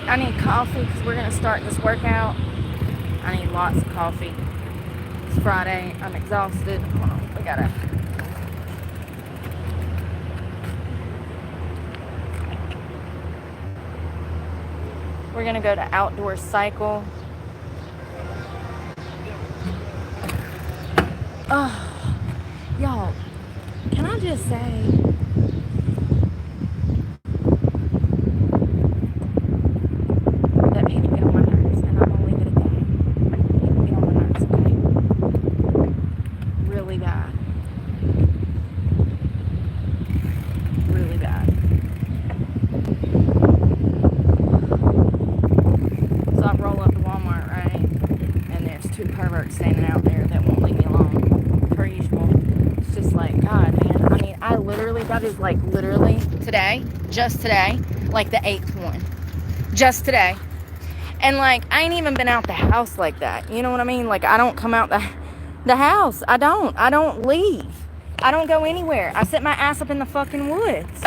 I need coffee because we're going to start this workout. I need lots of coffee. It's Friday. I'm exhausted. Hold on. We got to... We're going to go to Outdoor Cycle. Oh, y'all, can I just say... that people get on my nerves, and I'm gonna leave it at that. People get on my nerves, okay? Really bad. Really bad. So I roll up to Walmart, right? And there's two perverts standing out there that won't leave me alone, per usual. It's just like, God, man. I mean, I literally, that is like literally today, just today, like the 8th one. Just today. And, like, I ain't even been out the house like that. You know what I mean? Like, I don't come out the house. I don't leave. I don't go anywhere. I sit my ass up in the fucking woods.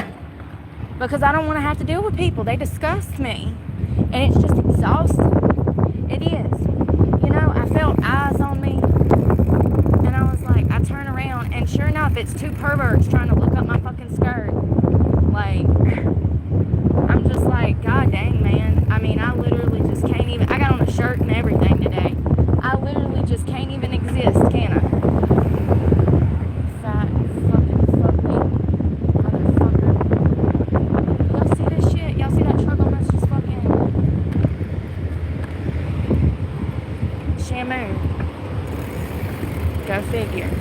Because I don't want to have to deal with people. They disgust me. And it's just exhausting. It is. You know, I felt eyes on me. And I was like, I turn around. And sure enough, it's two perverts trying to look up my fucking skirt. Like... I'm just like, God dang, man. I mean, I literally just can't even... I got on a shirt and everything today. I literally just can't even exist, can I? Fat fucking motherfucker. Y'all see this shit? Y'all see that truck almost just fucking... Shamu. Go figure.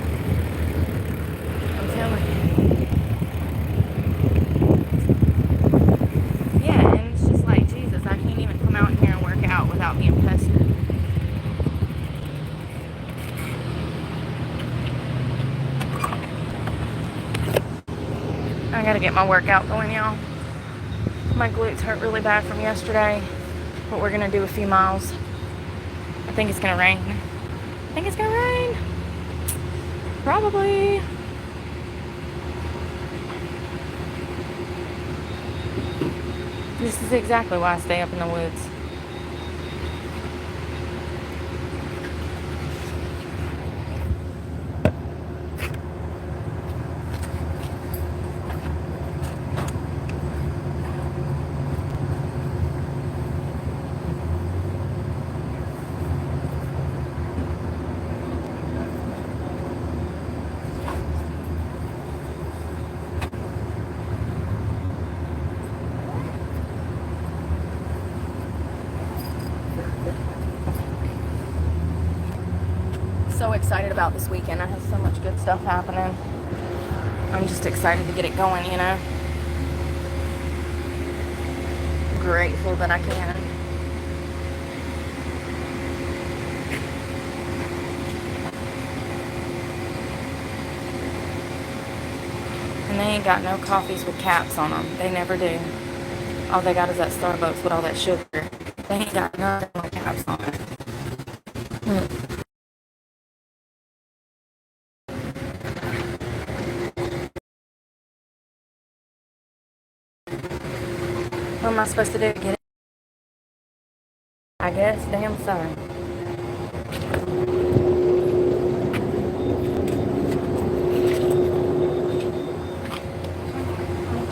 I'm telling you. Without being pestered. I gotta get my workout going, y'all. My glutes hurt really bad from yesterday, but we're gonna do a few miles. I think it's gonna rain. I think it's gonna rain. Probably. This is exactly why I stay up in the woods. So excited about this weekend. I have so much good stuff happening. I'm just excited to get it going, you know. Grateful that I can. And they ain't got no coffees with caps on them. They never do. All they got is that Starbucks with all that sugar. They ain't got nothing with caps on it. What am I supposed to do? Get it? I guess, damn so.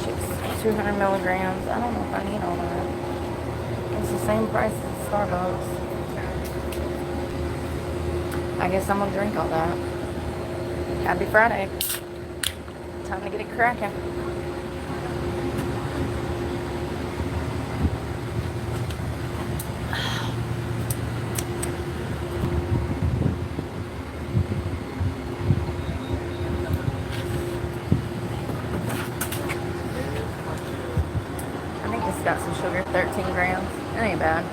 Chips, 200 milligrams. I don't know if I need all that. It's the same price as Starbucks. I guess I'm gonna drink all that. Happy Friday. Time to get it cracking. Got some sugar, 13 grams. It ain't bad.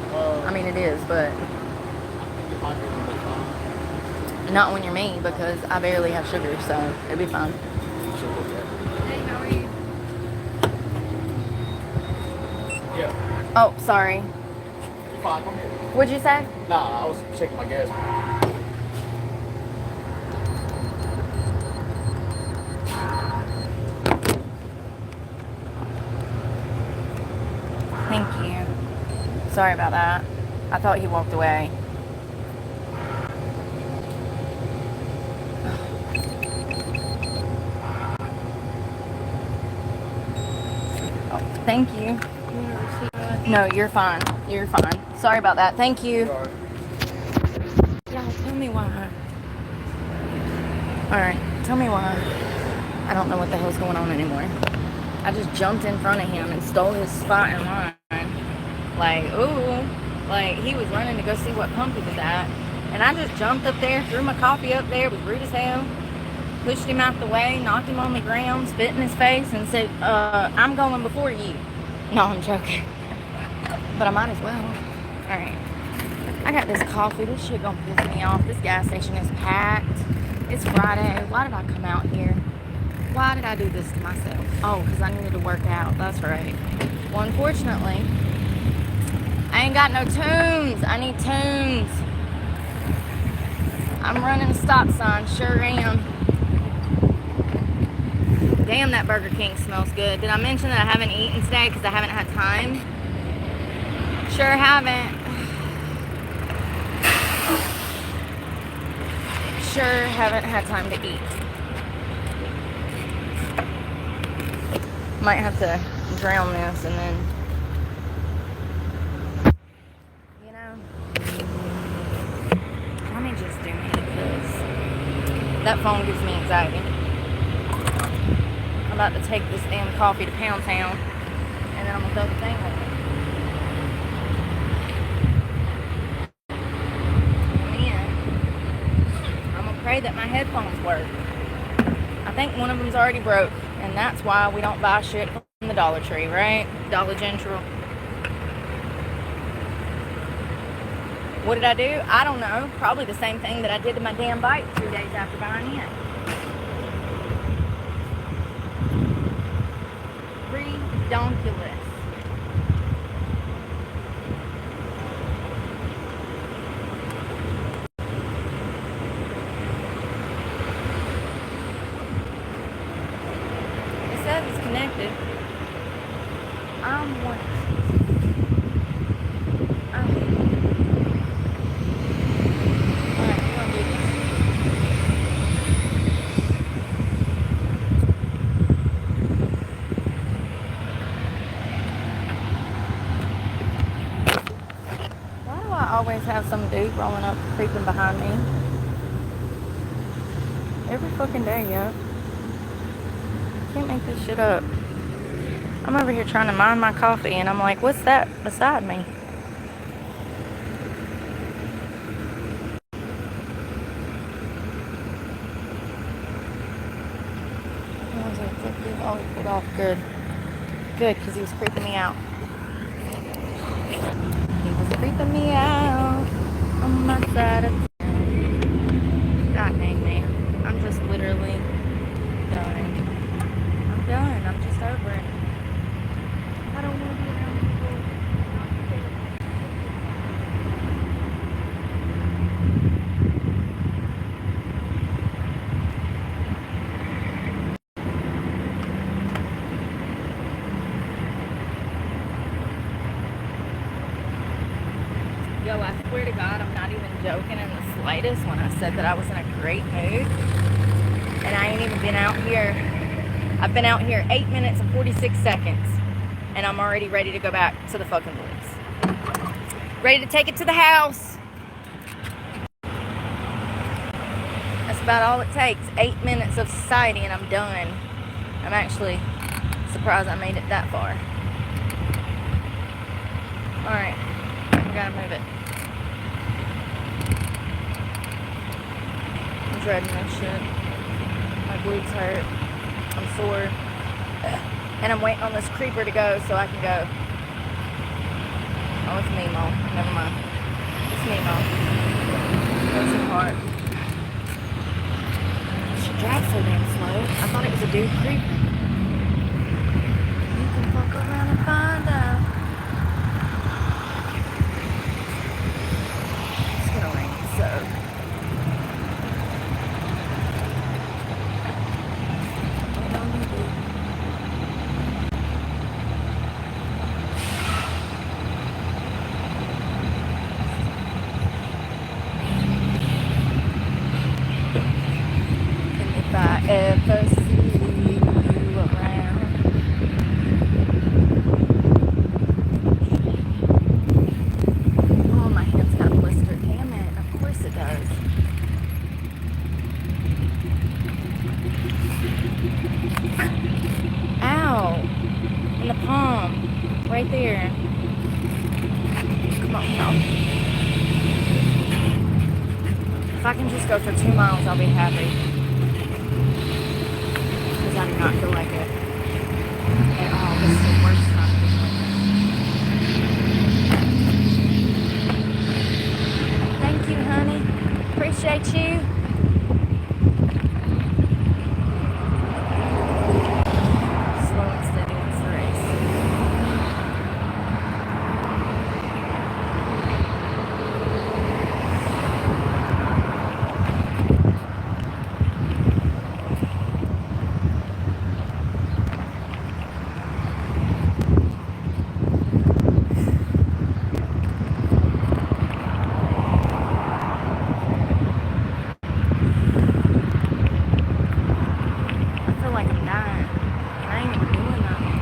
I mean, it is, but not when you're me, because I barely have sugar, so it'll be fine. Hey, how are you? Yeah. Oh, sorry. You're fine, come here. What'd you say? Nah, I was checking my gas. Thank you. Sorry about that. I thought he walked away. Oh, thank you. No, you're fine. You're fine. Sorry about that. Thank you. Y'all, tell me why. Alright, tell me why. I don't know what the hell's going on anymore. I just jumped in front of him and stole his spot in line. Like, ooh. Like, he was running to go see what pump he was at. And I just jumped up there, threw my coffee up there, was rude as hell. Pushed him out the way, knocked him on the ground, spit in his face, and said, I'm going before you. No, I'm joking. But I might as well. Alright. I got this coffee. This shit gonna piss me off. This gas station is packed. It's Friday. Why did I come out here? Why did I do this to myself? Oh, because I needed to work out. That's right. Well, unfortunately, I ain't got no tunes. I need tunes. I'm running a stop sign. Sure am. Damn, that Burger King smells good. Did I mention that I haven't eaten today because I haven't had time? Sure haven't. Sure haven't had time to eat. Might have to drown this and then, you know, let me just do me because that phone gives me anxiety. I'm about to take this damn coffee to Pound Town and then I'm gonna throw the thing away. Pray that my headphones work. I think one of them's already broke, and that's why we don't buy shit from the Dollar Tree, right? Dollar General. What did I do? I don't know. Probably the same thing that I did to my damn bike 2 days after buying it. Redonkulous. Always have some dude rolling up, creeping behind me. Every fucking day, yo. Can't make this shit up. I'm over here trying to mind my coffee, and I'm like, what's that beside me? I was like, fuck you. Oh, he pulled off. Good. Good, because he was creeping me out. Creeping me out on my side of town. God dang me. I'm just literally done. I'm done. I'm just over it. I don't want to be around people. Yo, I swear to God, I'm not even joking in the slightest when I said that I was in a great mood. And I ain't even been out here. I've been out here 8 minutes and 46 seconds. And I'm already ready to go back to the fucking woods. Ready to take it to the house. That's about all it takes. 8 minutes of society and I'm done. I'm actually surprised I made it that far. Alright. I gotta move it. I'm dreading this shit. My glutes hurt. I'm sore. And I'm waiting on this creeper to go so I can go. Oh, it's Nemo. Never mind. It's Nemo. Bless his heart. She drives so damn slow. I thought it was a dude creeping. You can fuck around and find out. So right there. Come on, y'all. If I can just go for 2 miles, I'll be happy. Because I do not feel like it at all. This is the worst time to be like that. Thank you, honey. Appreciate you. Slow and steady wins the race. I feel like I'm dying. I ain't even doing nothing.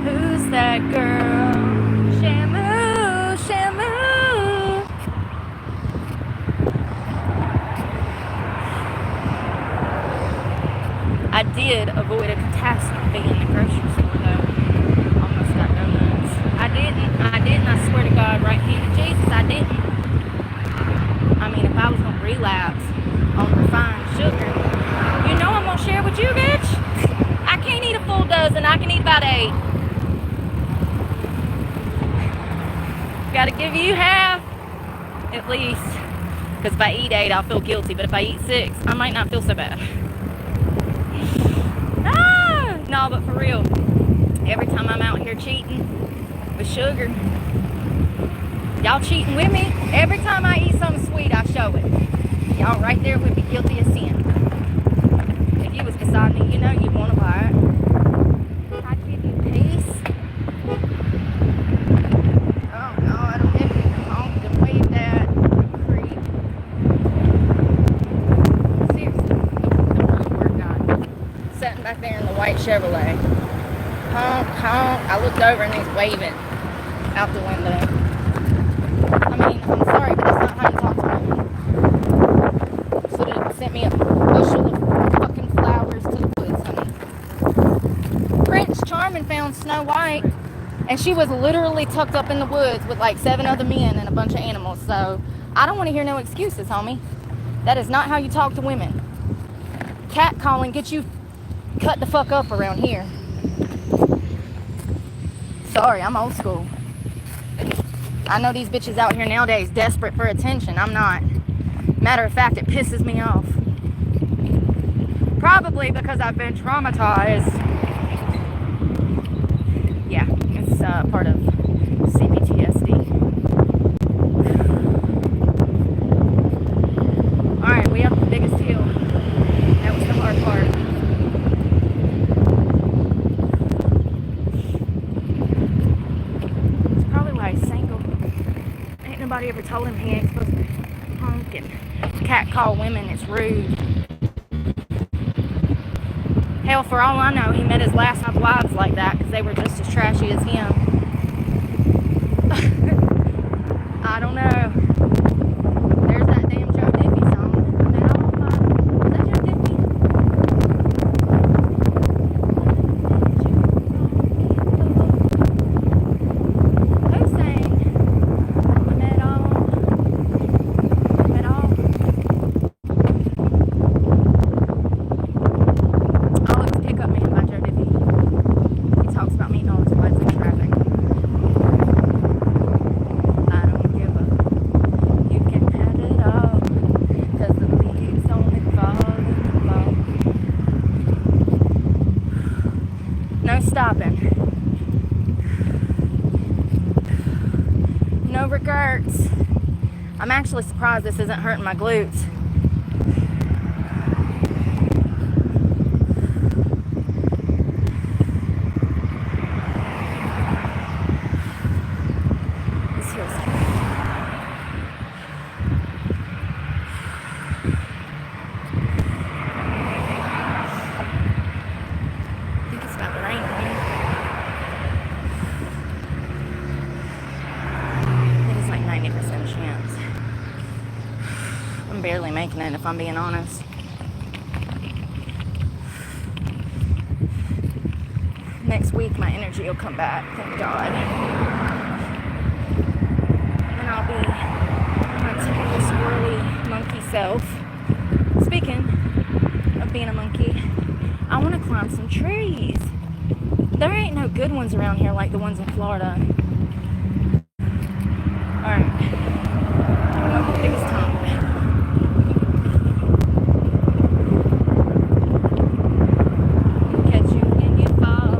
Who's that girl? Shamu, Shamu. I did avoid a catastrophe in the grocery store though. Almost got donuts. I didn't, I swear to God, right here to Jesus, I didn't. I mean, if I was gonna relapse on refined sugar, you know I'm gonna share with you, bitch. I can't eat a full dozen, I can eat about 8. Gotta give you half, at least. Because if I eat 8, I'll feel guilty. But if I eat 6, I might not feel so bad. Ah! No, but for real, every time I'm out here cheating with sugar, y'all cheating with me. Every time I eat something sweet, I show it. Y'all right there with me, guilty of sin. If you was beside me, you know you'd want to buy it. I'd give you peace. Oh God, I'm getting honked and waved at. Creep. Seriously, don't work on. Sitting back there in the white Chevrolet. Honk, honk. I looked over and he's waving out the window. I mean, I'm sorry, but that's not how you talk to me. Should have sent me a bushel of fucking flowers to the woods, honey. Prince Charming found Snow White, and she was literally tucked up in the woods with like 7 other men and a bunch of animals. So I don't want to hear no excuses, homie. That is not how you talk to women. Catcalling gets you cut the fuck up around here. Sorry, I'm old school. I know these bitches out here nowadays desperate for attention. I'm not. Matter of fact, it pisses me off. Probably because I've been traumatized. Yeah, it's part of CPTSD. Alright, we have the biggest hill. That was the hard part. It's probably why he's single. Ain't nobody ever told him he ain't supposed to honk and catcall women. It's rude. Hell, for all I know, he met his last 5 wives like that because they were just as trashy as him. I don't know. There's that damn Joe Diffie song. Is that Joe Diffie? Who sang? I met all. Oh, it was Pickup Man by Joe Diffie. He talks about meeting all his wives in traffic. I don't give a. You can have it all. Cause the leaves only fall in the fall. No stopping. No regrets. I'm actually surprised this isn't hurting my glutes. This feels good. I think it's about to rain here. I think it's like 90% chance. I'm barely making it if I'm being honest. next week my energy will come back, thank God. And I'll be my typical squirrely monkey self. Speaking of being a monkey, I want to climb some trees. There ain't no good ones around here like the ones in Florida. Alright. Not the biggest time. Catch you when you fall.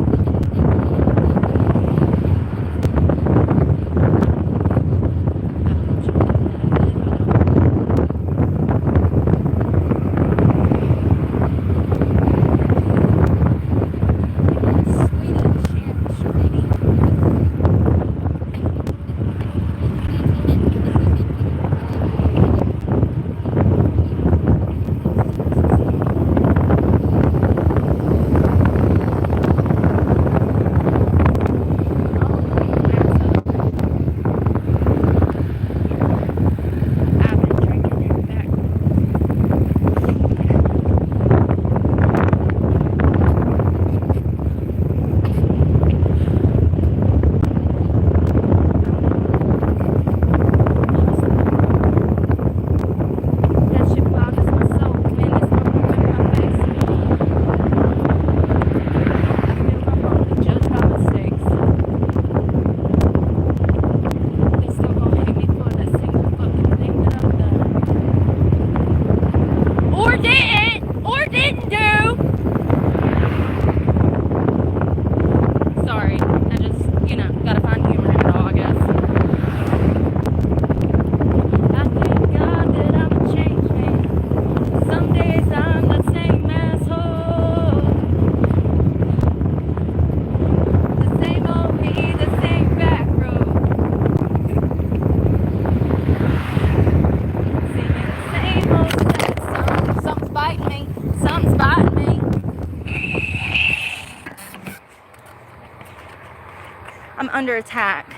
I'm under attack.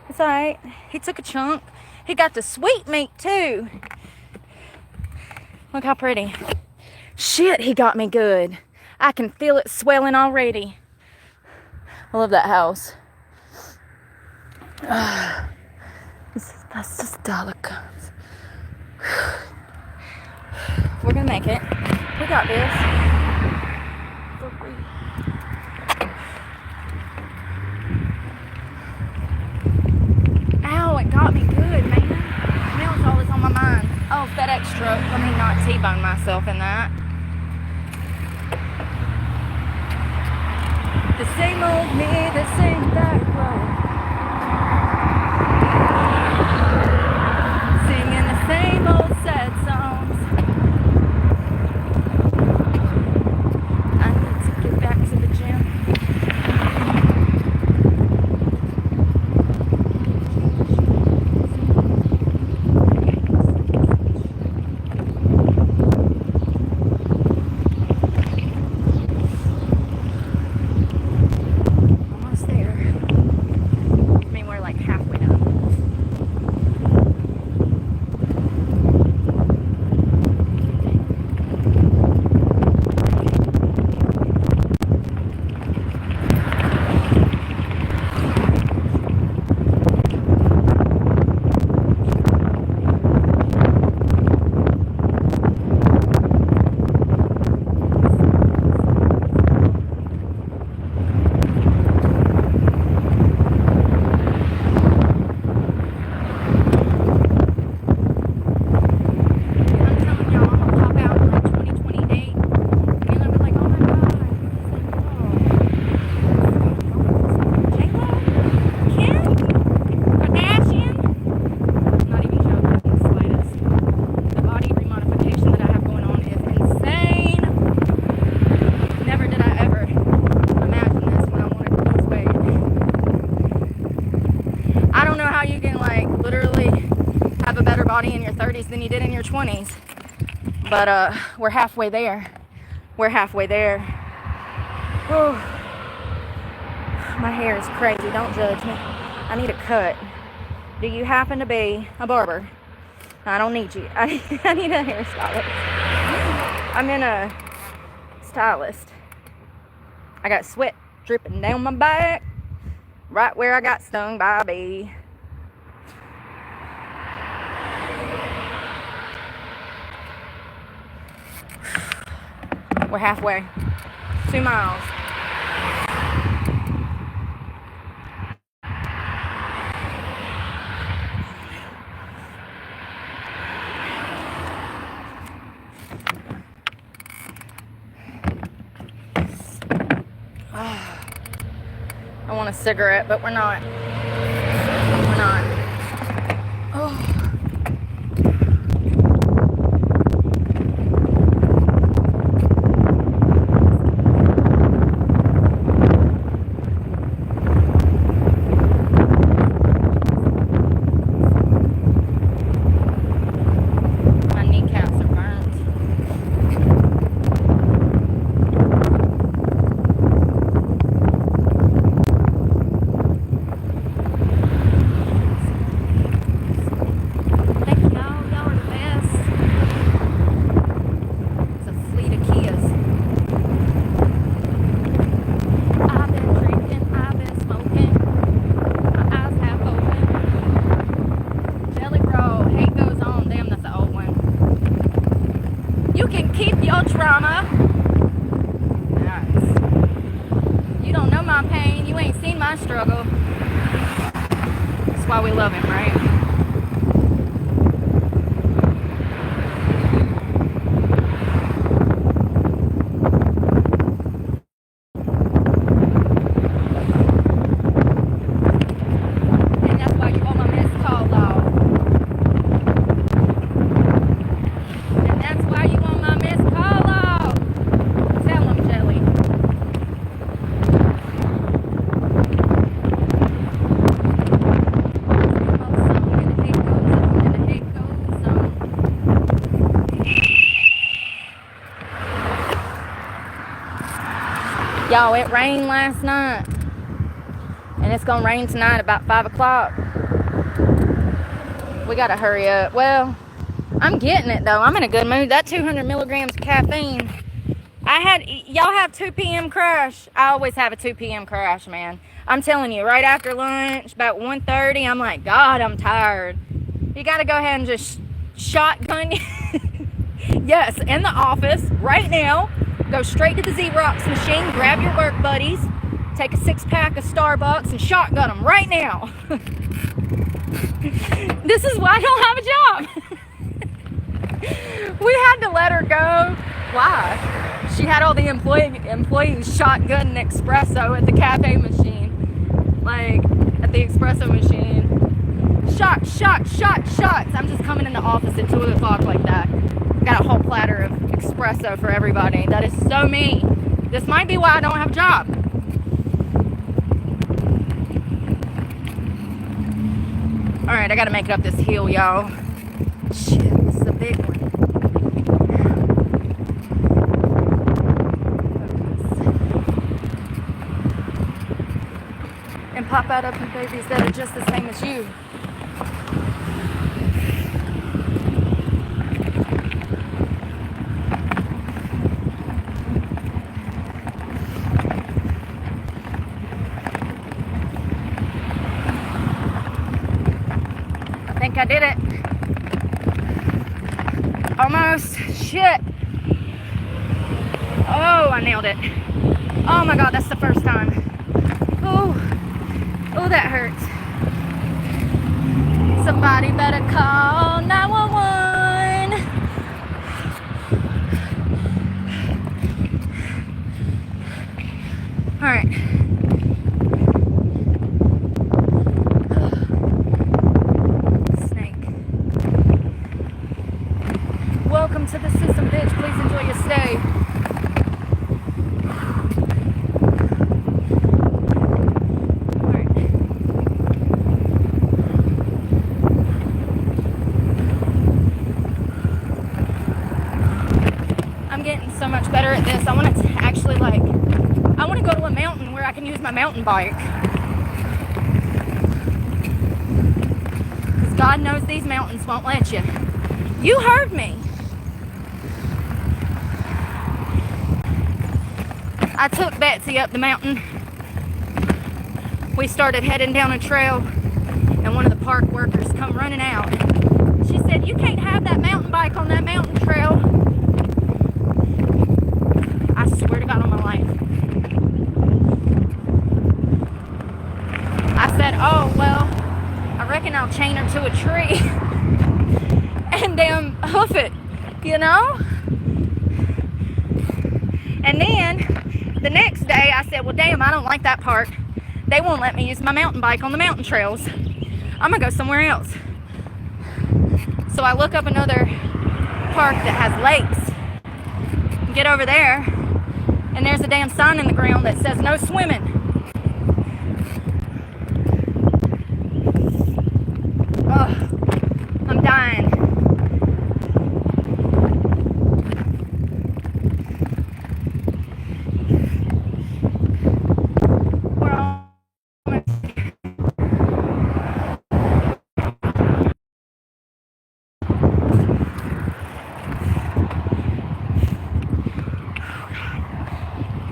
It's alright. He took a chunk. He got the sweet meat too. Look how pretty. Shit, he got me good. I can feel it swelling already. I love that house. That's just delicate. We're gonna make it. We got this. Ow, it got me good, man. Now it's all that's on my mind. Oh, FedEx truck. Let me not T-bone myself in that. The same old me, the same back road. Singing the same old sad songs. I need to get back to the gym. Body in your 30s than you did in your 20s, but we're halfway there. We're halfway there. Whew. My hair is crazy, don't judge me. I need a cut. Do you happen to be a barber? I don't need you. I need a hairstylist. I'm in a stylist. I got sweat dripping down my back, right where I got stung by a bee. We're halfway. 2 miles. I want a cigarette, but we're not. We're not. Oh. My kneecaps are burnt. Drama. Nice. You don't know my pain. You ain't seen my struggle. That's why we love him, right? And that's why you want my missed call log. And that's why you want my missed call log. Tell him, Jelly. Y'all, it rained last night. And it's gonna rain tonight about 5 o'clock. We gotta hurry up. Well, I'm getting it though. I'm in a good mood. That 200 milligrams of caffeine. Y'all have 2 p.m. crash. I always have a 2 p.m. crash, man. I'm telling you, right after lunch, about 1:30, I'm like, God, I'm tired. You gotta go ahead and just shotgun. Yes, in the office, right now. Go straight to the Xerox machine, grab your work buddies, take a 6-pack of Starbucks and shotgun them right now. This is why I don't have a job. We had to let her go. Why? She had all the employees shotgunning espresso at the cafe machine. Like, at the espresso machine. Shots. I'm just coming in the office at 2 o'clock like that. Got a whole platter of espresso for everybody. That is so me. This might be why I don't have a job. Alright, I gotta make it up this hill, y'all. Shit, this is a big one. And pop out up in babies that are just the same as you. I think I did it. Almost. Shit. Oh, I nailed it. Oh my God, that's the first time. Oh, that hurts. Somebody better call 911. All right. Welcome to the system, bitch. Please enjoy your stay. Alright. I'm getting so much better at this. I want to actually, I want to go to a mountain where I can use my mountain bike. Because God knows these mountains won't let you. You heard me. I took Betsy up the mountain. We started heading down a trail, and one of the park workers come running out. She said, "You can't have that mountain bike on that mountain trail." I swear to God on my life. I said, "Oh, well, I reckon I'll chain her to a tree and damn hoof it, you know?" And then the next day I said, "Well, damn, I don't like that park. They won't let me use my mountain bike on the mountain trails. I'm gonna go somewhere else." So I look up another park that has lakes. Get over there, and there's a damn sign in the ground that says no swimming. Ugh, I'm dying.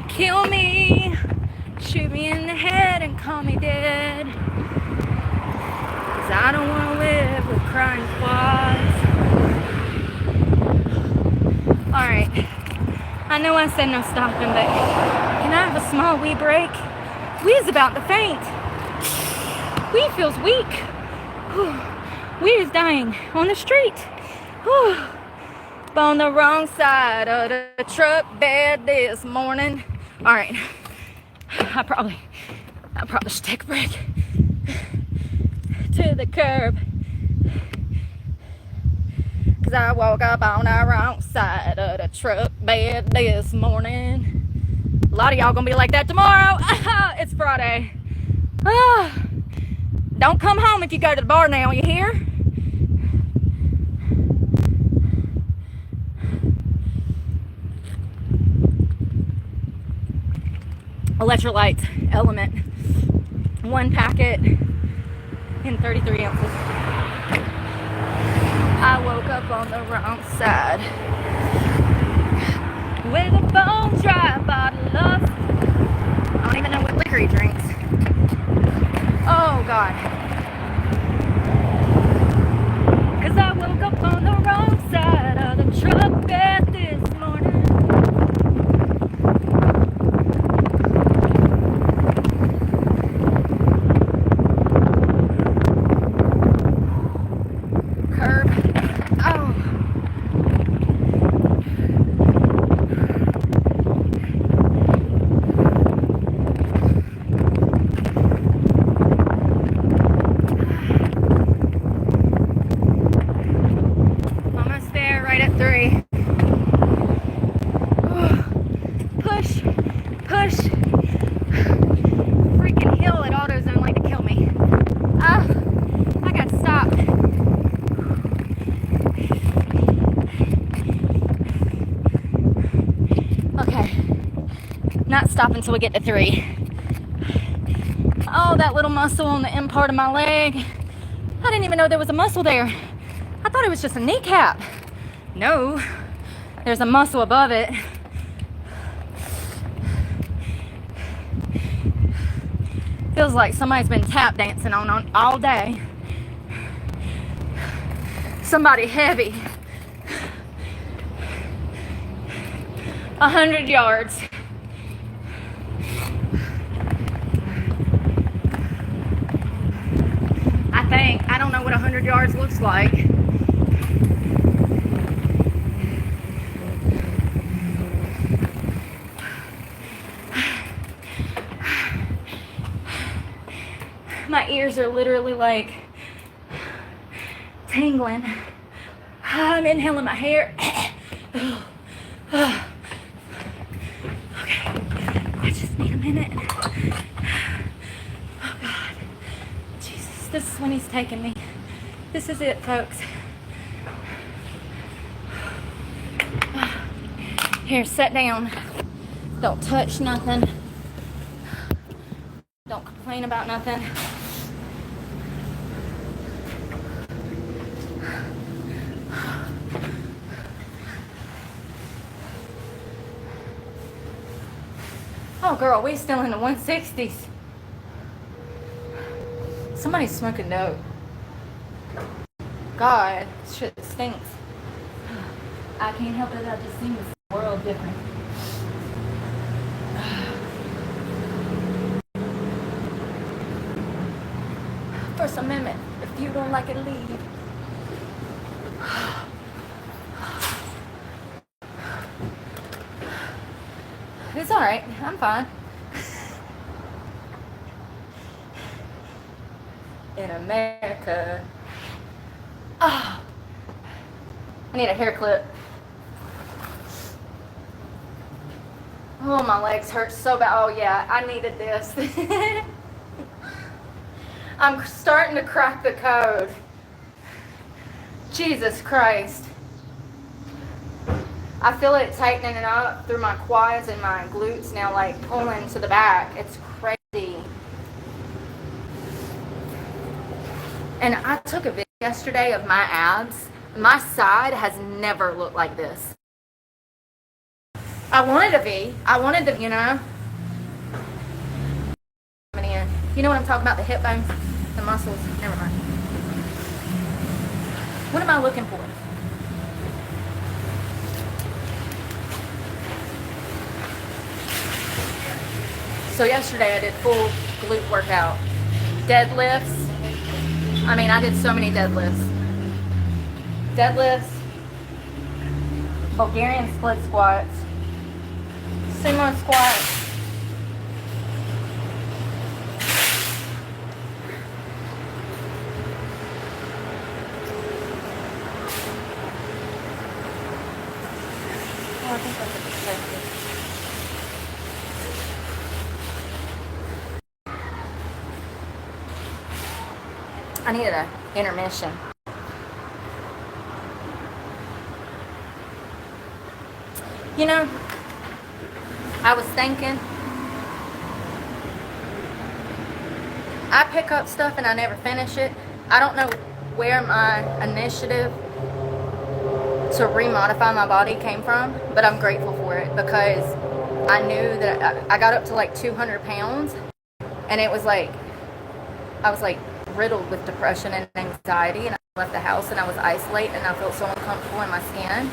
Kill me, shoot me in the head and call me dead, 'cause I don't want to live with crying quads. Alright, I know I said no stopping, but can I have a small wee break? We is about to faint. We feels weak. We is dying on the street. On the wrong side of the truck bed this morning. All right, I probably should take a break. To the curb, 'cause I woke up on the wrong side of the truck bed this morning. A lot of y'all gonna be like that tomorrow. It's Friday. Don't come home if you go to the bar now, you hear? Electrolytes, Element, 1 packet in 33 ounces. I woke up on the wrong side with a bone dry bottle of, I don't even know what liquor he drinks. Oh God. 'Cause I woke up on the wrong side of the truck bed this morning. Not stop until we get to 3. Oh, that little muscle on the end part of my leg. I didn't even know there was a muscle there. I thought it was just a kneecap. No, there's a muscle above it. Feels like somebody's been tap dancing on all day. Somebody heavy. 100 yards. I don't know what 100 yards looks like. My ears are literally like tingling. I'm inhaling my hair. Okay, I just need a minute. Oh God, Jesus, this is when he's taking me. This is it, folks. Here, sit down. Don't touch nothing. Don't complain about nothing. Oh, girl, we still in the 160s. Somebody's smoking dope. God, shit stinks. I can't help it. I just see the world different. First Amendment. If you don't like it, leave. It's alright. I'm fine. In America. Oh, I need a hair clip. Oh, my legs hurt so bad. Oh, yeah, I needed this. I'm starting to crack the code. Jesus Christ. I feel it tightening up through my quads and my glutes now, like pulling to the back. It's crazy. And I took a video yesterday of my abs. My side has never looked like this. I wanted a V. I wanted the, you know. You know what I'm talking about? The hip bones, the muscles. Never mind. What am I looking for? So yesterday I did full glute workout. Deadlifts. I mean, I did so many deadlifts. Deadlifts, Bulgarian split squats, sumo squats, I think that's a perspective. I needed an intermission. You know, I was thinking, I pick up stuff and I never finish it. I don't know where my initiative to remodify my body came from, but I'm grateful for it because I knew that I got up to like 200 pounds and it was like, I was like riddled with depression and anxiety, and I left the house and I was isolated and I felt so uncomfortable in my skin.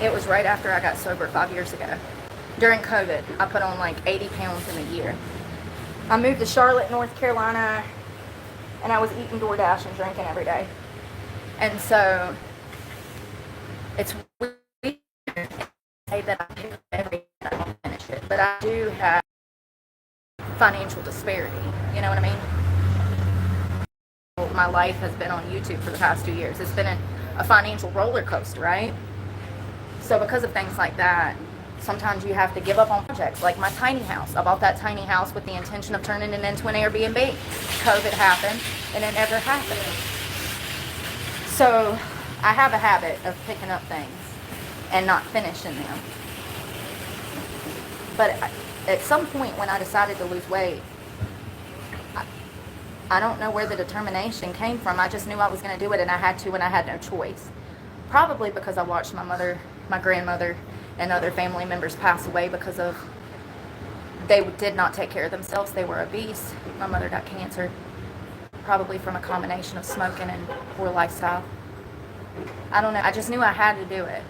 It was right after I got sober 5 years ago. During COVID, I put on like 80 pounds in a year. I moved to Charlotte, North Carolina, and I was eating DoorDash and drinking every day. And so it's weird to say that I pick up every day and I don't finish it, but I do have financial disparity. You know what I mean? My life has been on YouTube for the past 2 years. It's been a financial roller coaster, right? So because of things like that, sometimes you have to give up on projects like my tiny house. I bought that tiny house with the intention of turning it into an Airbnb. COVID happened and it never happened. So I have a habit of picking up things and not finishing them. But at some point when I decided to lose weight, I don't know where the determination came from. I just knew I was going to do it and I had to, and I had no choice. Probably because I watched my mother, my grandmother, and other family members pass away because of, they did not take care of themselves. They were obese. My mother got cancer, probably from a combination of smoking and poor lifestyle. I don't know. I just knew I had to do it.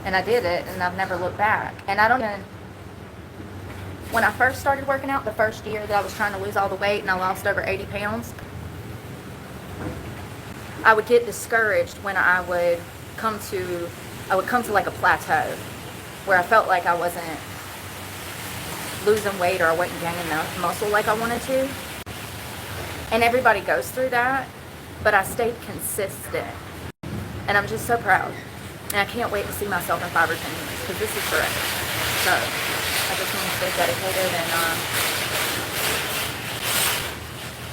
And I did it, and I've never looked back. And I don't even, when I first started working out, the first year that I was trying to lose all the weight and I lost over 80 pounds, I would get discouraged when I would come to like a plateau where I felt like I wasn't losing weight or I wasn't gaining enough muscle like I wanted to. And everybody goes through that, but I stayed consistent. And I'm just so proud. And I can't wait to see myself in 5 or 10 years because this is forever. So I just want to stay dedicated. And,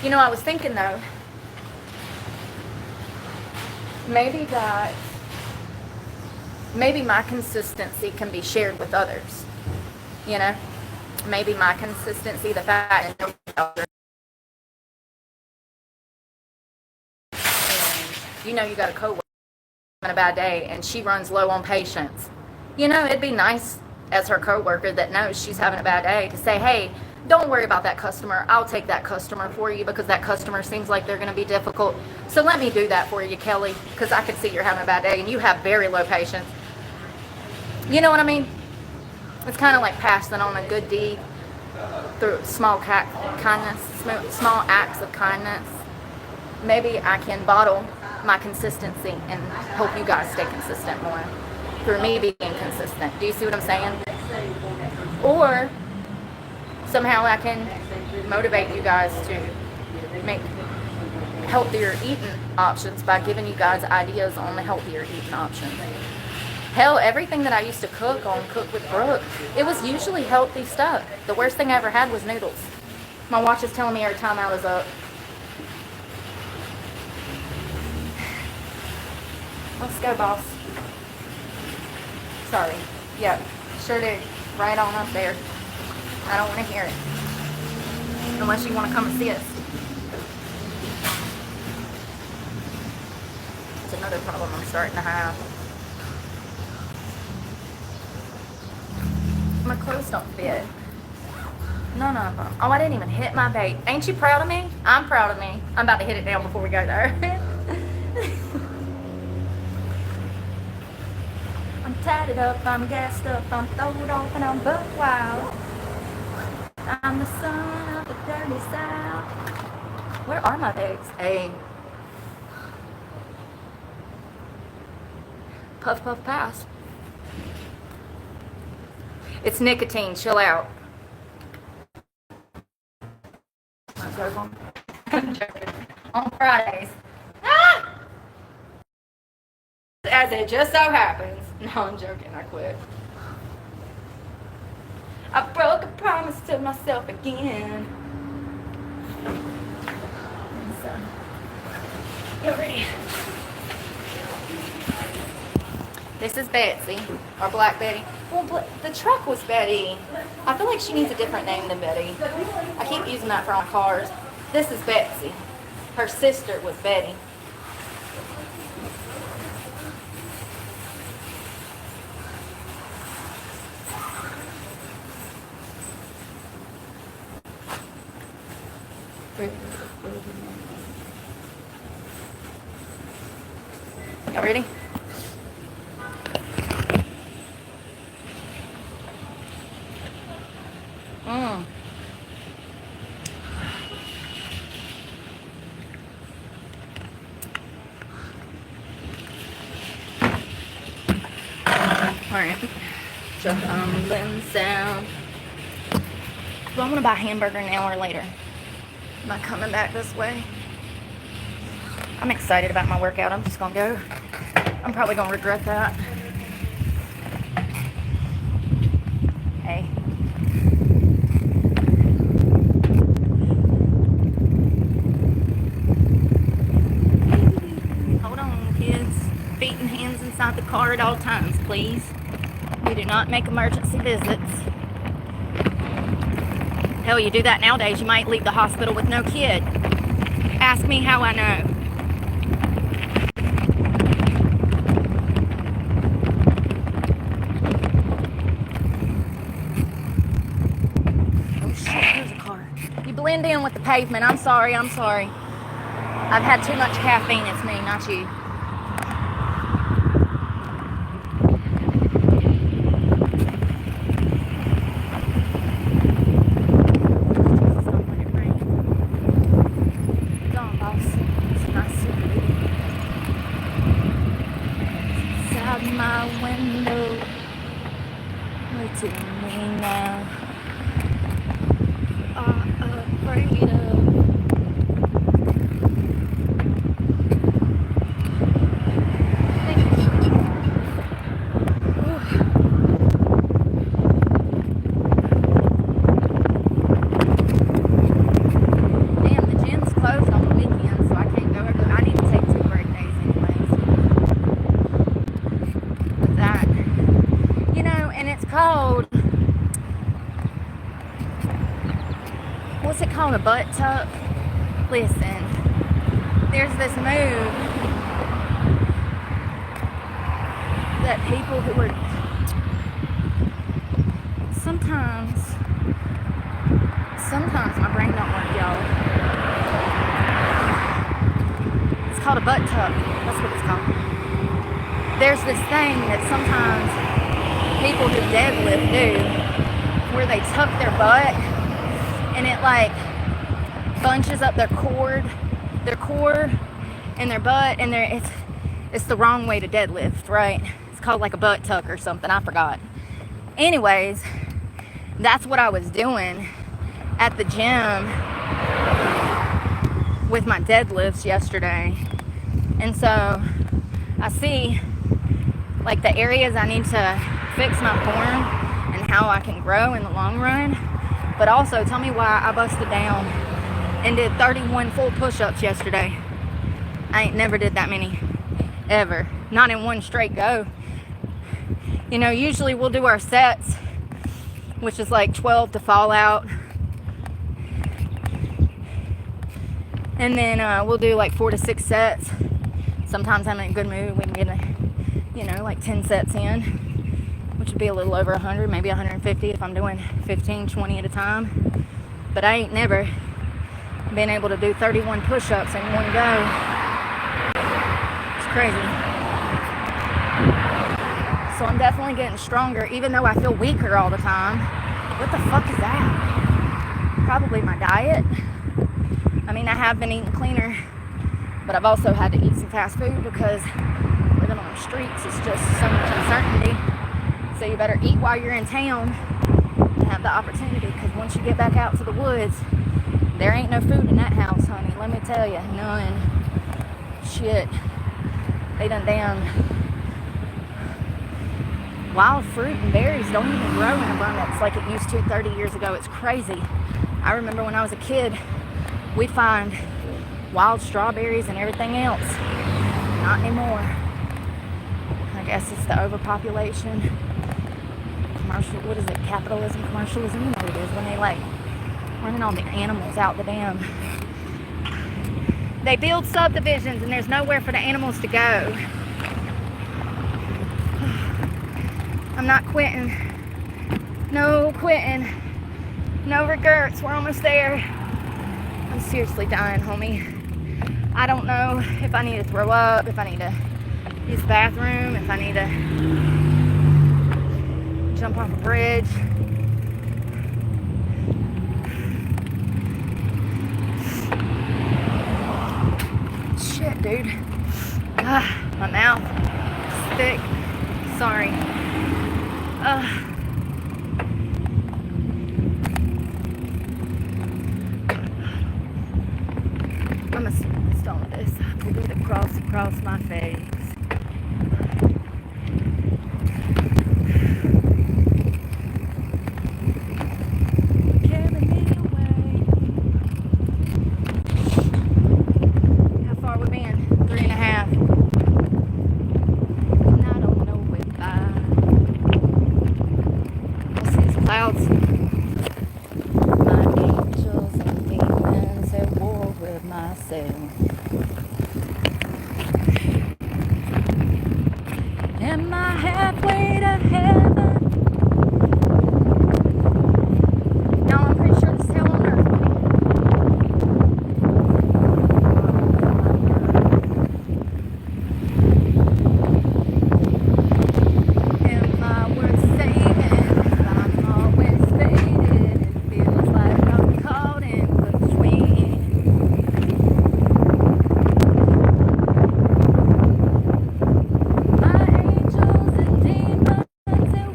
you know, I was thinking though, maybe my consistency can be shared with others. You know, maybe my consistency, the fact that you know you got a coworker on a bad day and she runs low on patience. You know, it'd be nice as her coworker that knows she's having a bad day to say, hey, don't worry about that customer. I'll take that customer for you because that customer seems like they're going to be difficult. So let me do that for you, Kelly, because I can see you're having a bad day and you have very low patience. You know what I mean? It's kind of like passing on a good deed through small kindness, small acts of kindness. Maybe I can bottle my consistency and help you guys stay consistent more through me being consistent. Do you see what I'm saying? Or somehow I can motivate you guys to make healthier eating options by giving you guys ideas on the healthier eating options. Hell, everything that I used to cook on Cook with Brooke, it was usually healthy stuff. The worst thing I ever had was noodles. My watch is telling me our timeout is up. Let's go, boss. Sorry. Yep, sure do. Right on up there. I don't want to hear it. Unless you want to come and see us. It's another problem I'm starting to have. My clothes don't fit. None of them. Oh, I didn't even hit my bait. Ain't you proud of me? I'm proud of me. I'm about to hit it down before we go there. I'm tatted up, I'm gassed up, I'm throwed off, and I'm buck wild. I'm the son of the dirty South. Where are my bags? Hey. Puff, puff, pass. It's nicotine. Chill out. I'm joking. On Fridays. Ah! As it just so happens. No, I'm joking. I quit. I broke a promise to myself again. So, get ready. This is Betsy, or Black Betty. Well, the truck was Betty. I feel like she needs a different name than Betty. I keep using that for all cars. This is Betsy. Her sister was Betty. Y'all ready? Alright. Jumbling sound. Do I want to buy a hamburger now or later? Am I coming back this way? I'm excited about my workout. I'm just going to go. I'm probably going to regret that. Hey. Hold on, kids. Feet and hands inside the car at all times, please. We do not make emergency visits. Hell, you do that nowadays, you might leave the hospital with no kid. Ask me how I know. Oh shit, there's a car. You blend in with the pavement. I'm sorry. I've had too much caffeine. It's me, not you. My window, what's in me now? Afraid of. Damn, the gym's closed on the weekend, so I can't go over. I need to take 2 break days anyways. That, you know, and it's called, what's it called, a butt tuck? Listen, there's this move that people who are sometimes my brain don't work, y'all. It's called a butt tuck. That's what it's called. There's this thing that sometimes people who deadlift do, where they tuck their butt, and it like bunches up their core, and their butt, and it's the wrong way to deadlift, right? It's called like a butt tuck or something. I forgot. Anyways, that's what I was doing at the gym with my deadlifts yesterday. And so I see like the areas I need to fix my form and how I can grow in the long run. But also tell me why I busted down and did 31 full push-ups yesterday. I ain't never did that many, ever. Not in one straight go. You know, usually we'll do our sets, which is like 12 to fall out. And then we'll do like 4 to 6 sets. Sometimes I'm in a good mood. We can get like 10 sets in, which would be a little over 100, maybe 150 if I'm doing 15, 20 at a time. But I ain't never been able to do 31 push-ups in one go. It's crazy. So I'm definitely getting stronger, even though I feel weaker all the time. What the fuck is that? Probably my diet. I mean, I have been eating cleaner, but I've also had to eat some fast food because living on the streets is just so much uncertainty. So you better eat while you're in town and have the opportunity, because once you get back out to the woods, there ain't no food in that house, honey. Let me tell you, none. Shit. They done damn. Wild fruit and berries don't even grow in abundance like it used to 30 years ago. It's crazy. I remember when I was a kid, we'd find wild strawberries and everything else. Not anymore. I guess it's the overpopulation. What is it? Capitalism, commercialism? You know what it is. When they like running all the animals out the dam. They build subdivisions and there's nowhere for the animals to go. I'm not quitting. No quitting. No regrets. We're almost there. I'm seriously dying, homie. I don't know if I need to throw up, if I need to use the bathroom, if I need to jump off a bridge. Shit, dude. My mouth is thick. Sorry. I'm gonna stall this. We'll do the cross across my face. Carry me away. How far we been? 3.5. And I don't know if I'll see some clouds. My angels and demons at war with myself. Am I halfway to heaven? No, I'm pretty sure it's hell on earth. Am I worth saving? I'm always faded. It feels like I'm caught in between. My angels and demons at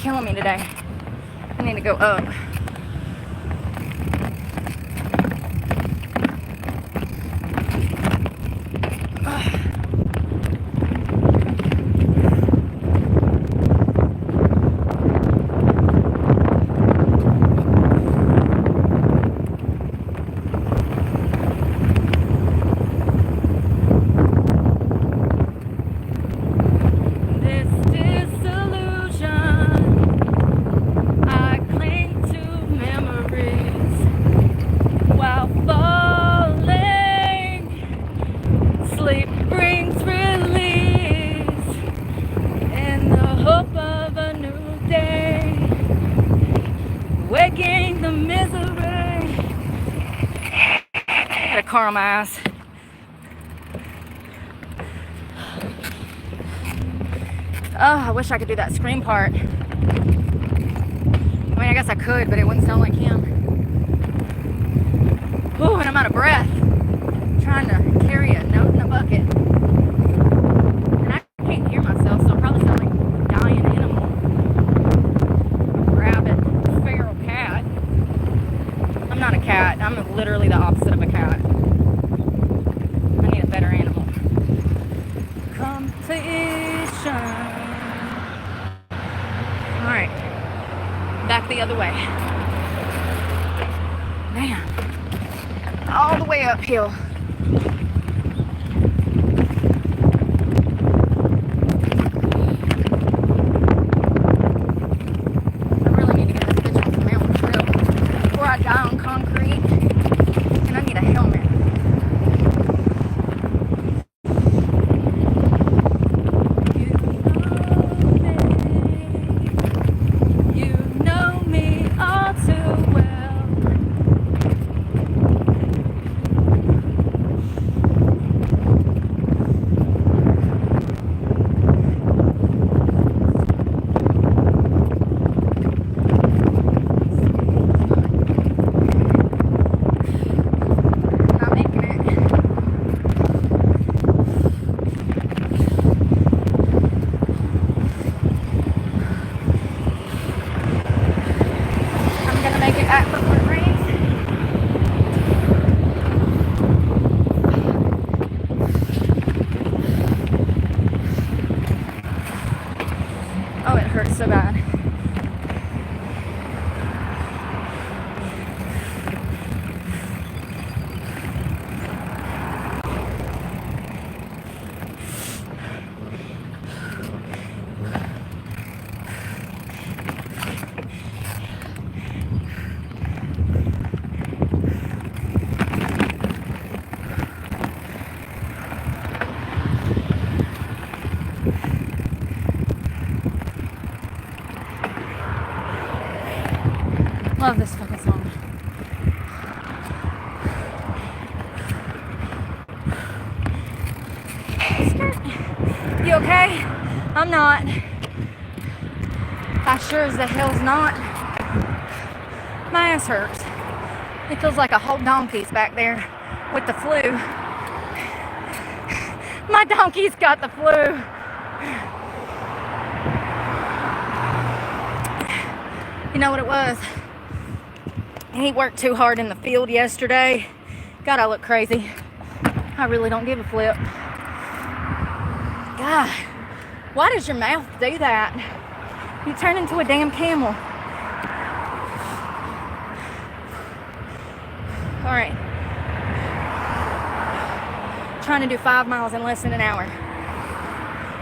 killing me today. I need to go up. Car on my ass. Oh, I wish I could do that scream part. I mean, I guess I could, but it wouldn't sound like him. Ooh, and I'm out of breath. Trying to carry a note in a bucket. And I can't hear myself, so I probably sound like a dying animal. Rabbit, feral cat. I'm not a cat. I'm literally the opposite of a cat. Better animal. Completion. Alright. Back the other way. Man. All the way uphill. I really need to get this bitch off the mountain trail before I die on concrete. And I need a helmet. Oh, it hurts so bad. Love this fucking song. You okay? I'm not. I sure as the hell's not. My ass hurts. It feels like a whole donkey's back there with the flu. My donkey's got the flu. You know what it was? He worked too hard in the field yesterday. God, I look crazy. I really don't give a flip. God, why does your mouth do that? You turn into a damn camel. All right. Trying to do 5 miles in less than an hour.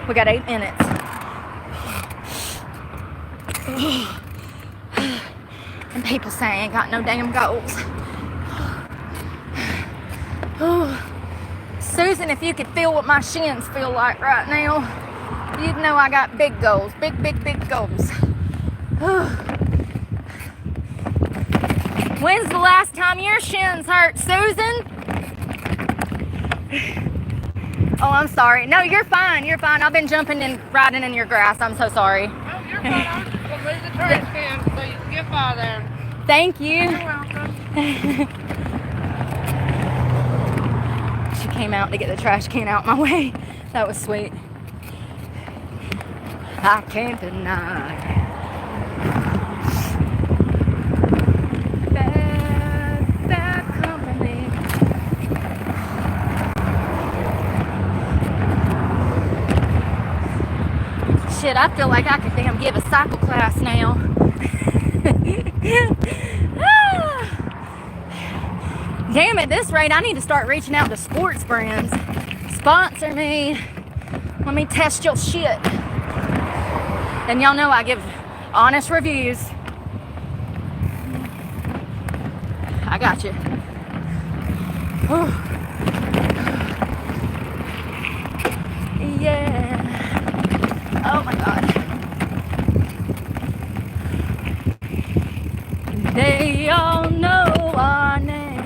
We got 8 minutes. And people say I ain't got no damn goals. Susan, if you could feel what my shins feel like right now, you'd know I got big goals. Big, big, big goals. When's the last time your shins hurt, Susan? Oh, I'm sorry. No, you're fine. You're fine. I've been jumping and riding in your grass. I'm so sorry. Oh, you're fine. I was just going to leave the trash can so you can get by there. Thank you. You're welcome. She came out to get the trash can out my way. That was sweet. I can't deny Shit, I feel like I could damn give a cycle class now. Damn, at this rate, I need to start reaching out to sports brands. Sponsor me. Let me test your shit. And y'all know I give honest reviews. I got you. Yeah. Oh my God. They all know our name.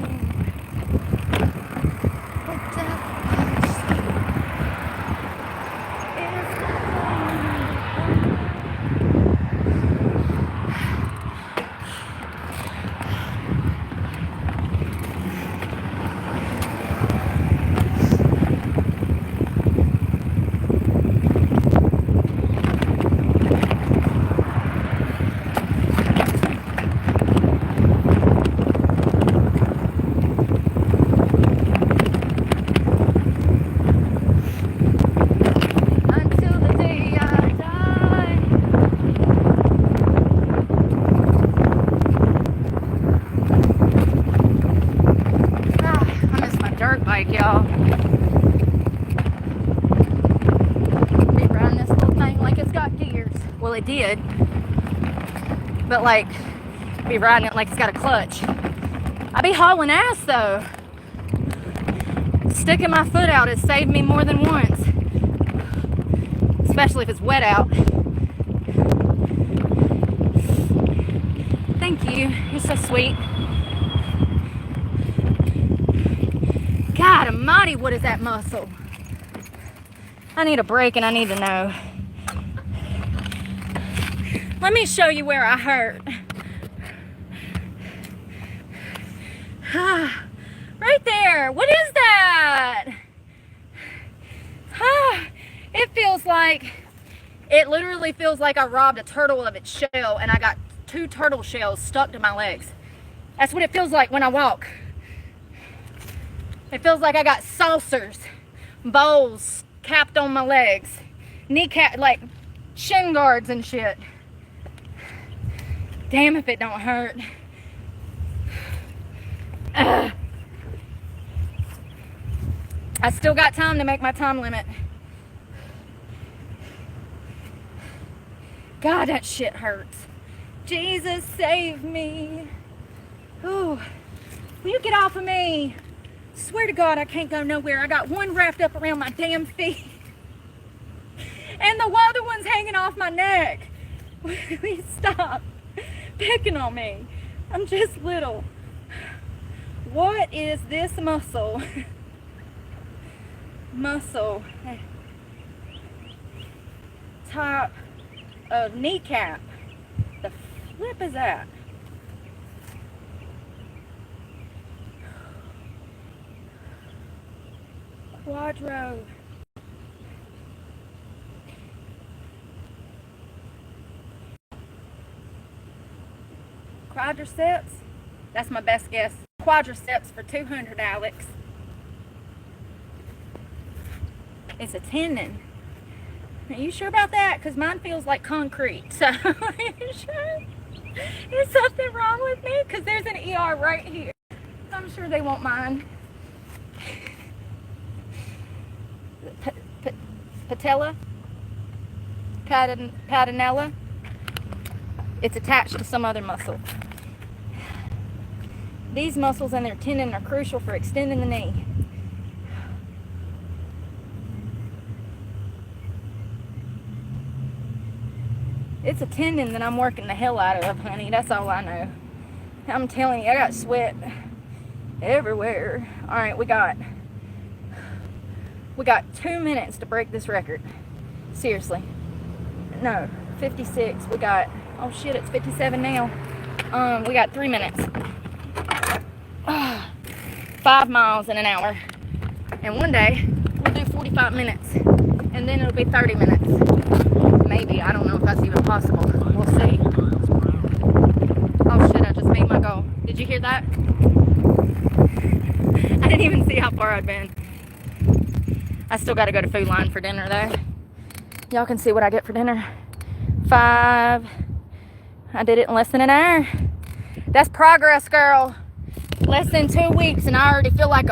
Y'all, be riding this little thing like it's got gears. Well, it did, but like be riding it like it's got a clutch. I be hauling ass though. Sticking my foot out has saved me more than once, especially if it's wet out. Thank you, you're so sweet. God almighty, what is that muscle? I need a break and I need to know. Let me show you where I hurt. Right there. What is that? It literally feels like I robbed a turtle of its shell and I got 2 turtle shells stuck to my legs. That's what it feels like when I walk. It feels like I got saucers, bowls capped on my legs, kneecap, like shin guards and shit. Damn if it don't hurt. Ugh. I still got time to make my time limit. God, that shit hurts. Jesus, save me. Ooh, will you get off of me? Swear to God, I can't go nowhere. I got one wrapped up around my damn feet. And the other one's hanging off my neck. Please stop picking on me. I'm just little. What is this muscle? Muscle. Top of kneecap. The flip is that? Quadro. Quadriceps. That's my best guess. Quadriceps for 200, Alex. It's a tendon. Are you sure about that? Because mine feels like concrete. So, are you sure? Is something wrong with me? Because there's an ER right here. I'm sure they won't mind. Patella? Patinella? It's attached to some other muscle. These muscles and their tendon are crucial for extending the knee. It's a tendon that I'm working the hell out of, honey. That's all I know. I'm telling you, I got sweat everywhere. All right, we got 2 minutes to break this record. Seriously. No, 56. We got, oh shit, it's 57 now. We got 3 minutes. 5 miles in an hour. And one day, we'll do 45 minutes. And then it'll be 30 minutes. Maybe. I don't know if that's even possible. We'll see. Oh shit, I just made my goal. Did you hear that? I didn't even see how far I'd been. I still got to go to Food Line for dinner though. Y'all can see what I get for dinner. 5. I did it in less than an hour. That's progress, girl. Less than 2 weeks, and I already feel like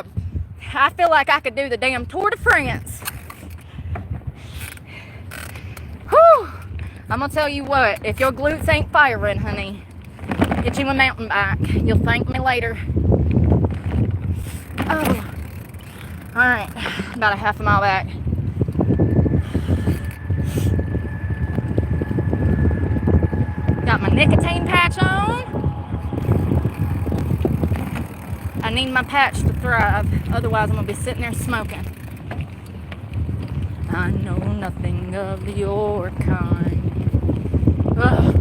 I could do the damn Tour de France. Whew. I'm gonna tell you what, if your glutes ain't firing, honey, get you a mountain bike. You'll thank me later. Oh. Alright, about a half a mile back. Got my nicotine patch on. I need my patch to thrive, otherwise I'm gonna be sitting there smoking. I know nothing of your kind. Ugh.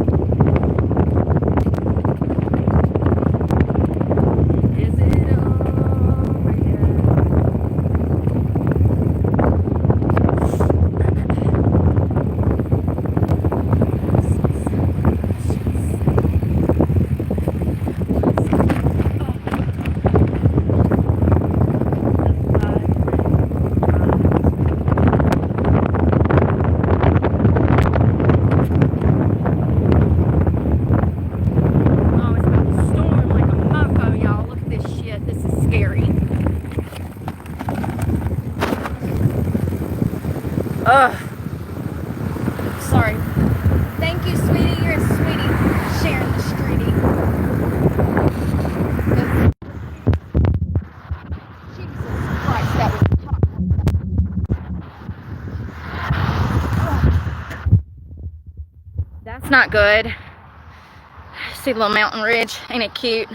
Is it over yet? Ugh. Sorry. Thank you, sweetie. You're a sweetie. Sharing the streetie. Jesus Christ, that was hot. That's not good. See the little mountain ridge? Ain't it cute?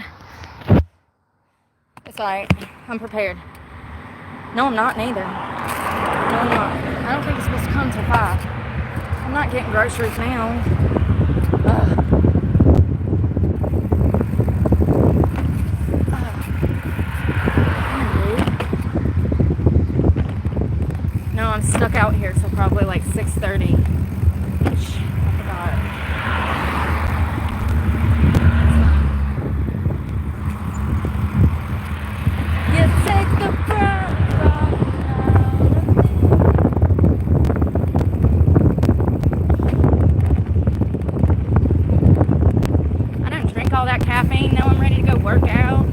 It's alright. I'm prepared. No, I'm not neither. No, I'm not. I don't think it's supposed to come till 5. I'm not getting groceries now. Ugh. No, I'm stuck out here till probably like 6:30. Which I forgot. You take the front row. All that caffeine. Now I'm ready to go work out.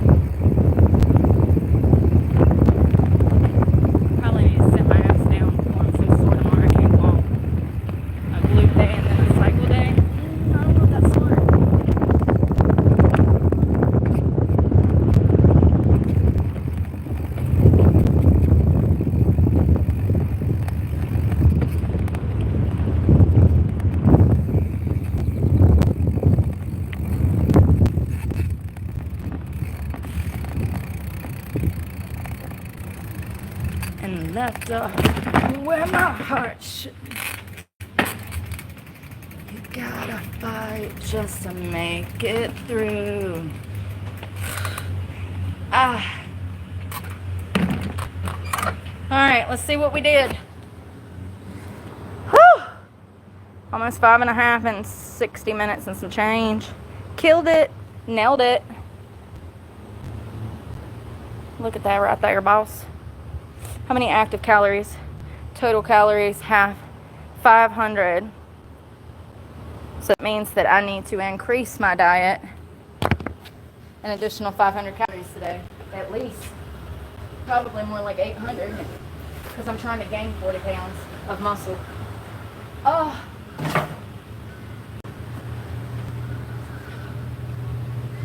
Probably need to sit my ass down before I'm so sore tomorrow. I can't walk. A glute day and then a cycle day. I don't know if that's smart. And left where my heart should be. You gotta fight just to make it through. Alright, let's see what we did. Whew! Almost 5.5 in 60 minutes and some change. Killed it. Nailed it. Look at that right there, boss. How many active calories? Total calories, 500. So it means that I need to increase my diet an additional 500 calories today, at least. Probably more like 800, because I'm trying to gain 40 pounds of muscle. Oh.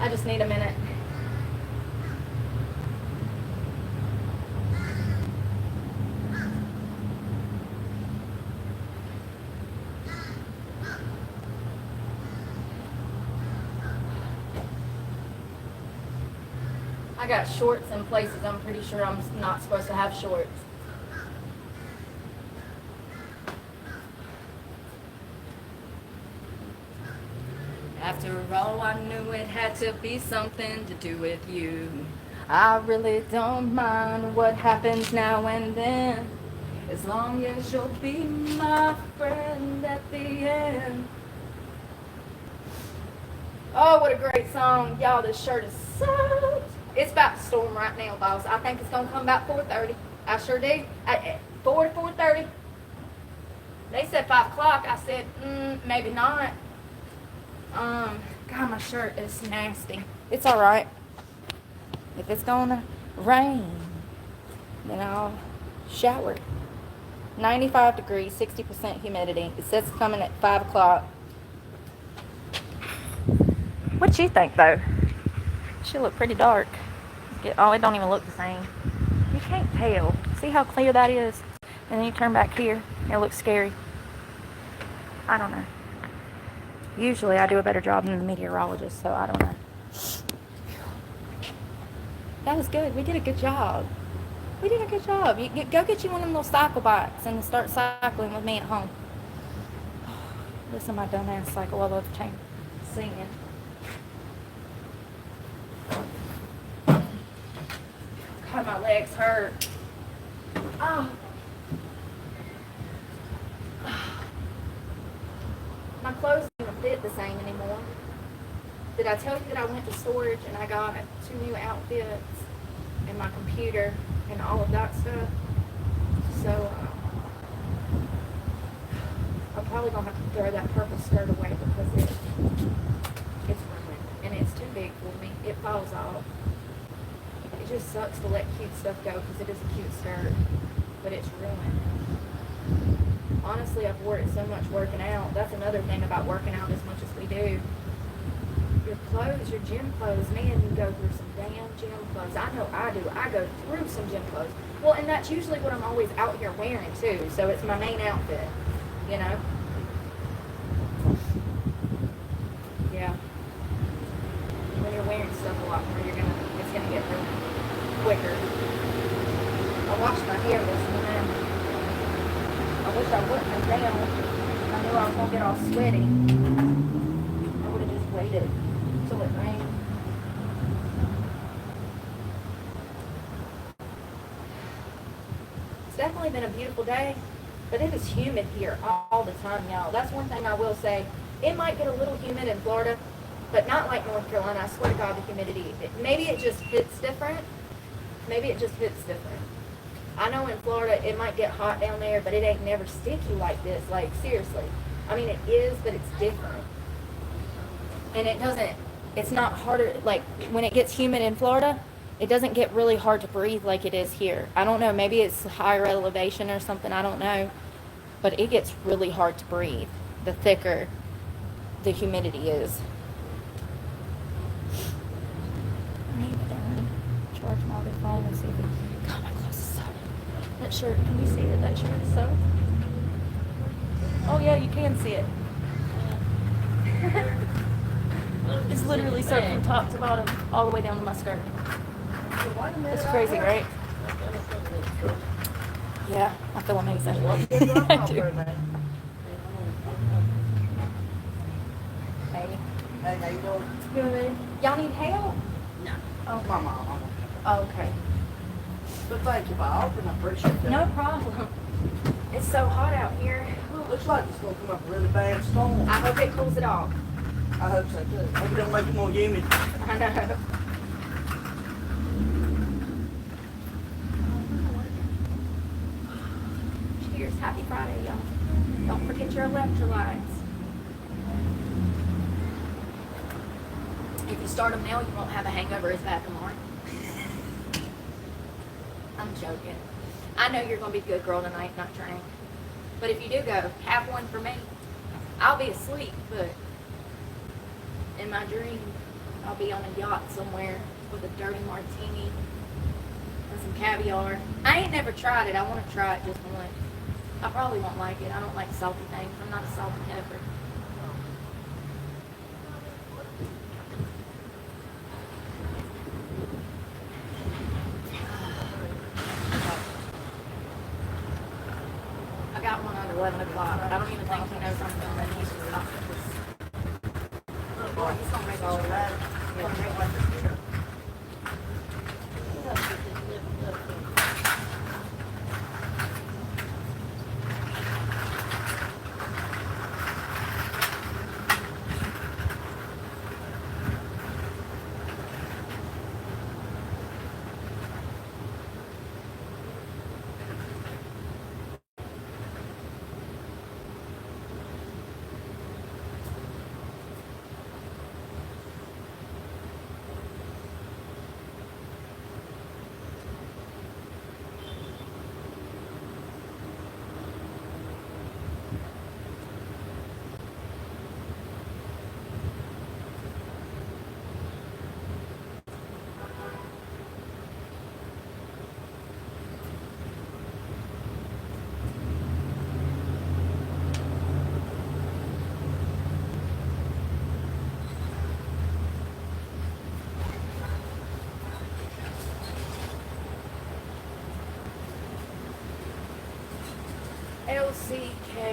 I just need a minute. I got shorts in places I'm pretty sure I'm not supposed to have shorts. After all, I knew it had to be something to do with you. I really don't mind what happens now and then, as long as you'll be my friend at the end. Oh, what a great song. Y'all, this shirt is so... It's about to storm right now, boss. I think it's going to come about 4:30. I sure do. 4 to 4:30. They said 5 o'clock. I said, maybe not. God, my shirt is nasty. It's all right. If it's gonna rain, then I'll shower. 95 degrees, 60% humidity. It says it's coming at 5 o'clock. What you think, though? She look pretty dark. Oh, it don't even look the same. You can't tell. See how clear that is? And then you turn back here, it looks scary. I don't know. Usually I do a better job than the meteorologist, so I don't know. That was good. We did a good job. We did a good job. Go get you one of them little cycle bikes and start cycling with me at home. Listen to my dumbass cycle all over time singing. God, my legs hurt. Oh. My clothes don't even fit the same anymore. Did I tell you that I went to storage and I got 2 new outfits and my computer and all of that stuff? So I'm probably gonna have to throw that purple skirt away because it's ruined and it's too big for me. It falls off. It just sucks to let cute stuff go because it is a cute skirt, but it's ruined. Honestly, I've worn it so much working out. That's another thing about working out as much as we do. Your clothes, your gym clothes, man, you go through some damn gym clothes. I know I do. I go through some gym clothes. Well, and that's usually what I'm always out here wearing too. So it's my main outfit, you know? Yeah. When you're wearing stuff a lot more, it's gonna get ruined quicker. I washed my hair this morning. I wish I wouldn't have down. I knew I was gonna get all sweaty. I would have just waited till it rained. It's definitely been a beautiful day, but it is humid here all the time, y'all. That's one thing I will say. It might get a little humid in Florida, but not like North Carolina. I swear to God, the humidity. Maybe it just hits different. Maybe it just hits different. I know in Florida it might get hot down there, but it ain't never sticky like this. Like, seriously. I mean, it is, but it's different. And it's not harder, like, when it gets humid in Florida, it doesn't get really hard to breathe like it is here. I don't know, maybe it's higher elevation or something, I don't know. But it gets really hard to breathe the thicker the humidity is. I need to charge my other phone and see if it... God, my clothes is soaked. That shirt, can you see that shirt is soaked? Oh yeah, you can see it. It's literally soaked from top to bottom, all the way down to my skirt. It's crazy, right? Yeah, I feel amazing. I do. Hey. Hey, how you doing? Good. Y'all need help? No. Oh, My mom. oh, okay. But thank you for offering. I appreciate that. No problem. It's so hot out here. Looks like it's going to come up a really bad storm. I hope it cools it off. I hope so too. Hope it don't make it more humid. I know. Cheers. Happy Friday, y'all. Don't forget your electrolytes. If you start them now, you won't have a hangover as bad tomorrow. I'm joking. I know you're going to be a good girl tonight, not drink. But if you do go, have one for me. I'll be asleep, but in my dream, I'll be on a yacht somewhere with a dirty martini and some caviar. I ain't never tried it. I want to try it just once. I probably won't like it. I don't like salty things. I'm not a salty pepper. I got one at 11 o'clock. I don't even think he knows I'm filming. He's just talking. Boy, he's gonna make all that. He's gonna make like this.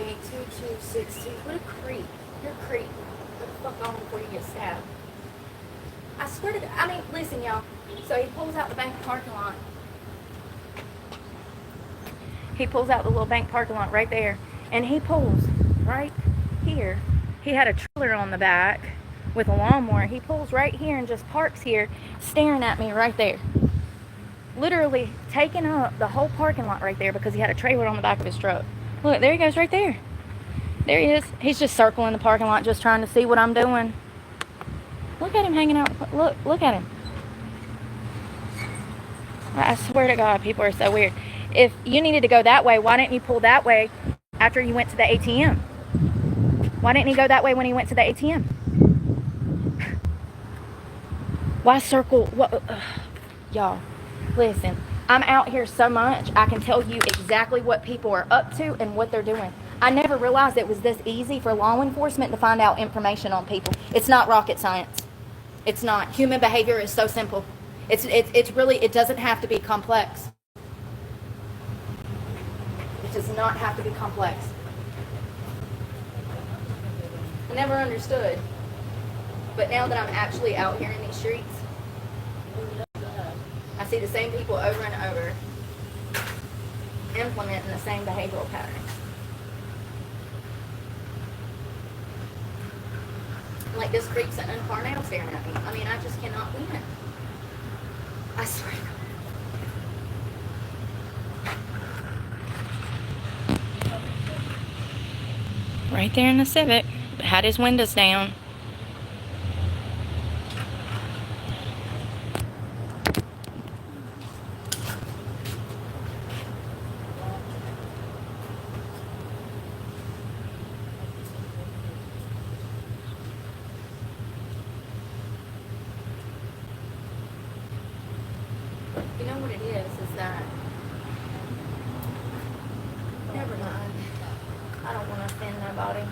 2262. What a creep. You're a creep. Get the fuck on before you get stabbed. I swear to God. I mean, listen, y'all. So he pulls out the bank parking lot. He pulls out the little bank parking lot right there. And he pulls right here. He had a trailer on the back with a lawnmower. He pulls right here and just parks here, staring at me right there. Literally taking up the whole parking lot right there because he had a trailer on the back of his truck. Look, there he goes right there. There he is. He's just circling the parking lot, just trying to see what I'm doing. Look at him hanging out. Look at him. I swear to God, people are so weird. If you needed to go that way, why didn't you pull that way after you went to the ATM? Why didn't he go that way when he went to the ATM? Why circle? Y'all, listen. I'm out here so much, I can tell you exactly what people are up to and what they're doing. I never realized it was this easy for law enforcement to find out information on people. It's not rocket science. It's not. Human behavior is so simple. It's really, it doesn't have to be complex. It does not have to be complex. I never understood. But now that I'm actually out here in these streets, I see the same people over and over implementing the same behavioral patterns. Like this creep sitting in the car now staring at me. I mean, I just cannot win. I swear to God. Right there in the Civic. Had his windows down. You know what it is that, never mind. I don't want to offend nobody.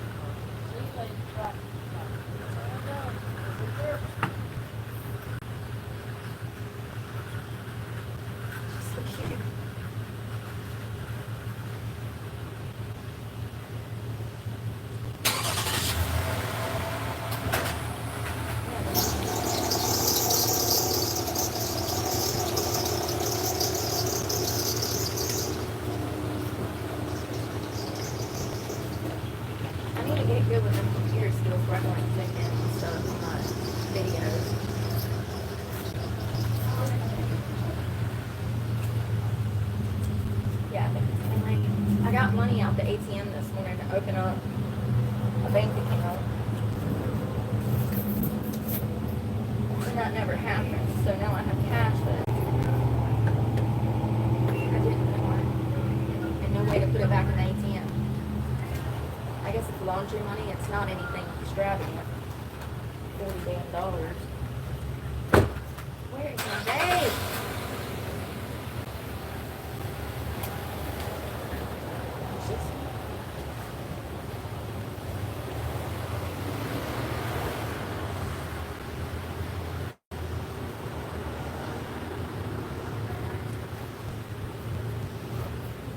She's so cute. I need to get good with them computer skills where I can like zoom in and stuff on my videos. Yeah, I think it's fine. I got money out the ATM this morning to open up a bank account. And that never happened, so now I have cash that I didn't want and no way to put it back in the ATM. I guess it's laundry money. It's not anything extravagant. $40 damn. Where is my babe?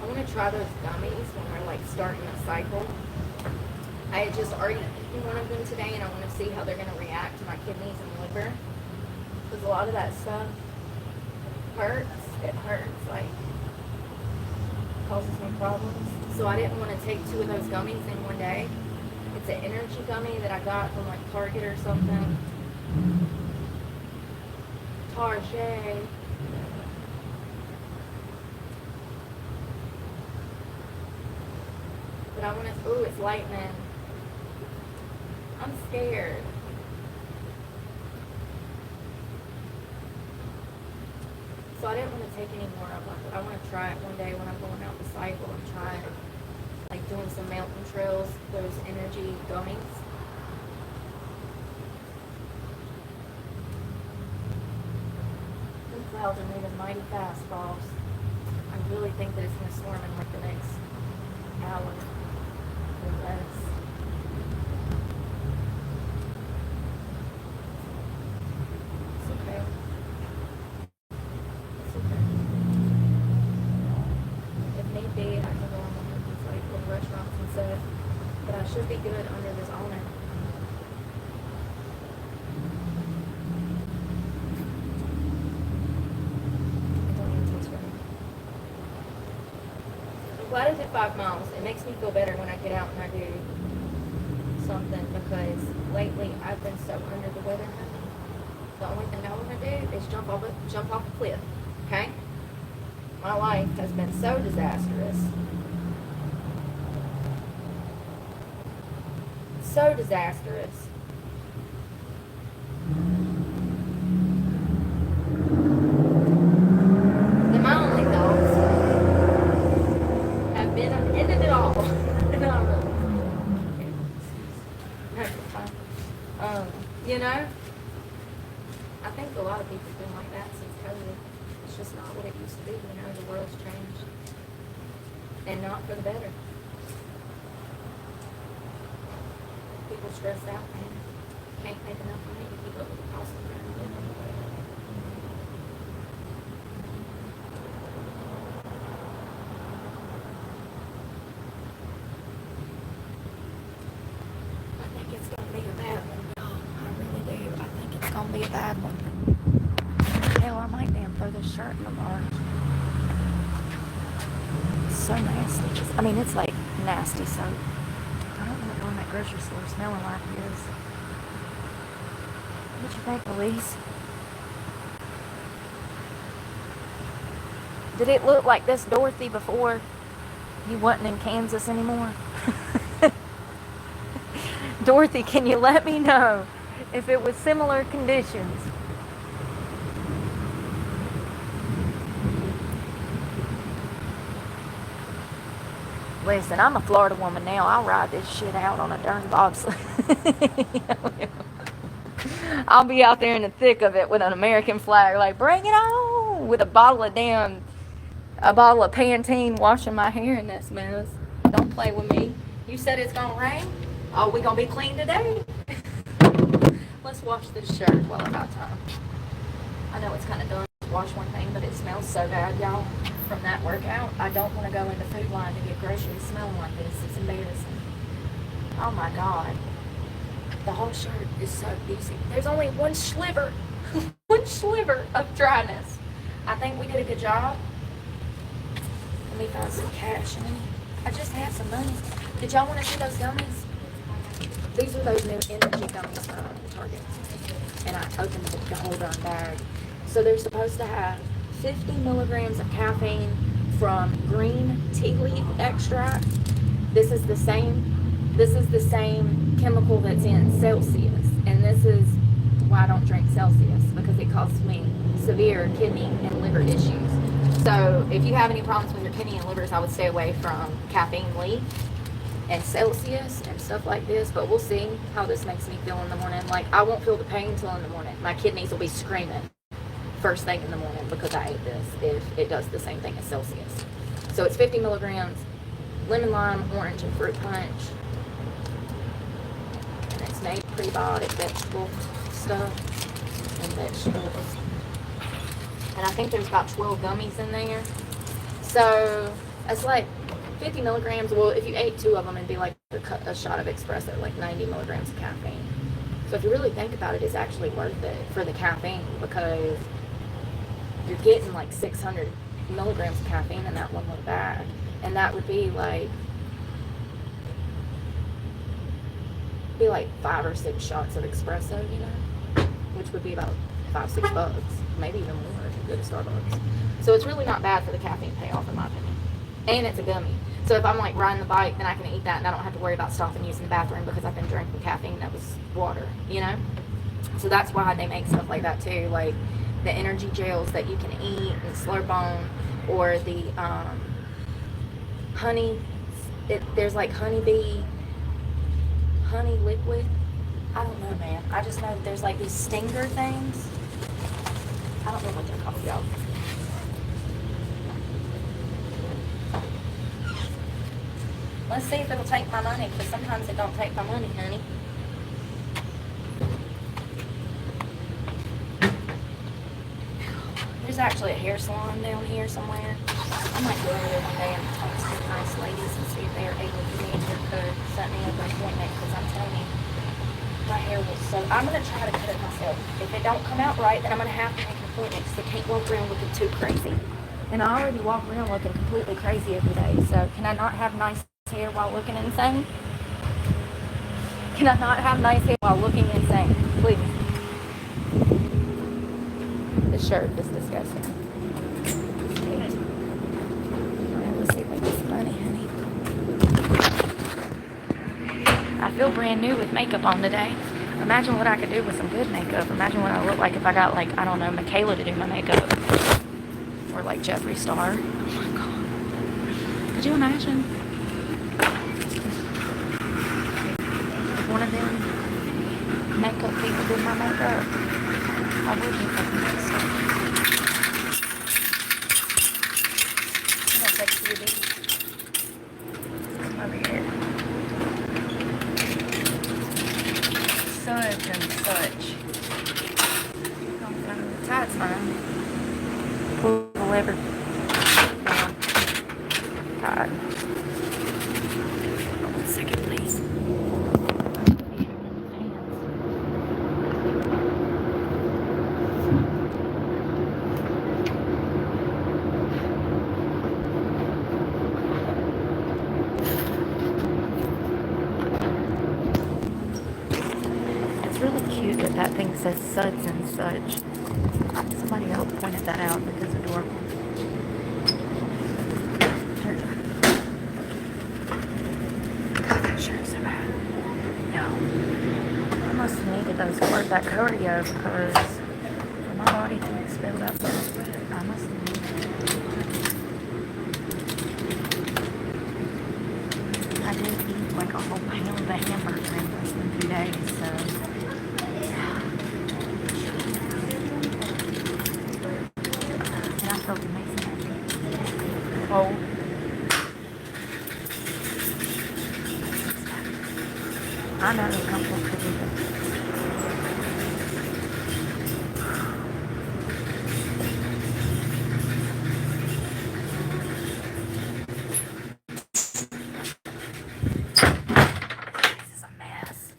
I want to try those gummies when we're like starting a cycle. I had just already eaten one of them today, and I want to see how they're going to react to my kidneys and liver. Because a lot of that stuff hurts. It hurts, like, causes me problems. So I didn't want to take 2 of those gummies in one day. It's an energy gummy that I got from like Target or something. Target. But I want to, ooh, it's lightning. I'm scared. So I didn't want to take any more of them, but I want to try it one day when I'm going out the cycle and try it. Like doing some mountain trails, those energy gummies. The clouds are moving mighty fast, boss. I really think that it's going to storm in like the next hour or less. It's okay. It's okay. If need be, I can go on one of these like little restaurants and stuff. good under this awning. It don't even taste right. I'm glad I did 5 miles. It makes me feel better when I get out and I do something, because lately I've been so under the weather. The only thing I want to do is jump off a cliff. Okay? My life has been so disastrous. So disastrous. And my only thoughts have been, I've ended it all. Not really. No, it's fine. You know, I think a lot of people have been like that since COVID. It's just not what it used to be. You know, the world's changed. And not for the better. People stressed out, man. Can't make enough money to keep up with the cost of living. I think it's gonna be a bad one, y'all. I really do. I think it's gonna be a bad one. Hell, I might damn throw this shirt in the bar. It's so nasty. I mean, it's like nasty soap. I don't want to go in that grocery store smelling like this. What you think, Elise? Did it look like this, Dorothy, before you wasn't in Kansas anymore? Dorothy, can you let me know if it was similar conditions? Listen, I'm a Florida woman now. I'll ride this shit out on a darn bobsled. I'll be out there in the thick of it with an American flag, like, bring it on, with a bottle of Pantene washing my hair in this mess. Don't play with me. You said it's gonna rain? Oh, we gonna be clean today? Let's wash this shirt while I got time. I know it's kind of dumb to wash one thing, but it smells so bad, y'all, from that workout. I don't want to go into Food Line to get groceries smelling like this. It's embarrassing. Oh my God. The whole shirt is so easy. There's only one sliver, one sliver of dryness. I think we did a good job. Let me find some cash. I just had some money. Did y'all want to see those gummies? These are those new energy gummies from Target. And I opened the whole darn bag. So they're supposed to have 50 milligrams of caffeine from green tea leaf extract. This is the same chemical that's in Celsius. And this is why I don't drink Celsius, because it causes me severe kidney and liver issues. So if you have any problems with your kidney and livers, I would stay away from caffeine leaf and Celsius and stuff like this. But we'll see how this makes me feel in the morning. Like, I won't feel the pain until in the morning. My kidneys will be screaming first thing in the morning because I ate this, if it does the same thing as Celsius. So it's 50 milligrams, lemon, lime, orange, and fruit punch. And it's made prebiotic vegetable stuff and vegetables. And I think there's about 12 gummies in there. So it's like 50 milligrams. Well, if you ate 2 of them, it'd be like a shot of espresso, like 90 milligrams of caffeine. So if you really think about it, it's actually worth it for the caffeine, because you're getting like 600 milligrams of caffeine in that one little bag. And that would be like 5 or 6 shots of espresso, you know, which would be about $5-6, maybe even more if you go to Starbucks. So it's really not bad for the caffeine payoff, in my opinion. And it's a gummy. So if I'm like riding the bike, then I can eat that and I don't have to worry about stopping and using the bathroom because I've been drinking caffeine that was water, you know? So that's why they make stuff like that too, like the energy gels that you can eat and slurp on, or the honey. There's like honeybee honey liquid. I don't know, man. I just know there's like these stinger things. I don't know what they're called, y'all. Let's see if it'll take my money, because sometimes it don't take my money, honey. There's actually a hair salon down here somewhere. I might go over there one day and talk to some nice ladies and see if they are able to give me a haircut, set me up an appointment, because I'm telling you, my hair was so... I'm going to try to cut it myself. If it don't come out right, then I'm going to have to make an appointment, because I can't walk around looking too crazy. And I already walk around looking completely crazy every day, so can I not have nice hair while looking insane? Can I not have nice hair while looking insane? Please. This shirt is disgusting. Alright, let's see if I get some money, honey. I feel brand new with makeup on today. Imagine what I could do with some good makeup. Imagine what I look like if I got, like, I don't know, Michaela to do my makeup. Or like Jeffree Star. Oh my god. Could you imagine? If one of them makeup people did my makeup, I would be fucking pissed. I'm gonna text you, dude. Come over here. Such and such. The tide's fine. Whoever. God. One second, please. It's really cute that that thing says such and such. Somebody else pointed that out because it's adorable. Sure, so bad. No. I must have needed that cardio because for my body to expel that stuff, I must have needed it. I did eat like a whole pound of hamburger in less than 2 days, so yeah. And I felt amazing. Oh. I know it's comfortable to do this. This is a mess.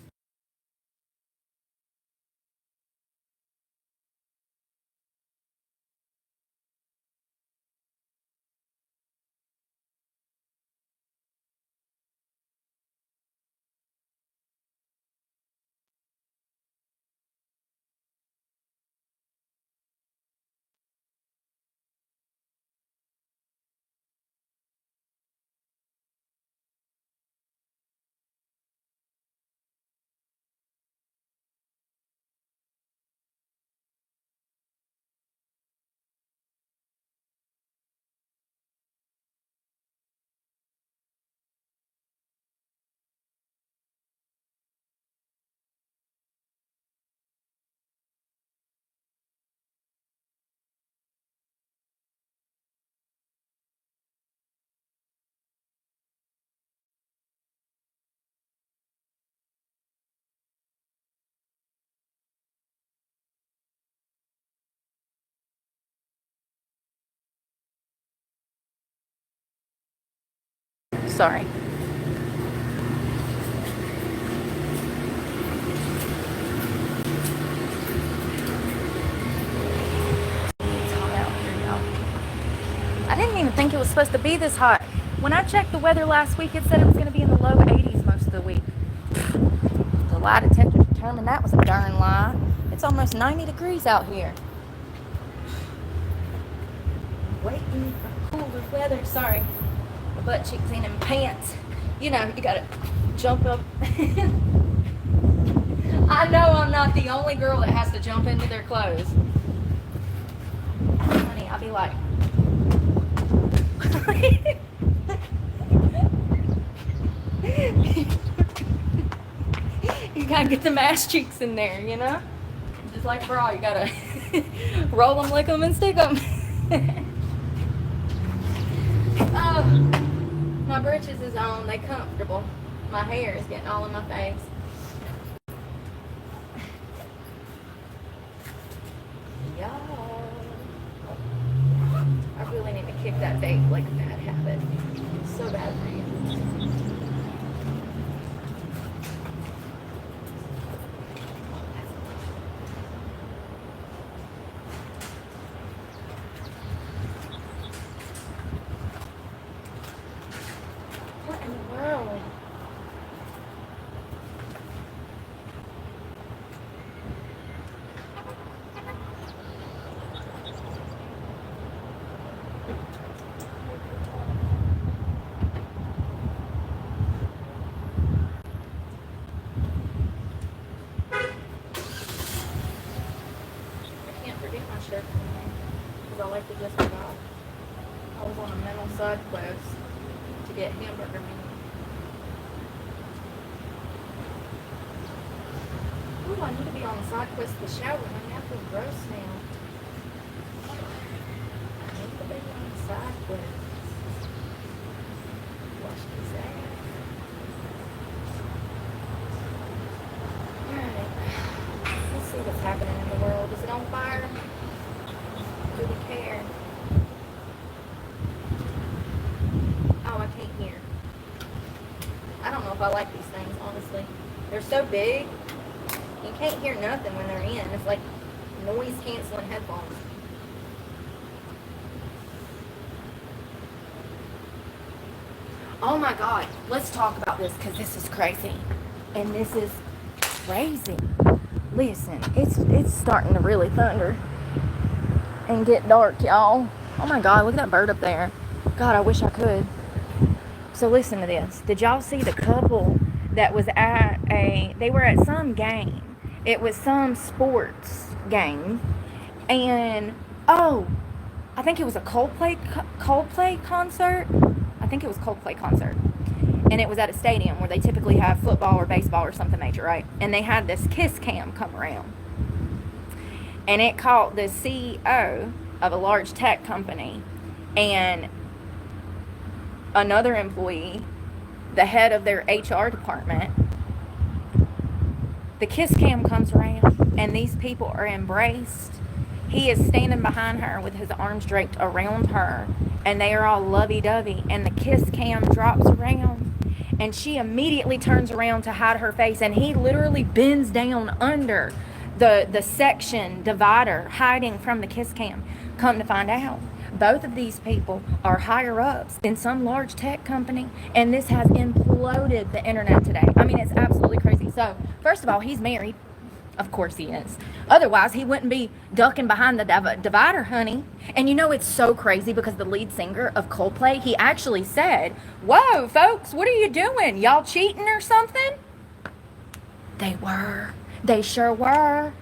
Sorry. It's hot out here, y'all. I didn't even think it was supposed to be this hot. When I checked the weather last week, it said it was going to be in the low 80s most of the week. The lie detector determined that was a darn lie. It's almost 90 degrees out here. Waiting for cooler weather. Sorry. My butt cheeks ain't in pants. You know, you gotta jump up. I know I'm not the only girl that has to jump into their clothes. Honey, I'll be like... You gotta get the ass cheeks in there, you know? Just like bra, you gotta roll them, lick them, and stick them. Oh, my britches is on. They comfortable. My hair is getting all in my face. Y'all. make that vape like a bad habit. It's so bad for you. What in the world? I can't forget my shirt because I like to just forgot. I was on a mental side quest to get hamburger meat. Ooh, I need to be on the side quest to shower. Honey, I feel gross now. I need to be on the side quest. Wash this ass. Alright. Let's see what's happening in the world. Is it on fire? Do we care? Oh, I can't hear. I don't know if I like these things, honestly. They're so big. You can't hear nothing when they're in. It's like noise canceling headphones. Oh my God, let's talk about this because this is crazy. And this is crazy. Listen, it's starting to really thunder and get dark, y'all. Oh my God, look at that bird up there. God, I wish I could. So listen to this. Did y'all see the couple that was at they were at some game. It was some sports game. And, I think it was a Coldplay concert. I think it was Coldplay concert. And it was at a stadium where they typically have football or baseball or something major, right? And they had this kiss cam come around. And it caught the CEO of a large tech company and another employee, the head of their HR department. The kiss cam comes around and these people are embraced. He is standing behind her with his arms draped around her and they are all lovey-dovey, and the kiss cam drops around and she immediately turns around to hide her face, and he literally bends down under the section divider hiding from the kiss cam. Come to find out, both of these people are higher ups in some large tech company, and this has imploded the internet today. I mean, it's absolutely crazy. So, first of all, he's married. Of course he is. Otherwise, he wouldn't be ducking behind the divider, honey. And you know, it's so crazy because the lead singer of Coldplay, he actually said, "Whoa, folks, what are you doing? Y'all cheating or something?" They were. They sure were.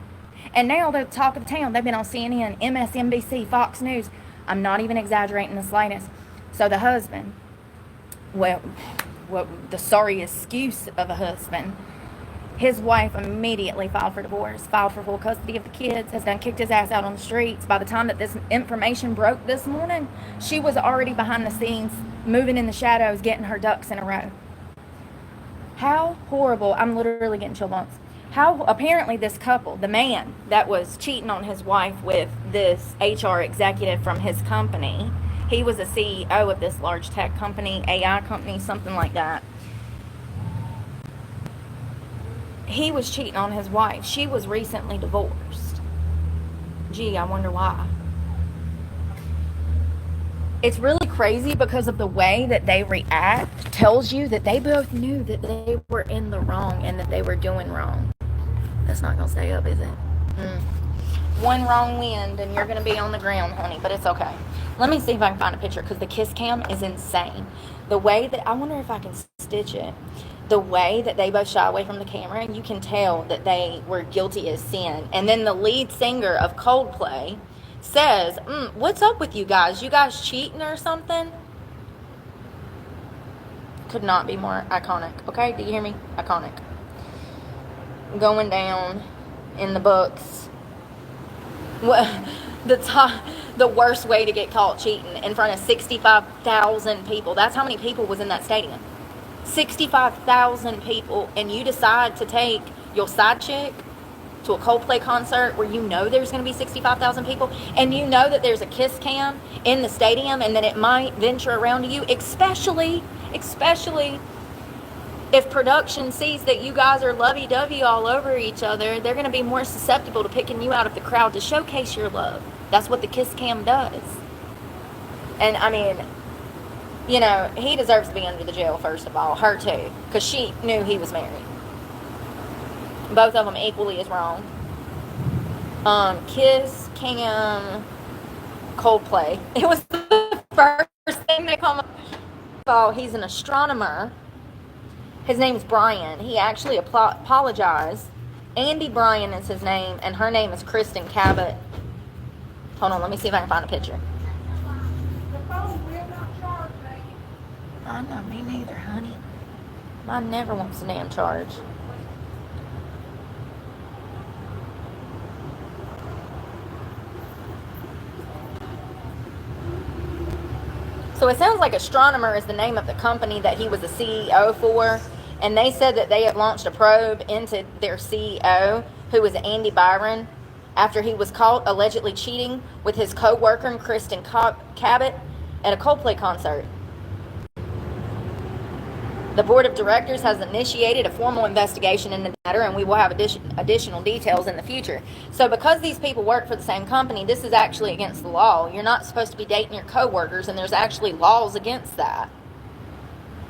And now they're the talk of the town. They've been on CNN, MSNBC, Fox News. I'm not even exaggerating the slightest. So the husband, well, the sorry excuse of a husband, his wife immediately filed for divorce, filed for full custody of the kids, has done kicked his ass out on the streets. By the time that this information broke this morning, she was already behind the scenes, moving in the shadows, getting her ducks in a row. How horrible. I'm literally getting chill bumps. How apparently this couple, the man that was cheating on his wife with this HR executive from his company, he was a CEO of this large tech company, AI company, something like that. He was cheating on his wife. She was recently divorced. Gee, I wonder why. It's really crazy because of the way that they react tells you that they both knew that they were in the wrong and that they were doing wrong. That's not going to stay up, is it? One wrong wind and you're going to be on the ground, honey, but it's okay. Let me see if I can find a picture because the kiss cam is insane. The way that, I wonder if I can stitch it. The way that they both shy away from the camera, and you can tell that they were guilty as sin. And then the lead singer of Coldplay says, "What's up with you guys? You guys cheating or something?" Could not be more iconic. Okay, do you hear me? Iconic. Going down in the books. Well, the worst way to get caught cheating in front of 65,000 people. That's how many people was in that stadium. 65,000 people, and you decide to take your side chick to a Coldplay concert where you know there's going to be 65,000 people, and you know that there's a kiss cam in the stadium, and that it might venture around to you, especially if production sees that you guys are lovey-dovey all over each other, they're going to be more susceptible to picking you out of the crowd to showcase your love. That's what the kiss cam does. And I mean, you know, he deserves to be under the jail, first of all. Her too, because she knew he was married. Both of them equally as wrong. Kiss cam Coldplay. It was the first thing they come up. Oh, he's an astronomer. His name's Brian. He actually apologized. Andy Bryan is his name, and her name is Kristen Cabot. Hold on, let me see if I can find a picture. The phone will not charge, baby. I know, me neither, honey. Mine never wants a damn charge. So it sounds like Astronomer is the name of the company that he was the CEO for. And they said that they had launched a probe into their CEO, who was Andy Byron, after he was caught allegedly cheating with his co-worker, Kristen Cabot, at a Coldplay concert. The board of directors has initiated a formal investigation into the matter, and we will have additional details in the future. So because these people work for the same company, this is actually against the law. You're not supposed to be dating your coworkers, and there's actually laws against that.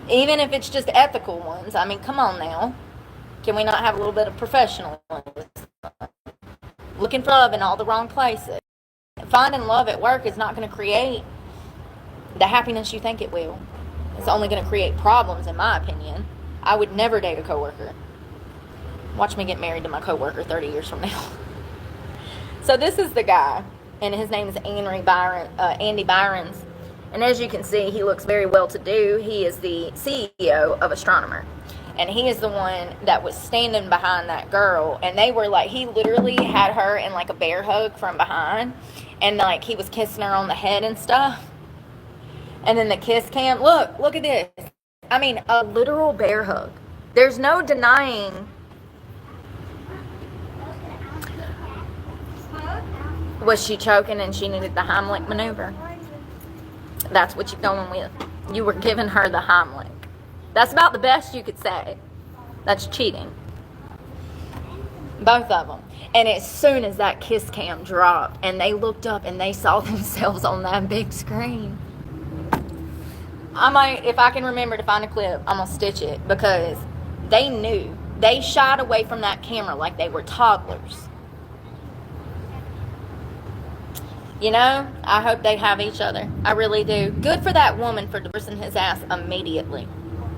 Even if it's just ethical ones. I mean, come on now. Can we not have a little bit of professionalism? Looking for love in all the wrong places. Finding love at work is not going to create the happiness you think it will. It's only going to create problems, in my opinion. I would never date a coworker. Watch me get married to my coworker 30 years from now. So this is the guy, and his name is Andy Byron. And as you can see, he looks very well-to-do. He is the CEO of Astronomer. And he is the one that was standing behind that girl. And they were like, he literally had her in like a bear hug from behind. And like he was kissing her on the head and stuff. And then the kiss cam, look at this. I mean, a literal bear hug. There's no denying. Was she choking and she needed the Heimlich maneuver? That's what you're going with. You were giving her the Heimlich. That's about the best you could say. That's cheating. Both of them. And as soon as that kiss cam dropped and they looked up and they saw themselves on that big screen, I might, if I can remember to find a clip, I'm going to stitch it, because they knew. They shied away from that camera like they were toddlers. You know, I hope they have each other. I really do. Good for that woman for divorcing his ass immediately.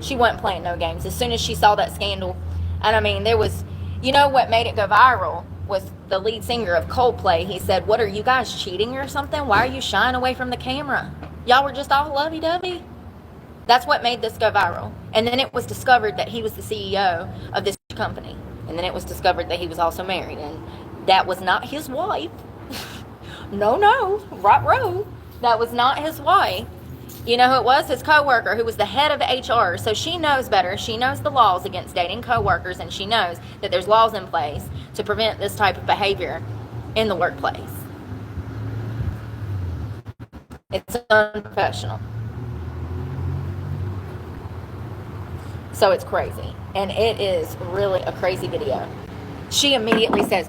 She wasn't playing no games. As soon as she saw that scandal, and I mean, there was, you know what made it go viral was the lead singer of Coldplay. He said, "What, are you guys cheating or something? Why are you shying away from the camera? Y'all were just all lovey-dovey." That's what made this go viral. And then it was discovered that he was the CEO of this company. And then it was discovered that he was also married. And that was not his wife. No, right row. That was not his wife. You know who it was? His coworker, who was the head of HR. So she knows better. She knows the laws against dating coworkers, and she knows that there's laws in place to prevent this type of behavior in the workplace. It's unprofessional. So it's crazy. And it is really a crazy video. She immediately says,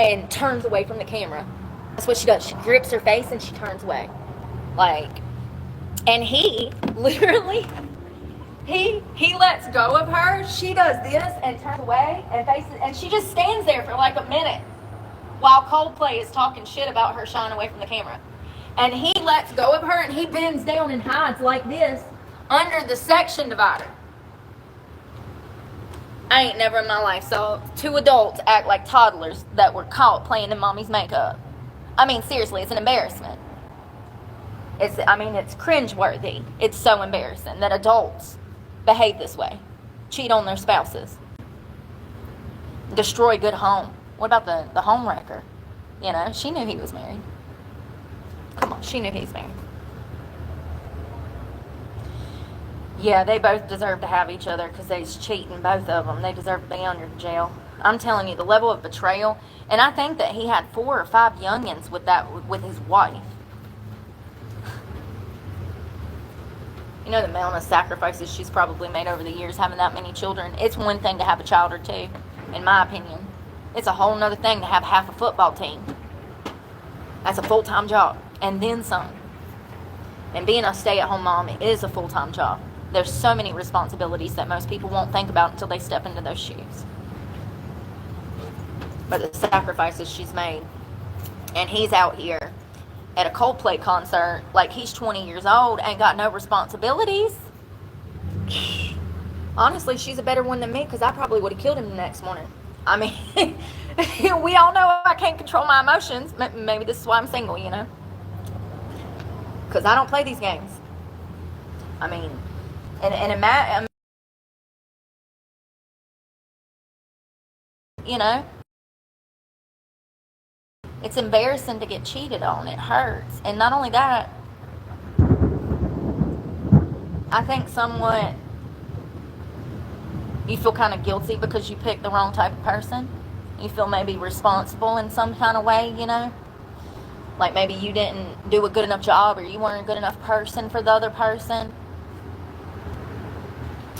and turns away from the camera. That's what she does. She grips her face and she turns away. Like, and he literally, he lets go of her. She does this and turns away and faces, and she just stands there for like a minute while Coldplay is talking shit about her shying away from the camera. And he lets go of her and he bends down and hides like this under the section divider. I ain't never in my life saw two adults act like toddlers that were caught playing in mommy's makeup. I mean, seriously, it's an embarrassment. It's cringeworthy. It's so embarrassing that adults behave this way. Cheat on their spouses. Destroy good home. What about the home wrecker? You know, she knew he was married. Come on, she knew he was married. Yeah, they both deserve to have each other because they's cheating, both of them. They deserve to be under jail. I'm telling you, the level of betrayal. And I think that he had 4 or 5 youngins with his wife. You know the amount of sacrifices she's probably made over the years having that many children. It's one thing to have a child or two, in my opinion. It's a whole nother thing to have half a football team. That's a full-time job. And then some. And being a stay-at-home mom is a full-time job. There's so many responsibilities that most people won't think about until they step into those shoes. But the sacrifices she's made. And he's out here at a Coldplay concert like he's 20 years old, ain't got no responsibilities. Honestly, she's a better one than me, because I probably would have killed him the next morning. I mean, we all know I can't control my emotions. Maybe this is why I'm single, you know, because I don't play these games. I mean, and you know, it's embarrassing to get cheated on. It hurts. And not only that, I think somewhat you feel kind of guilty because you picked the wrong type of person. You feel maybe responsible in some kind of way, you know? Like maybe you didn't do a good enough job, or you weren't a good enough person for the other person.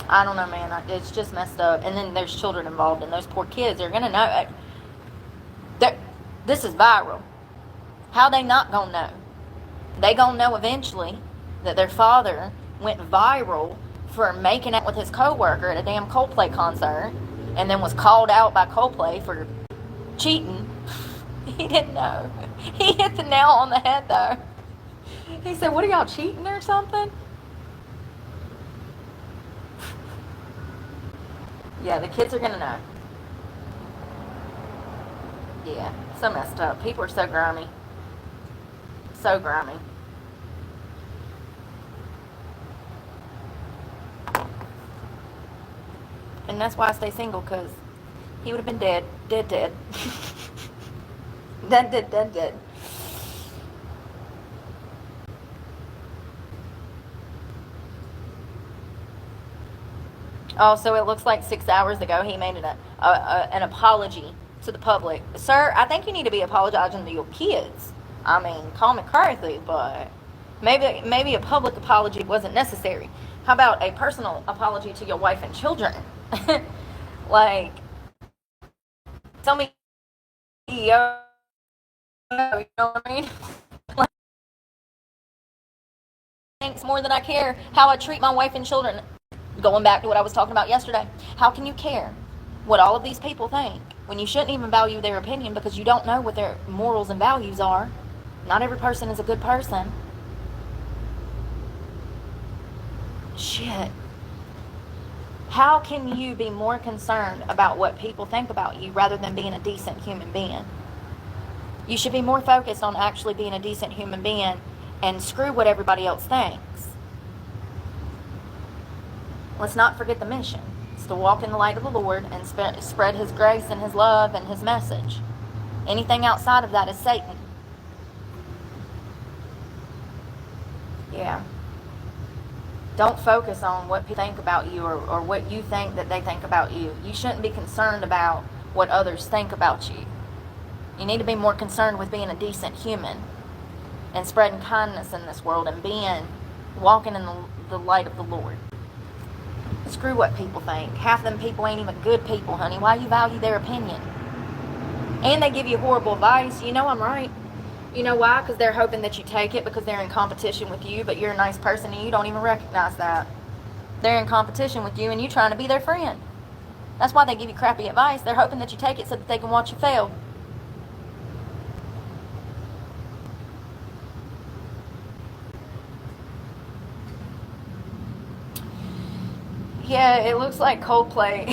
I don't know, man. It's just messed up. And then there's children involved, and those poor kids are going to know. This is viral. How they not gonna know? They gonna know eventually that their father went viral for making out with his coworker at a damn Coldplay concert, and then was called out by Coldplay for cheating. He didn't know. He hit the nail on the head, though. He said, "What are y'all, cheating or something?" Yeah, the kids are gonna know. Yeah, so messed up. People are so grimy. So grimy. And that's why I stay single, because he would have been dead. Dead. Dead. Oh, so it looks like 6 hours ago he made an apology to the public. Sir, I think you need to be apologizing to your kids. I mean, call me crazy, but maybe a public apology wasn't necessary. How about a personal apology to your wife and children? Like, tell me, you know what I mean? Like, thanks more than I care how I treat my wife and children. Going back to what I was talking about yesterday. How can you care what all of these people think when you shouldn't even value their opinion, because you don't know what their morals and values are? Not every person is a good person. Shit. How can you be more concerned about what people think about you rather than being a decent human being? You should be more focused on actually being a decent human being and screw what everybody else thinks. Let's not forget the mission. It's to walk in the light of the Lord and spread His grace and His love and His message. Anything outside of that is Satan. Yeah. Don't focus on what people think about you, or what you think that they think about you. You shouldn't be concerned about what others think about you. You need to be more concerned with being a decent human and spreading kindness in this world and walking in the light of the Lord. Screw what people think. Half them people ain't even good people, honey. Why you value their opinion? And they give you horrible advice. You know I'm right. You know why? Because they're hoping that you take it because they're in competition with you, but you're a nice person and you don't even recognize that. They're in competition with you and you trying to be their friend. That's why they give you crappy advice. They're hoping that you take it so that they can watch you fail. Yeah, it looks like Coldplay.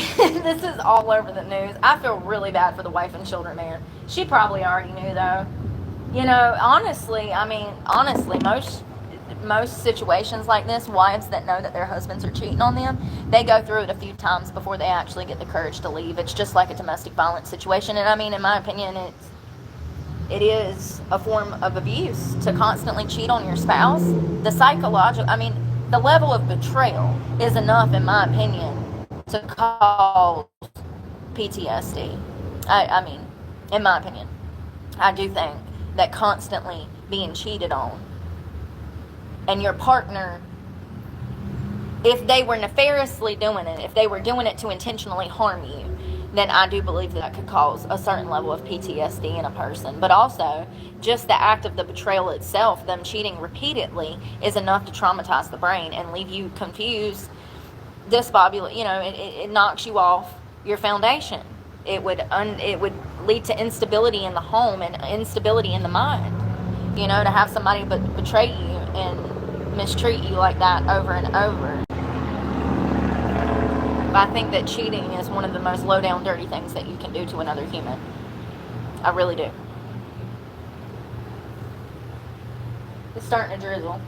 This is all over the news. I feel really bad for the wife and children, man. She probably already knew, though. You know, honestly, most situations like this, wives that know that their husbands are cheating on them, they go through it a few times before they actually get the courage to leave. It's just like a domestic violence situation. And I mean, in my opinion, it is a form of abuse to constantly cheat on your spouse. The level of betrayal is enough, in my opinion, to cause PTSD. I mean, in my opinion, I do think that constantly being cheated on and your partner, if they were nefariously doing it, if they were doing it to intentionally harm you, then I do believe that could cause a certain level of PTSD in a person. But also, just the act of the betrayal itself, them cheating repeatedly, is enough to traumatize the brain and leave you confused, disbobulated. It knocks you off your foundation. It would lead to instability in the home and instability in the mind. To have somebody betray you and mistreat you like that over and over. I think that cheating is one of the most low down dirty things that you can do to another human. I really do. It's starting to drizzle.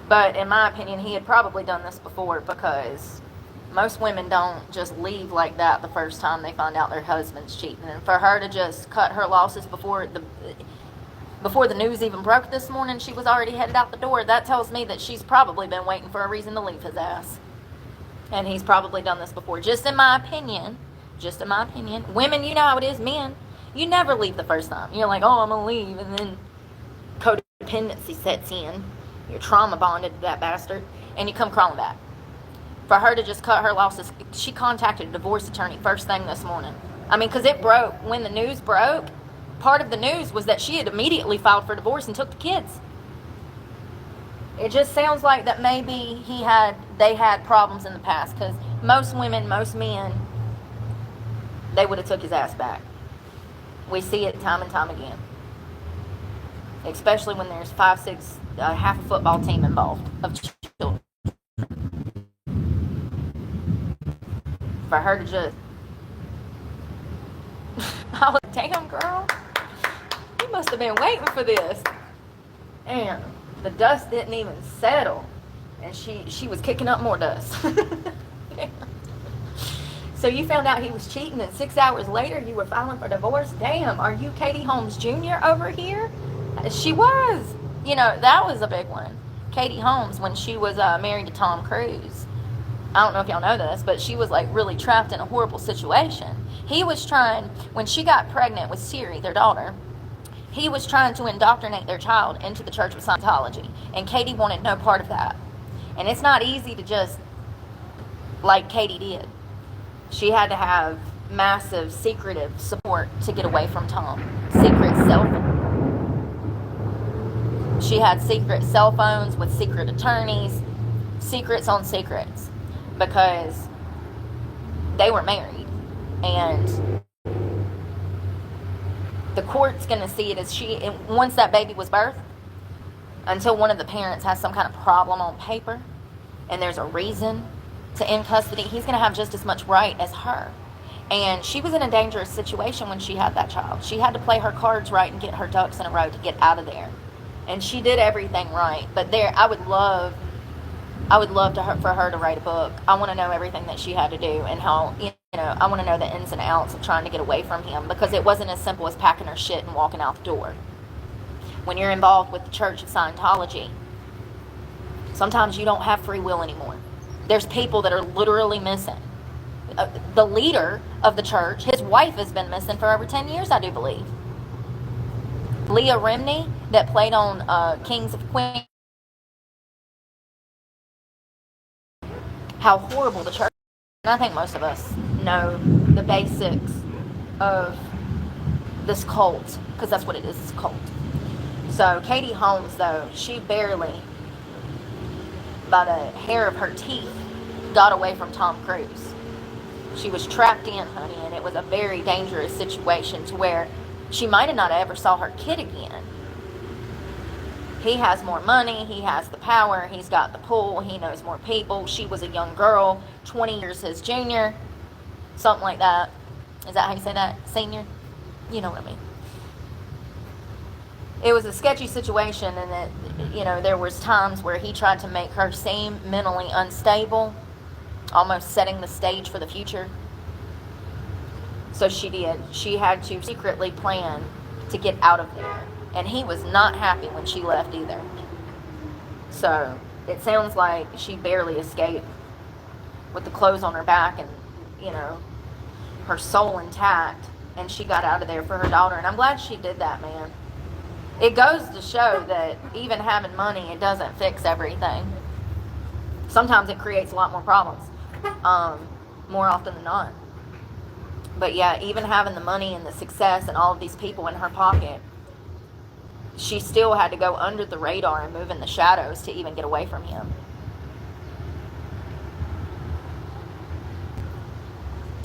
But in my opinion, he had probably done this before, because most women don't just leave like that the first time they find out their husband's cheating. And for her to just cut her losses before the news even broke this morning, she was already headed out the door. That tells me that she's probably been waiting for a reason to leave his ass. And he's probably done this before. Just in my opinion. Women, you know how it is. Men, you never leave the first time. You're like, oh, I'm going to leave. And then codependency sets in. You're trauma bonded to that bastard. And you come crawling back. For her to just cut her losses, she contacted a divorce attorney first thing this morning. I mean, because it broke. When the news broke, part of the news was that she had immediately filed for divorce and took the kids. It just sounds like that maybe they had problems in the past, because most women, most men, they would have took his ass back. We see it time and time again. Especially when there's 5, 6, half a football team involved of children. For her to just... I was like, damn, girl. You must have been waiting for this. And the dust didn't even settle. And she was kicking up more dust. So you found out he was cheating, and 6 hours later you were filing for divorce? Damn, are you Katie Holmes Jr. over here? She was. That was a big one. Katie Holmes, when she was married to Tom Cruise. I don't know if y'all know this, but she was like really trapped in a horrible situation. He was trying, when she got pregnant with Siri, their daughter, he was trying to indoctrinate their child into the Church of Scientology. And Katie wanted no part of that. And it's not easy to just, like Katie did. She had to have massive, secretive support to get away from Tom. She had secret cell phones with secret attorneys, secrets on secrets, because they were married. And the court's going to see it as once that baby was birthed, until one of the parents has some kind of problem on paper and there's a reason to end custody, he's going to have just as much right as her. And she was in a dangerous situation when she had that child. She had to play her cards right and get her ducks in a row to get out of there. And she did everything right. But I would love for her to write a book. I want to know everything that she had to do, and how, I want to know the ins and outs of trying to get away from him, because it wasn't as simple as packing her shit and walking out the door. When you're involved with the Church of Scientology, sometimes you don't have free will anymore. There's people that are literally missing. The leader of the church, his wife has been missing for over 10 years, I do believe. Leah Remini, that played on Kings of Queens. How horrible the church is. And I think most of us know the basics of this cult, because that's what it is, it's a cult. So Katie Holmes, though, she barely, by the hair of her teeth, got away from Tom Cruise. She was trapped in, honey, and it was a very dangerous situation to where she might have not ever saw her kid again. He has more money, he has the power, he's got the pull, he knows more people. She was a young girl, 20 years his junior, something like that. Is that how you say that? Senior? You know what I mean. It was a sketchy situation, and there was times where he tried to make her seem mentally unstable, almost setting the stage for the future. So she did. She had to secretly plan to get out of there. And he was not happy when she left either. So it sounds like she barely escaped with the clothes on her back and, you know, her soul intact, and she got out of there for her daughter. And I'm glad she did that, man. It goes to show that even having money, it doesn't fix everything. Sometimes it creates a lot more problems, more often than not. But yeah, even having the money and the success and all of these people in her pocket, she still had to go under the radar and move in the shadows to even get away from him.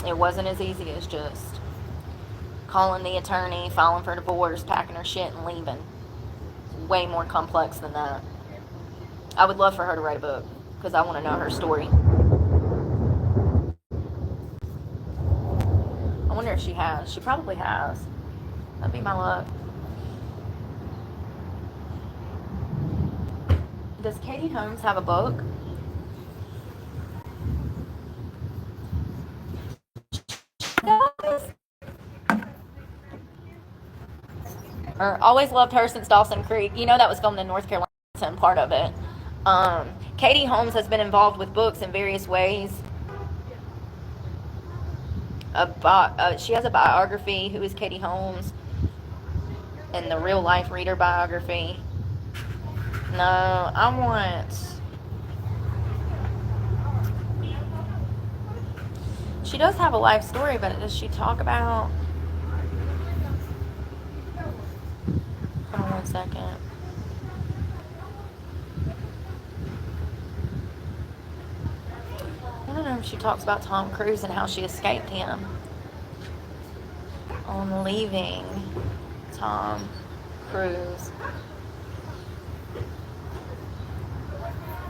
It wasn't as easy as just calling the attorney, filing for divorce, packing her shit, and leaving. It's way more complex than that. I would love for her to write a book, because I want to know her story. I wonder if she has. She probably has. That'd be my luck. Does Katie Holmes have a book? Always loved her since Dawson Creek. You know that was filmed in North Carolina, part of it. Katie Holmes has been involved with books in various ways. She has a biography, Who is Katie Holmes? And the real life reader biography. No, I want... She does have a life story, but does she talk about... Hold on one second. I don't know if she talks about Tom Cruise and how she escaped him on leaving Tom Cruise.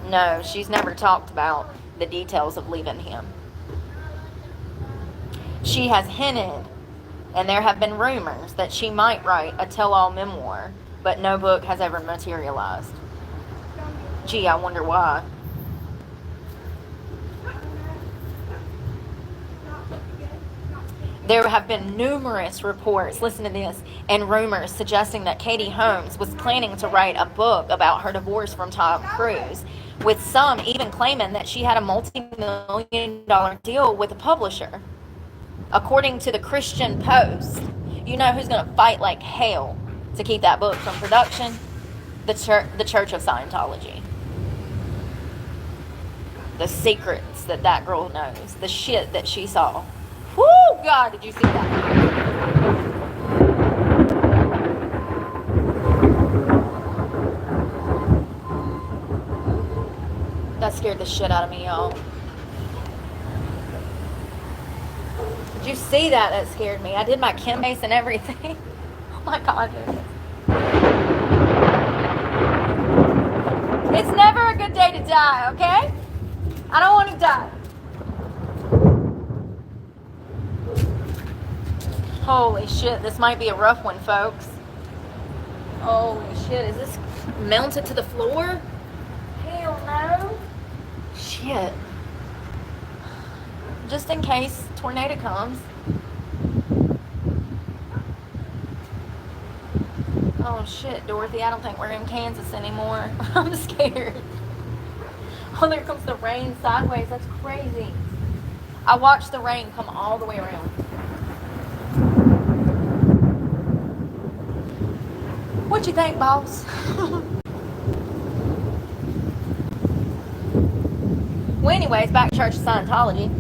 No, she's never talked about the details of leaving him. She has hinted, and there have been rumors, that she might write a tell-all memoir, but no book has ever materialized. Gee, I wonder why. There have been numerous reports, listen to this, and rumors suggesting that Katie Holmes was planning to write a book about her divorce from Tom Cruise, with some even claiming that she had a multi-million-dollar deal with a publisher. According to the Christian Post, you know who's going to fight like hell to keep that book from production? The Church of Scientology. The secrets that girl knows. The shit that she saw. Whoo, God, did you see that? That scared the shit out of me, y'all. Did you see that? That scared me. I did my chem base and everything. Oh my God, dude. It's never a good day to die, okay? I don't want to die. Holy shit, this might be a rough one, folks. Holy shit, is this mounted to the floor? Hell no. Shit. Just in case tornado comes. Oh shit, Dorothy, I don't think we're in Kansas anymore. I'm scared. Oh, there comes the rain sideways. That's crazy. I watched the rain come all the way around. What you think, boss? Well, anyways, back to Church of Scientology.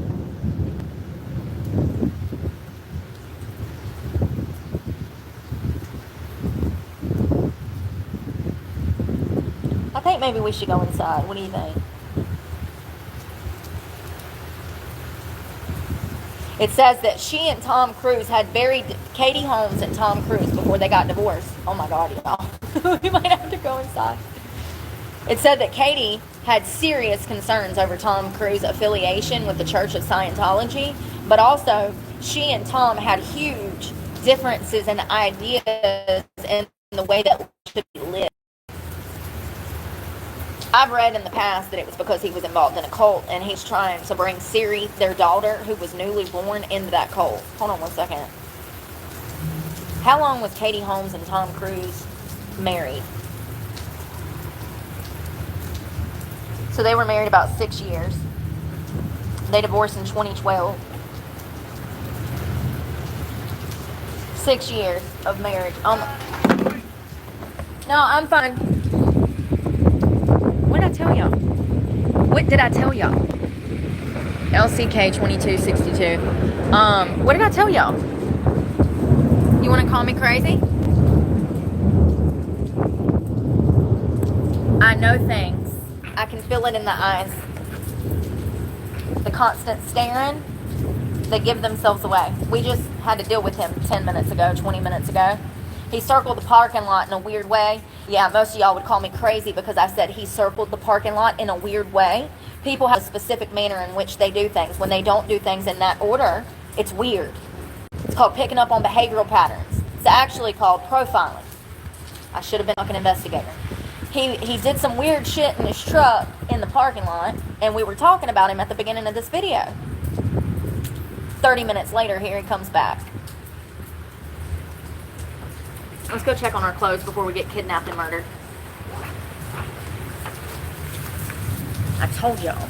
I think maybe we should go inside. What do you think? It says that she and Tom Cruise had buried Katie Holmes and Tom Cruise before they got divorced. Oh my God, y'all. We might have to go inside. It said that Katie had serious concerns over Tom Cruise's affiliation with the Church of Scientology, but also she and Tom had huge differences in ideas and the way that life should be lived. I've read in the past that it was because he was involved in a cult, and he's trying to bring Siri, their daughter, who was newly born, into that cult. Hold on one second. How long was Katie Holmes and Tom Cruise married? So they were married about 6 years. They divorced in 2012. 6 years of marriage. No, I'm fine. What did I tell y'all? What did I tell y'all? LCK 2262. What did I tell y'all? You want to call me crazy? I know things. I can feel it in the eyes. The constant staring, they give themselves away. We just had to deal with him 10 minutes ago, 20 minutes ago. He circled the parking lot in a weird way. Yeah, most of y'all would call me crazy because I said he circled the parking lot in a weird way. People have a specific manner in which they do things. When they don't do things in that order, it's weird. It's called picking up on behavioral patterns. It's actually called profiling. I should have been like an investigator. He did some weird shit in his truck in the parking lot, and we were talking about him at the beginning of this video. 30 minutes later, here he comes back. Let's go check on our clothes before we get kidnapped and murdered. I told y'all.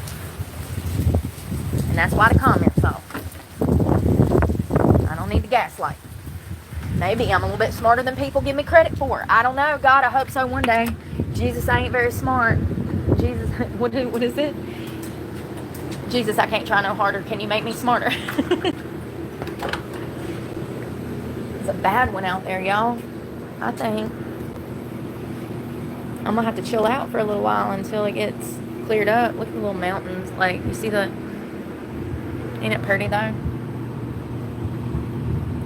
And that's why the comments off. I don't need the gaslight. Maybe I'm a little bit smarter than people give me credit for. I don't know. God, I hope so one day. Jesus, I ain't very smart. Jesus, what is it? Jesus, I can't try no harder. Can you make me smarter? It's a bad one out there, y'all. I think. I'm gonna have to chill out for a little while until it gets cleared up. Look at the little mountains. Like, you see the... Ain't it pretty, though?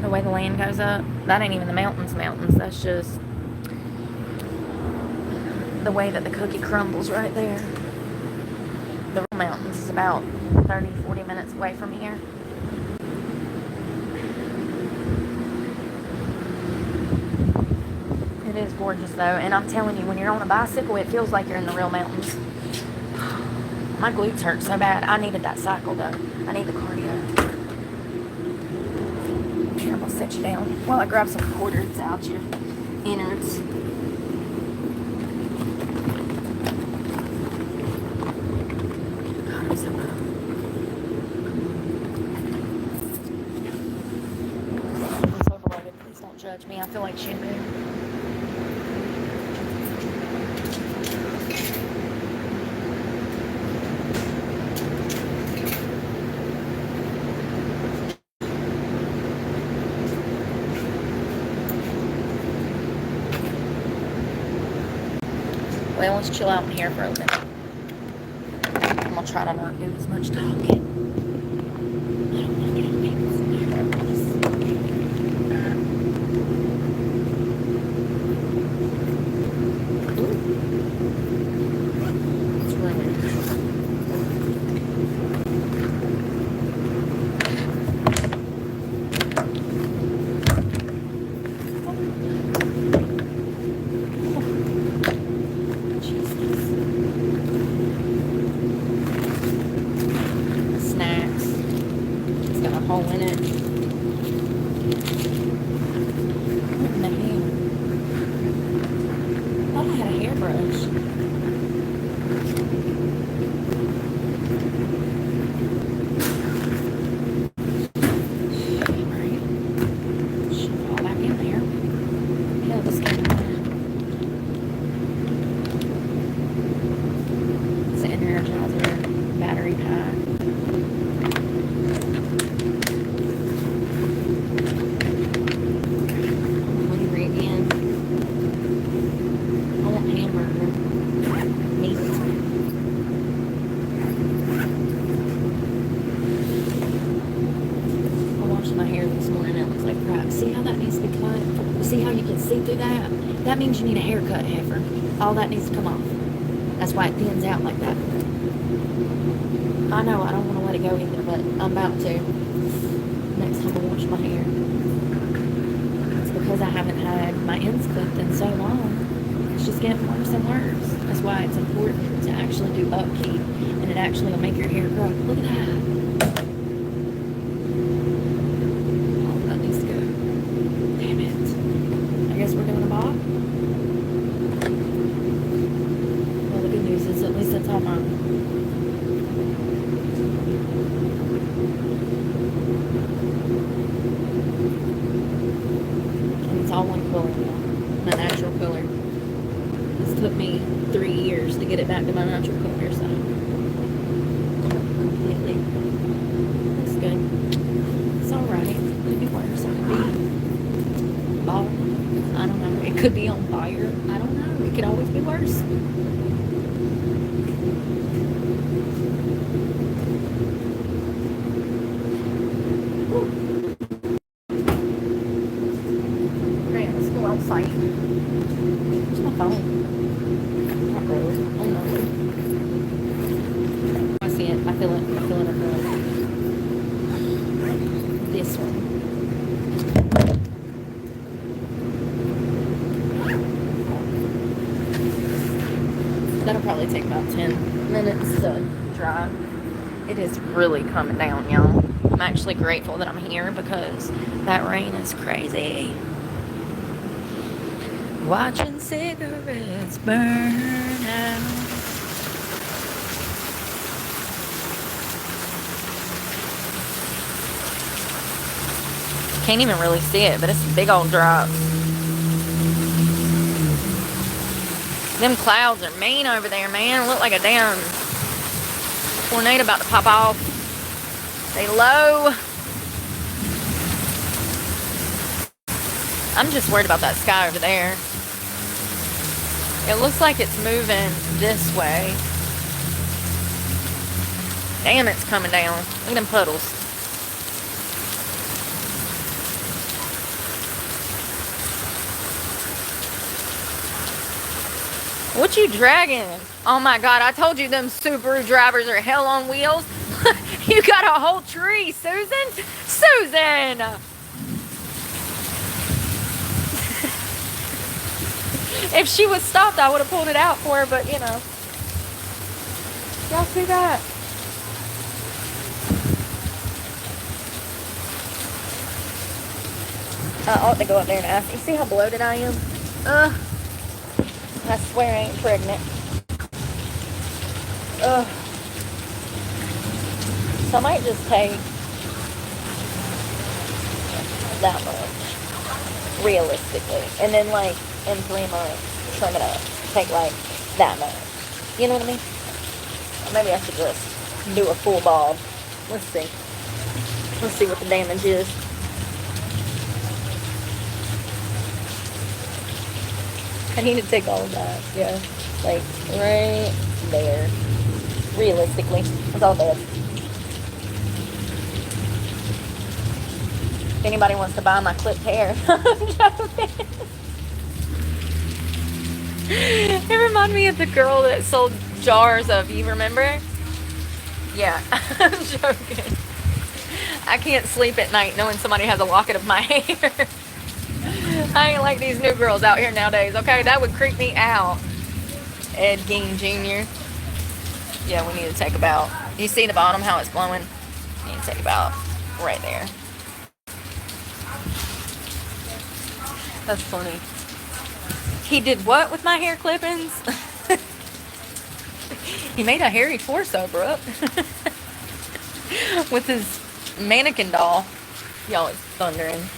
The way the land goes up. That ain't even the mountains. That's just the way that the cookie crumbles right there. The real mountains is about 30, 40 minutes away from here. It is gorgeous, though. And I'm telling you, when you're on a bicycle, it feels like you're in the real mountains. My glutes hurt so bad. I needed that cycle, though. I need the cardio. Here, I'm going to set you down while I grab some quarters out your innards. God, I'm so proud. I'm so bloated. Please don't judge me. I feel like shampoo. Well, let's chill out in here for a minute. I'm gonna try to not do as much talking. I don't want to get on people's nerves. It's raining. Hole in it. What in the hell? I thought I had a hairbrush. Right. Should fall back in there. Hell, this game. It's an Energizer battery pack. My hair this morning, it looks like crap. See how that needs to be cut? See how you can see through that? That means you need a haircut, heifer. All that needs to come off. That's why it thins out like that. I know, I don't want to let it go either, but I'm about to. Next time I wash my hair. It's because I haven't had my ends clipped in so long. It's just getting worse and worse. That's why it's important to actually do upkeep, and it actually will make your hair grow. Look at that. I guess we're doing a bob. Well, the good news is at least it's all mine. all one cooler now. My natural cooler. This took me 3 years to get it back to my natural cooler, so completely. Looks good. It's alright. It could be worse. It could be bald. I don't know. It could be on fire. I don't know. It could always be worse. Fight. Where's my phone? Not really. Oh no. I see it. I feel it. I feel it. I feel it. This one. That'll probably take about 10 minutes to dry. It is really coming down, y'all. I'm actually grateful that I'm here because that rain is crazy. Watching cigarettes burn out. Can't even really see it, but it's big old drops. Them clouds are mean over there, man. Look like a damn tornado about to pop off. Stay low. I'm just worried about that sky over there. It looks like it's moving this way. Damn, it's coming down. Look at them puddles. What you dragging? Oh my God, I told you them Subaru drivers are hell on wheels. You got a whole tree, Susan. Susan! If she was stopped, I would have pulled it out for her, but you know. Y'all see that? I ought to go up there and ask. You see how bloated I am? I swear I ain't pregnant. So I might just take that much, realistically. And then, like, in 3 months, trim it up. Take, like, that much. You know what I mean? Or maybe I should just do a full bob. Let's see. Let's see what the damage is. I need to take all of that. Yeah. Like, right there. Realistically. That's all bad. If anybody wants to buy my clipped hair. It reminded me of the girl that sold jars of, you remember? Yeah, I'm joking. I can't sleep at night knowing somebody has a locket of my hair. I ain't like these new girls out here nowadays, okay? That would creep me out. Ed Gein Jr. Yeah, we need to take about, you see the bottom, how it's blowing? We need to take about right there. That's funny. He did what with my hair clippings? He made a hairy torso, Brooke. With his mannequin doll. Y'all, it's thundering.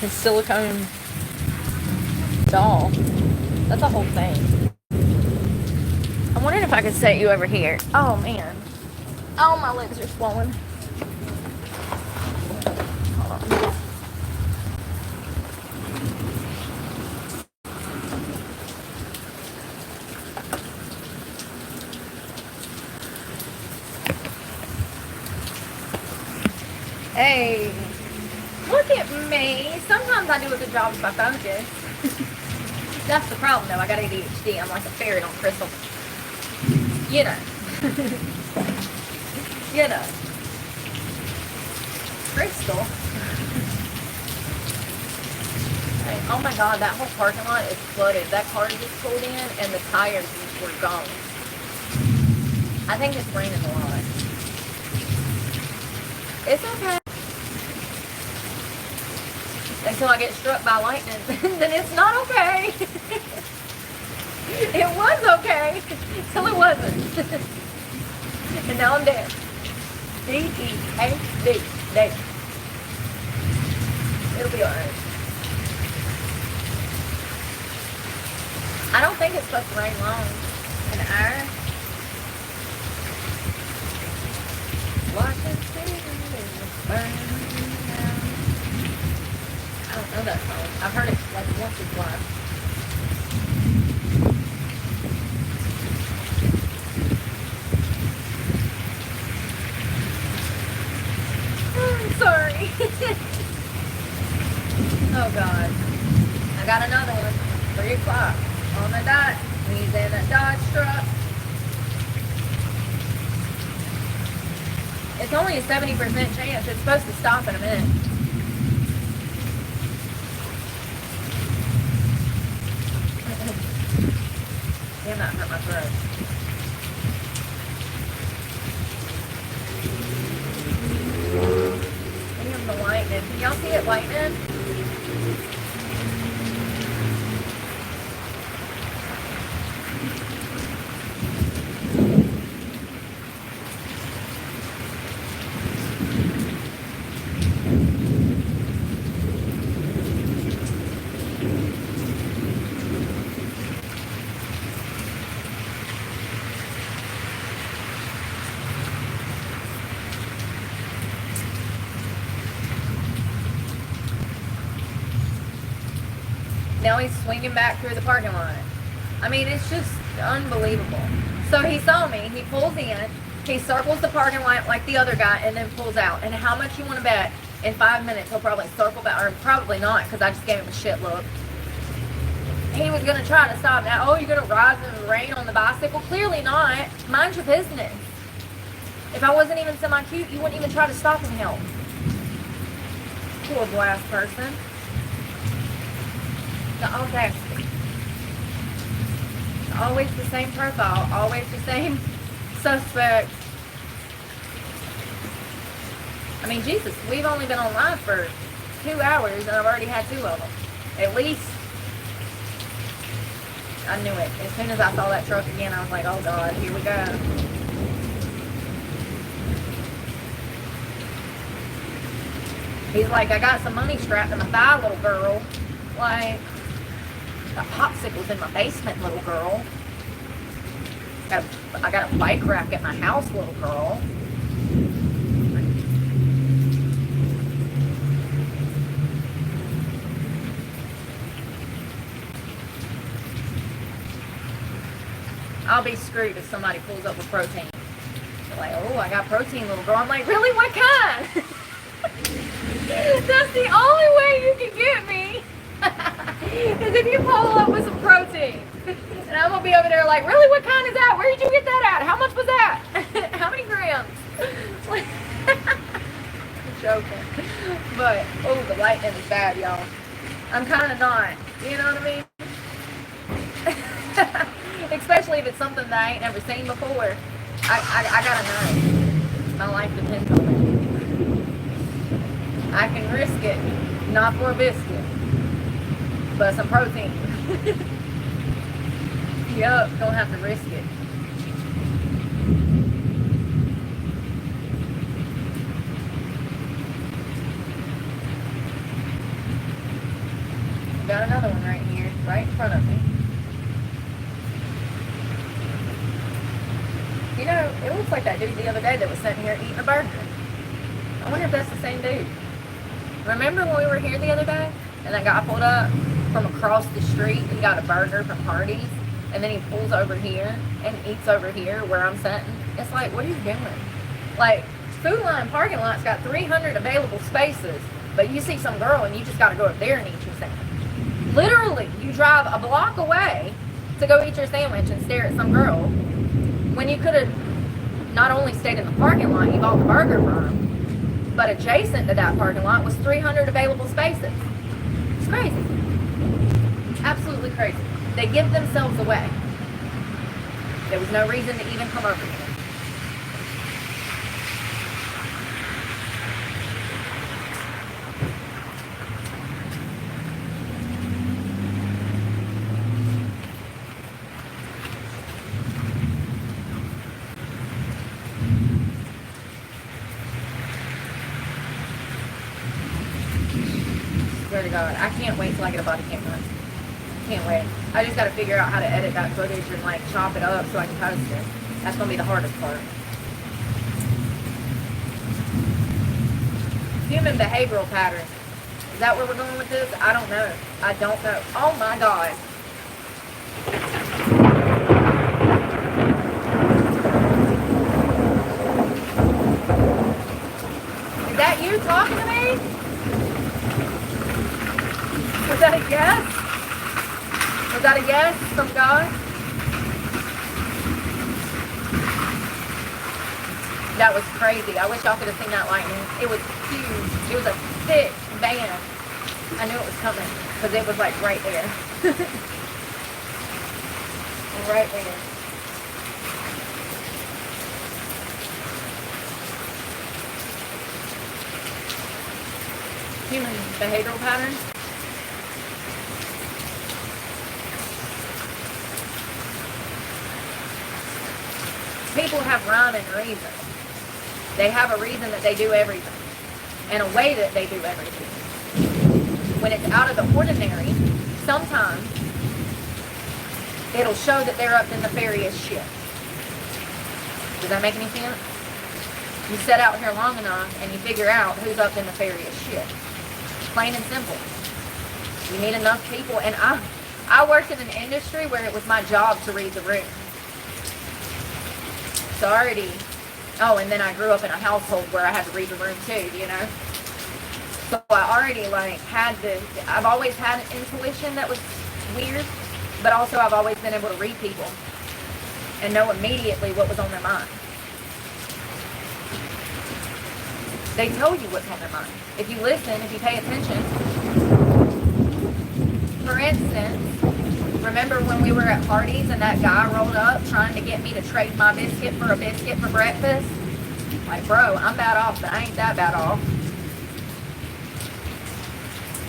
His silicone doll. That's a whole thing. I'm wondering if I could set you over here. Oh, man. Oh, my legs are swollen. Hold on. Hey, look at me. Sometimes I do a good job if I focus. That's the problem, though. I got ADHD. I'm like a fairy on crystal. You know. You know. Crystal. Right. Oh my God, that whole parking lot is flooded. That car just pulled in and the tires were gone. I think it's raining a lot. It's okay. Until I get struck by lightning, then it's not okay. It was okay, till it wasn't. And now I'm dead. D-E-A-D, dead. It'll be alright. I don't think it's supposed to rain long. An hour. Watching cities burn down. I don't know that song. I've heard it like once or twice. I'm sorry. Oh God. I got another one. 3 o'clock. On the dot. He's in a Dodge truck. It's only a 70% chance. It's supposed to stop in a minute. Damn, that hurt my throat. Damn, the lightning. Can y'all see it lightning? Now he's swinging back through the parking lot. I mean, it's just unbelievable. So he saw me. He pulls in. He circles the parking lot like the other guy and then pulls out. And how much you want to bet in 5 minutes he'll probably circle back, or probably not, because I just gave him a shit look. He was going to try to stop. Now, oh, you're going to ride in the rain on the bicycle? Clearly not. Mind your business. If I wasn't even semi-cute, you wouldn't even try to stop and help. Poor glass person. The audacity. Always the same profile. Always the same suspect. I mean, Jesus, we've only been online for 2 hours and I've already had 2 of them. At least. I knew it. As soon as I saw that truck again, I was like, oh God, here we go. He's like, I got some money strapped to my thigh, little girl. Like, the popsicles in my basement, little girl. I got a bike rack at my house, little girl. I'll be screwed if somebody pulls up a protein. They're like, oh, I got protein, little girl. I'm like, really? What kind? That's the only way you can get me. Is if you pull up with some protein. And I'm going to be over there like, really? What kind is that? Where did you get that at? How much was that? How many grams? I'm joking. But, oh, the lightning is bad, y'all. I'm kind of not. You know what I mean? Especially if it's something that I ain't never seen before. I gotta know. My life depends on it. I can risk it, not for a biscuit, but some protein. Yup, gonna have to risk it. Got another one right here, right in front of me. You know, it looks like that dude the other day that was sitting here eating a burger. I wonder if that's the same dude. Remember when we were here the other day and that guy pulled up from across the street and got a burger from Hardee's, and then he pulls over here and eats over here where I'm sitting? It's like, what are you doing? Like, Food Line parking lot's got 300 available spaces, but you see some girl and you just got to go up there and eat your sandwich. Literally, you drive a block away to go eat your sandwich and stare at some girl when you could have not only stayed in the parking lot you bought the burger from, but adjacent to that parking lot was 300 available spaces. It's crazy. Absolutely crazy. They give themselves away. There was no reason to even come over here. swear to God, I can't wait till I get a body camera. Can't wait. I just got to figure out how to edit that footage and like chop it up so I can post it. That's going to be the hardest part. Human behavioral patterns. Is that where we're going with this? I don't know. I don't know. Oh my God. Is that you talking to me? Was that a yes? Was that a yes from God? That was crazy. I wish y'all could have seen that lightning. It was huge. It was a thick band. I knew it was coming because it was like right there. Right there. Human behavioral patterns. People have rhyme and reason. They have a reason that they do everything and a way that they do everything. When it's out of the ordinary, sometimes it'll show that they're up in nefarious shit. Does that make any sense? You sit out here long enough and you figure out who's up in nefarious shit. Plain and simple. You meet enough people, and I worked in an industry where it was my job to read the room. So already, oh, and then I grew up in a household where I had to read the room too, you know? So I already like had I've always had an intuition that was weird, but also I've always been able to read people and know immediately what was on their mind. They tell you what's on their mind. If you listen, if you pay attention. For instance, remember when we were at parties and that guy rolled up trying to get me to trade my biscuit for a biscuit for breakfast? Like, bro, I'm bad off, but I ain't that bad off.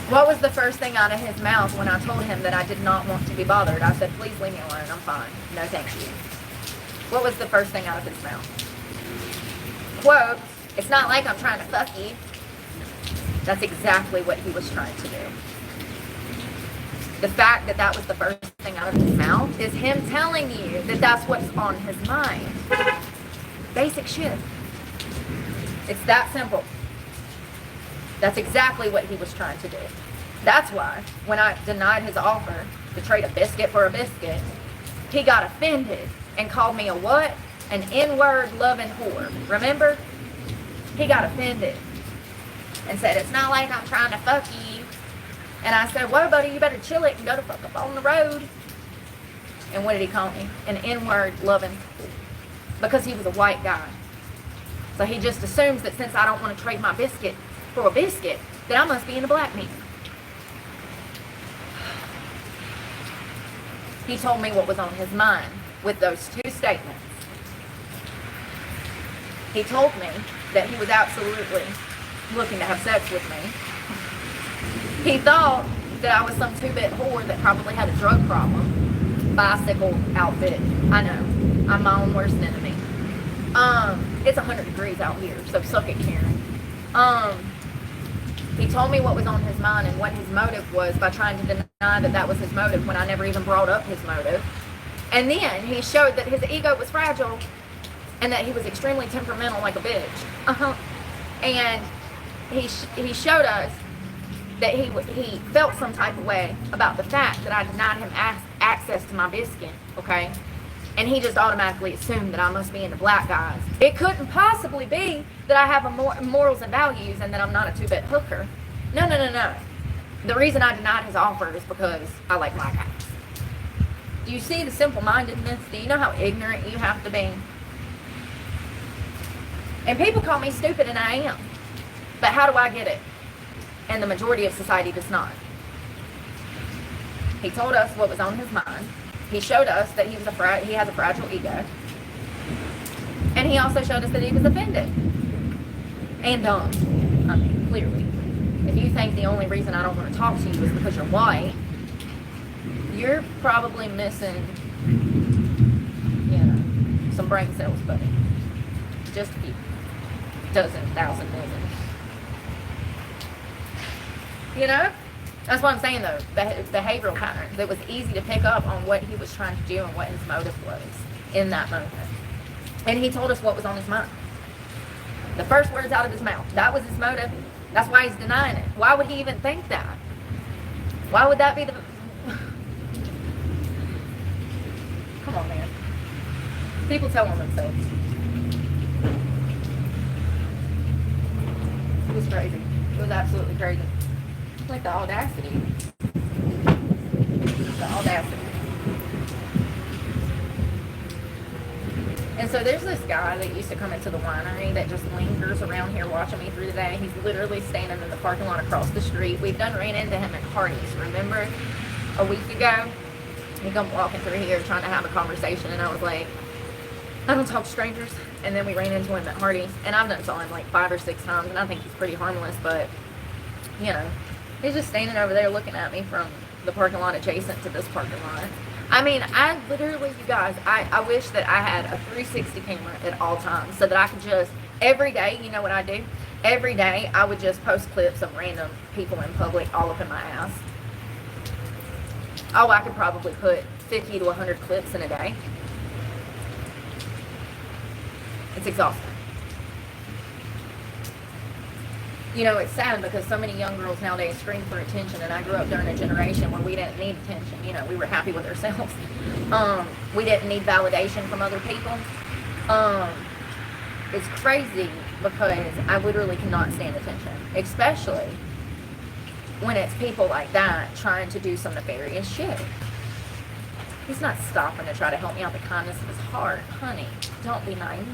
What was the first thing out of his mouth when I told him that I did not want to be bothered? I said, please leave me alone, I'm fine. No, thank you. What was the first thing out of his mouth? Quote, it's not like I'm trying to fuck you. That's exactly what he was trying to do. The fact that that was the first thing out of his mouth is him telling you that that's what's on his mind. Basic shit. It's that simple. That's exactly what he was trying to do. That's why when I denied his offer to trade a biscuit for a biscuit, he got offended and called me a what? An N-word loving whore. Remember? He got offended and said, it's not like I'm trying to fuck you. And I said, whoa, buddy, you better chill it and go to fuck up on the road. And what did he call me? An N-word loving whore. Because he was a white guy. So he just assumes that since I don't want to trade my biscuit for a biscuit, that I must be into black meat. He told me what was on his mind with those two statements. He told me that he was absolutely looking to have sex with me. He thought that I was some two-bit whore that probably had a drug problem. Bicycle outfit. I know. I'm my own worst enemy. It's 100 degrees out here, so suck it, Karen. He told me what was on his mind and what his motive was by trying to deny that that was his motive when I never even brought up his motive. And then he showed that his ego was fragile and that he was extremely temperamental like a bitch. And he showed us that he felt some type of way about the fact that I denied him access to my biscuit, okay? And he just automatically assumed that I must be into black guys. It couldn't possibly be that I have morals and values and that I'm not a two-bit hooker. No. The reason I denied his offer is because I like black guys. Do you see the simple-mindedness? Do you know how ignorant you have to be? And people call me stupid, and I am. But how do I get it? And the majority of society does not. He told us what was on his mind. He showed us that he has a fragile ego. And he also showed us that he was offended. And dumb. I mean, clearly. If you think the only reason I don't want to talk to you is because you're white, you're probably missing, some brain cells, buddy. Just a few. Dozen, thousand, million. That's what I'm saying, though. Behavioral patterns. It was easy to pick up on what he was trying to do and what his motive was in that moment. And he told us what was on his mind. The first words out of his mouth. That was his motive. That's why he's denying it. Why would he even think that? Why would that be the... Come on, man. People tell on themselves. It was crazy. It was absolutely crazy. Like the audacity. The audacity. And so there's this guy that used to come into the winery that just lingers around here watching me through the day. He's literally standing in the parking lot across the street. We've done ran into him at Hardee's, remember? A week ago. He come walking through here trying to have a conversation, and I was like, I don't talk to strangers. And then we ran into him at Hardee's, and I've done saw him like 5 or 6 times, and I think he's pretty harmless, but, you know, he's just standing over there looking at me from the parking lot adjacent to this parking lot. I mean, I literally, you guys, I wish that I had a 360 camera at all times so that I could just, every day, you know what I do? Every day, I would just post clips of random people in public all up in my ass. Oh, I could probably put 50 to 100 clips in a day. It's exhausting. You know, it's sad because so many young girls nowadays scream for attention, and I grew up during a generation where we didn't need attention. You know, we were happy with ourselves. We didn't need validation from other people. It's crazy because I literally cannot stand attention, especially when it's people like that trying to do some nefarious shit. He's not stopping to try to help me out the kindness of his heart. Honey, don't be naive.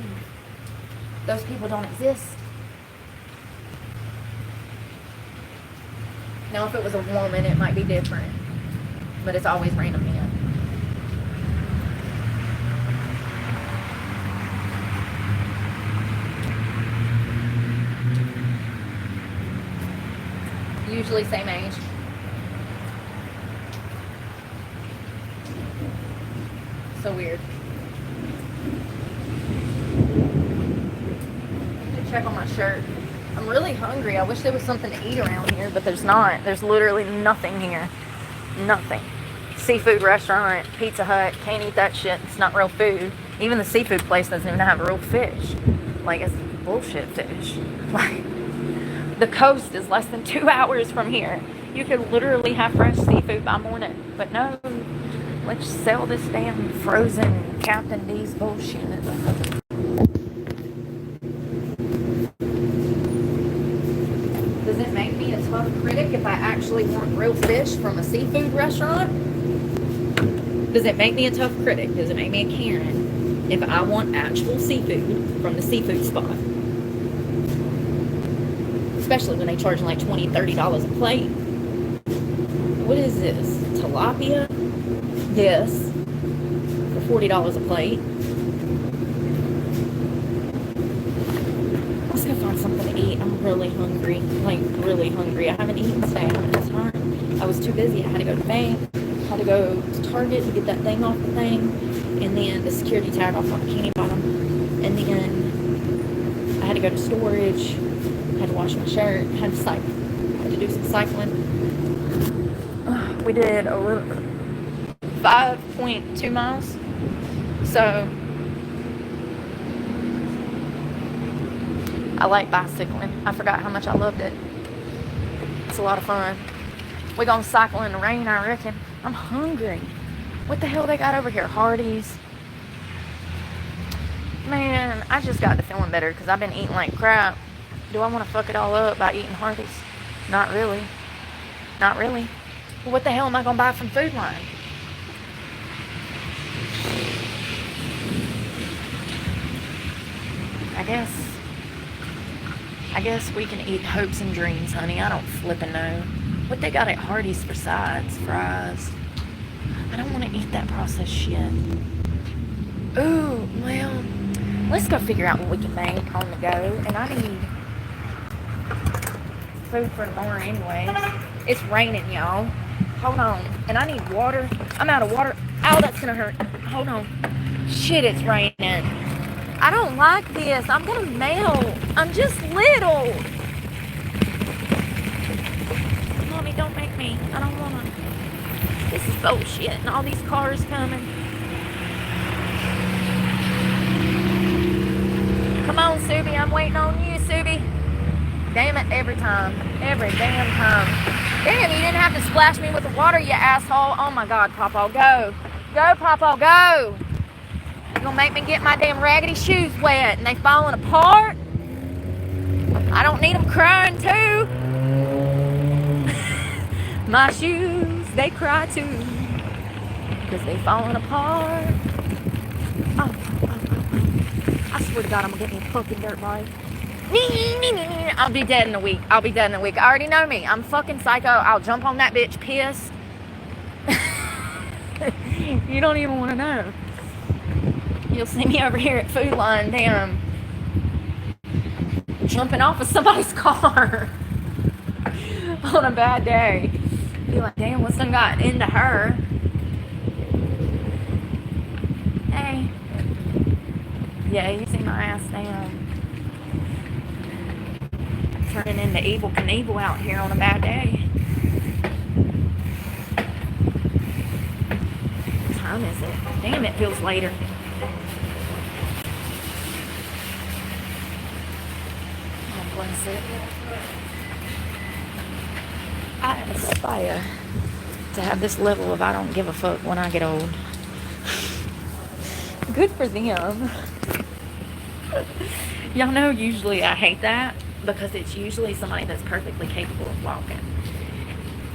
Those people don't exist. Now, if it was a woman, it might be different. But it's always random men. Usually same age. So weird. Check on my shirt. I'm really hungry. I wish there was something to eat around here, but there's not. There's literally nothing here. Nothing. Seafood restaurant, Pizza Hut, can't eat that shit. It's not real food. Even the seafood place doesn't even have real fish. Like, it's bullshit fish. Like, the coast is less than 2 hours from here. You could literally have fresh seafood by morning. But no, let's sell this damn frozen Captain D's bullshit. Does it make me a tough critic if I actually want real fish from a seafood restaurant? Does it make me a tough critic? Does it make me a Karen if I want actual seafood from the seafood spot? Especially when they charge like $20, $30 a plate. What is this? Tilapia? Yes. For $40 a plate. Let's go find something to eat. I'm really hungry. Like, really hungry. I haven't eaten today. I haven't had time. I was too busy. I had to go to the bank. I had to go to Target to get that thing off the thing. And then the security tag off on the bikini bottom. And then I had to go to storage. Had to wash my shirt, had to cycle, had to do some cycling. We did a little 5.2 miles. So I like bicycling. I forgot how much I loved it. It's a lot of fun. We're gonna cycle in the rain, I reckon. I'm hungry. What the hell they got over here? Hardee's. Man, I just got to feeling better because I've been eating like crap. Do I want to fuck it all up by eating Hardee's? Not really. Not really. Well, what the hell am I going to buy from Food Line? I guess we can eat hopes and dreams, honey. I don't flippin' know. What they got at Hardee's for sides? Fries. I don't want to eat that processed shit. Ooh, well, let's go figure out what we can make on the go. And I need food for tomorrow anyway. It's raining, y'all. Hold on. And I need water. I'm out of water. Ow, that's gonna hurt. Hold on. Shit, it's raining. I don't like this. I'm gonna melt. I'm just little. Mommy, don't make me me. I don't want to. This is bullshit. And all these cars coming. Come on, Subi. I'm waiting on you, Subi. Damn it, every time. Every damn time. Damn, you didn't have to splash me with the water, you asshole. Oh my God, Papa, go. Go, Papa, go. You're gonna make me get my damn raggedy shoes wet and they falling apart. I don't need them crying too. My shoes, they cry too. Because they falling apart. Oh. I swear to God, I'm gonna get me a fucking dirt bike. I'll be dead in a week. I already know me. I'm fucking psycho. I'll jump on that bitch pissed. You don't even want to know. You'll see me over here at Food Line, damn, jumping off of somebody's car on a bad day. Be like, damn, what's done got into her? Hey. Yeah, you see my ass down. Turning into Evel Knievel out here on a bad day. What time is it? Damn, it feels later. Oh, bless it. I aspire to have this level of I don't give a fuck when I get old. Good for them. Y'all know usually I hate that because it's usually somebody that's perfectly capable of walking.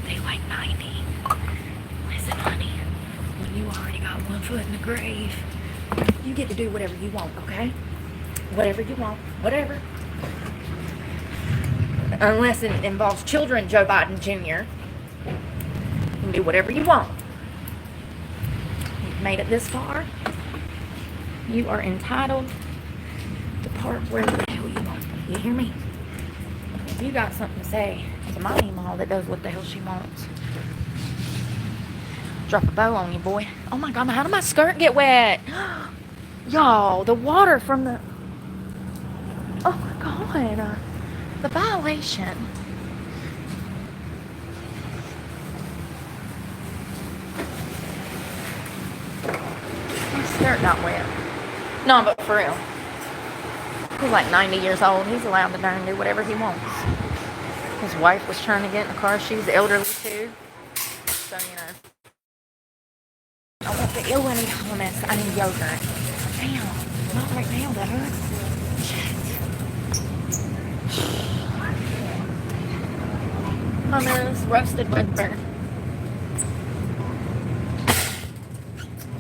They like 90. Listen, honey, when you already got one foot in the grave, you get to do whatever you want, okay? Whatever you want, whatever. Unless it involves children, Joe Biden Jr. You can do whatever you want. You've made it this far. You are entitled to park wherever the hell you want. You hear me? If you got something to say to my email that does what the hell she wants, drop a bow on you, boy. Oh my God, how did my skirt get wet? Y'all, the water from the... Oh my God. The violation. My skirt got wet. No, but for real. He's like 90 years old. He's allowed to darn do whatever he wants. His wife was trying to get in the car. She's elderly too. So, you know. I want the any hummus. I need yogurt. Damn. Not right now, though. Shit. Hummus, roasted Wednesburger.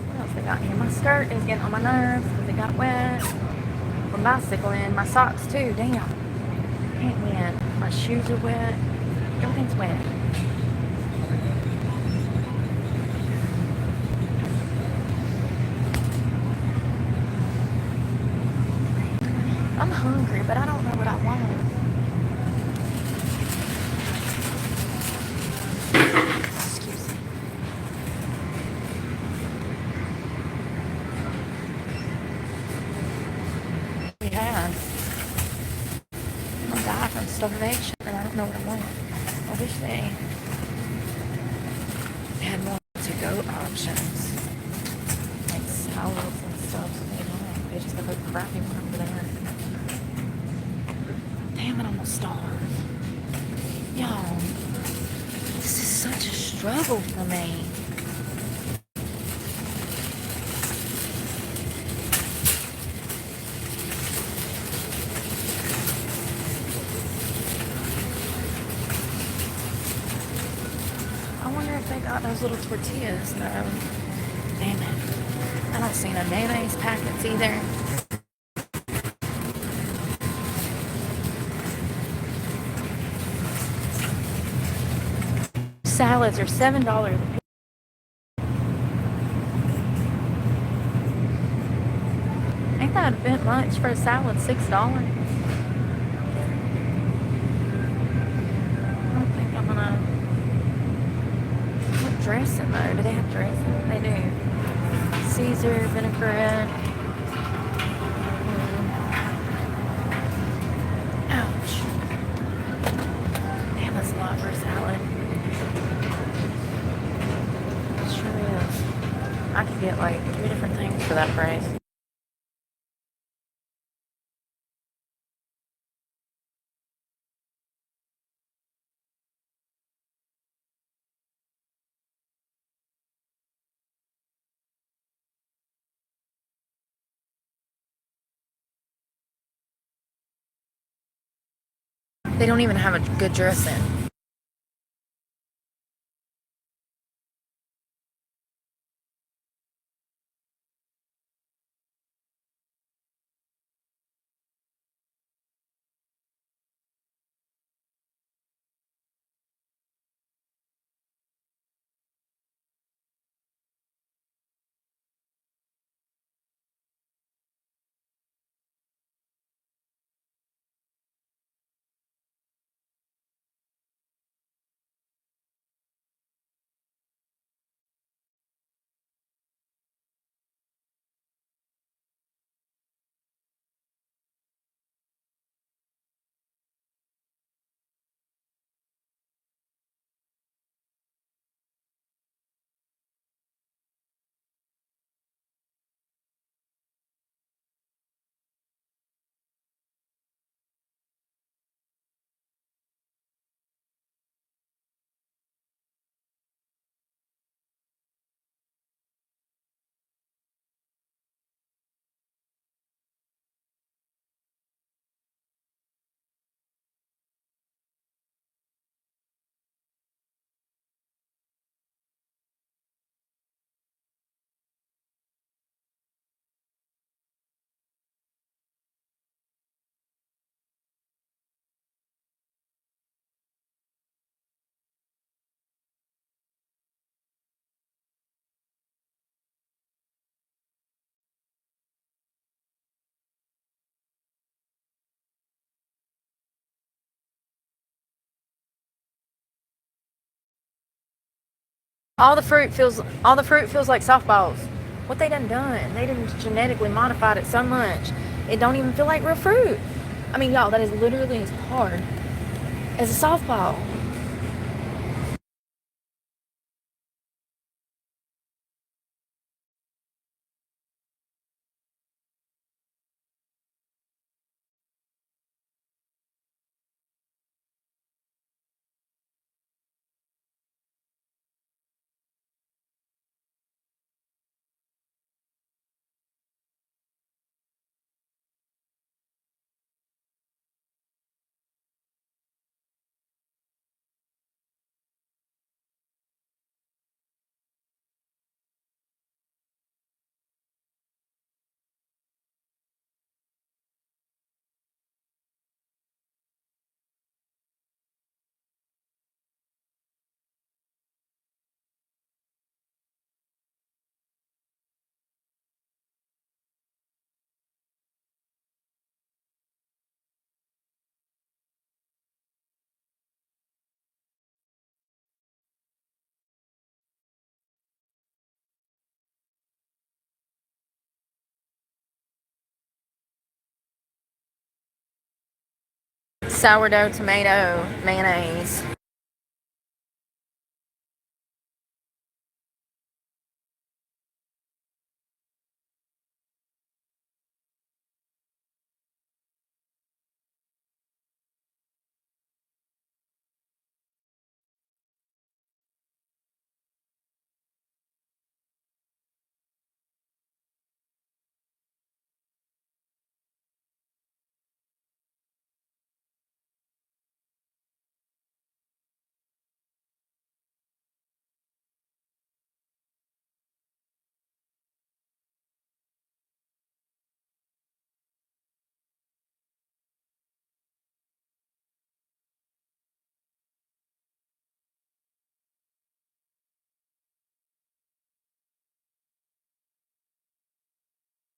What else they got here? My skirt is getting on my nerves because it got wet. From bicycling, my socks too. Damn. Can't win. My shoes are wet. Everything's wet. I'm hungry, but I don't know what I want. Excuse me. We have. I'm gonna die from starvation, and I don't know what I want. I wish they had more to-go options, like salads and stuff. So they don't. They just have a crappy one over there. Damn it, I'm gonna starve. Y'all, this is such a struggle for me. I wonder if they got those little tortillas. No. Damn it. I don't see no mayonnaise packets either. Salads are $7 a piece. Ain't that a bit much for a salad? $6. I don't think I'm gonna... What dressing though? Do they have dressing? They do. Caesar, vinaigrette. Ouch. Damn, that's a lot for a salad. It sure is. I could get like 3 different things for that price. They don't even have a good dressing. All the fruit feels like softballs. What they done? They done genetically modified it so much it don't even feel like real fruit. I mean, y'all, that is literally as hard as a softball. Sourdough tomato mayonnaise.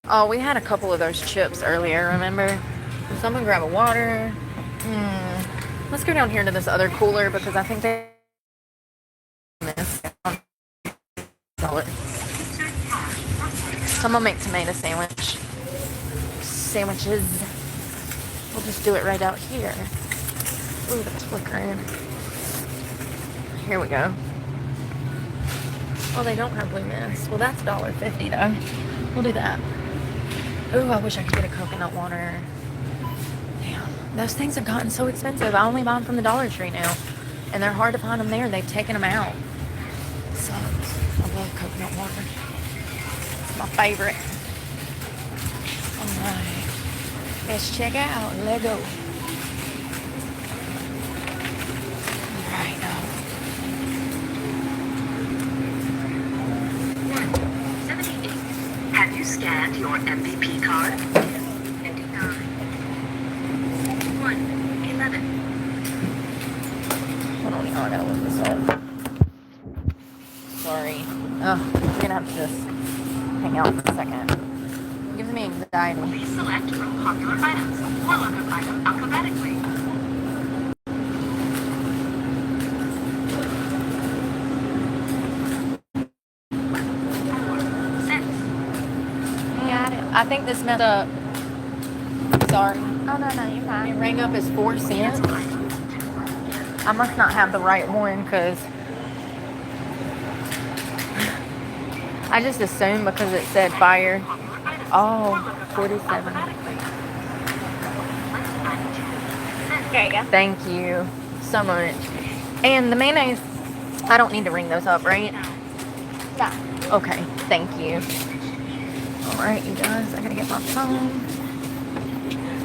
Oh, we had a couple of those chips earlier, remember? So I'm gonna grab a water. Let's go down here to this other cooler because I think they miss. So I'm gonna make tomato sandwiches. We'll just do it right out here. Ooh, that's flickering. Here we go. Well, they don't have Blue Mist. Well, that's $1.50 though. We'll do that. Ooh, I wish I could get a coconut water. Damn, those things have gotten so expensive. I only buy them from the Dollar Tree now. And they're hard to find them there. They've taken them out. Sucks. I love coconut water. It's my favorite. Alright. Let's check out Lego. Alright, 178. Have you scanned your MVP card? 59. 111. I don't even know what this is. Sorry. Oh, I'm gonna have to just hang out for a second. It gives me anxiety. Please select from popular items or look up item alphabetically. 4, 6. Got it. I think this messed up. Sorry. Oh, no, you're fine. It rang up as 4 cents. I must not have the right one because I just assumed because it said fire. Oh, 47. There you go. Thank you so much. And the mayonnaise, I don't need to ring those up, right? No. Okay, thank you. Alright, you guys, I gotta get my phone.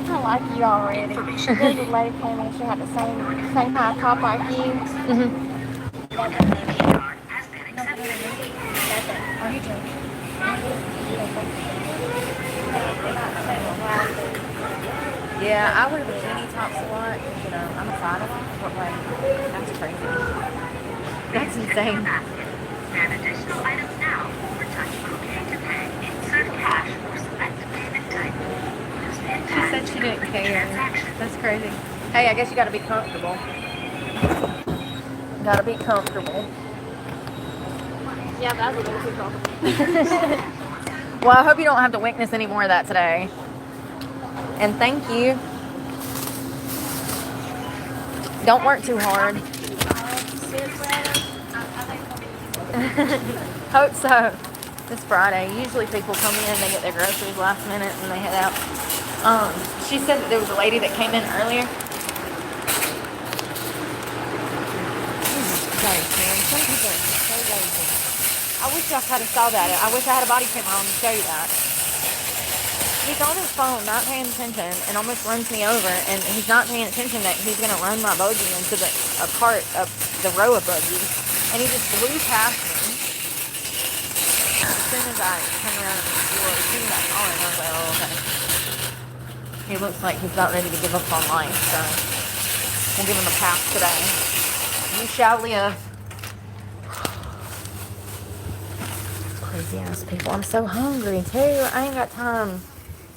I like you already. There's a lady came in, she had the same high top like you. Mm-hmm. Are you joking? Yeah, I wear bikini tops a lot. You know, I'm a side a lot, but like, that's crazy. That's insane. Scan additional items now or touch OK to pay. Insert cash or select payment type. She said she didn't care. That's crazy. Hey, I guess you gotta be comfortable. Gotta be comfortable. Yeah, that's a little too comfortable. Well, I hope you don't have to witness any more of that today. And thank you. Don't work too hard. Hope so. It's Friday. Usually people come in, they get their groceries last minute, and they head out. She said that there was a lady that came in earlier. Sorry, Sam. Some people are so lazy. I wish y'all could have saw that. I wish I had a body camera on to show you that. He's on his phone, not paying attention, and almost runs me over. And he's not paying attention that he's going to run my buggy into the row of buggies. And he just blew past me. As soon as I turned around and as soon as I saw him, I was like, oh, okay. He looks like he's not ready to give up on life, so we'll give him a pass today. You shall live. Crazy ass people. I'm so hungry too. I ain't got time.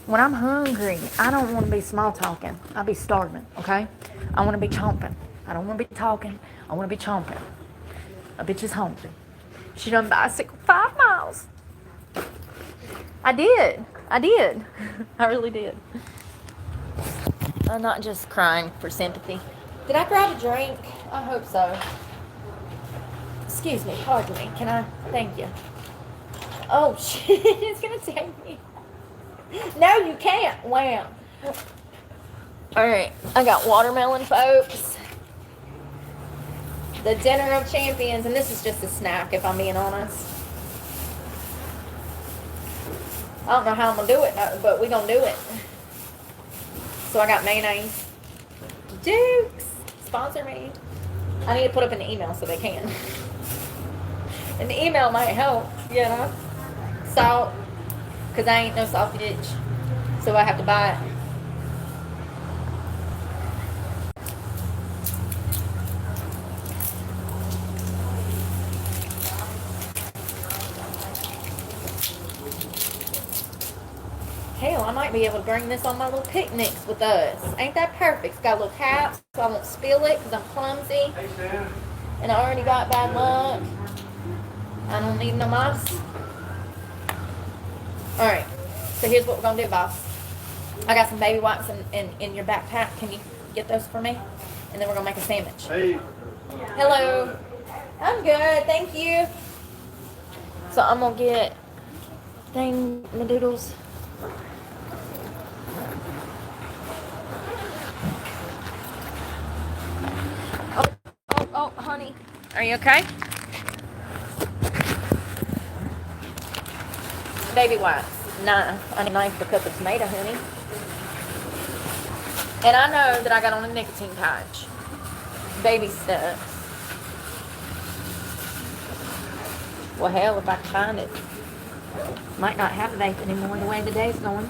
When I'm hungry, I don't want to be small talking. I'll be starving, okay? I want to be chomping. I don't want to be talking. I want to be chomping. A bitch is hungry. She done bicycle 5 miles. I did. I really did. I'm not just crying for sympathy. Did I grab a drink? I hope so. Excuse me, pardon me. Can I? Thank you. Oh, shit. It's going to take me. No, you can't. Wow. Alright, I got watermelon, folks. The dinner of champions, and this is just a snack, if I'm being honest. I don't know how I'm going to do it, but we're going to do it. So I got mayonnaise. Dukes, sponsor me. I need to put up an email so they can. An email might help, you know. Salt, because I ain't no salty ditch. So I have to buy it. Hell, I might be able to bring this on my little picnics with us. Ain't that perfect? It's got a little cap so I won't spill it because I'm clumsy. Hey, Sam. And I already got bad luck. I don't need no mice. Alright, so here's what we're going to do, boss. I got some baby wipes in your backpack. Can you get those for me? And then we're going to make a sandwich. Hey. Hello. I'm good, thank you. So I'm gonna get my doodles. Oh, honey. Are you okay? Baby wipes. Nah, I need a knife to cut the tomato, honey. And I know that I got on a nicotine patch. Baby steps. Well, hell, if I can find it. Might not have a vape anymore the way the day's going.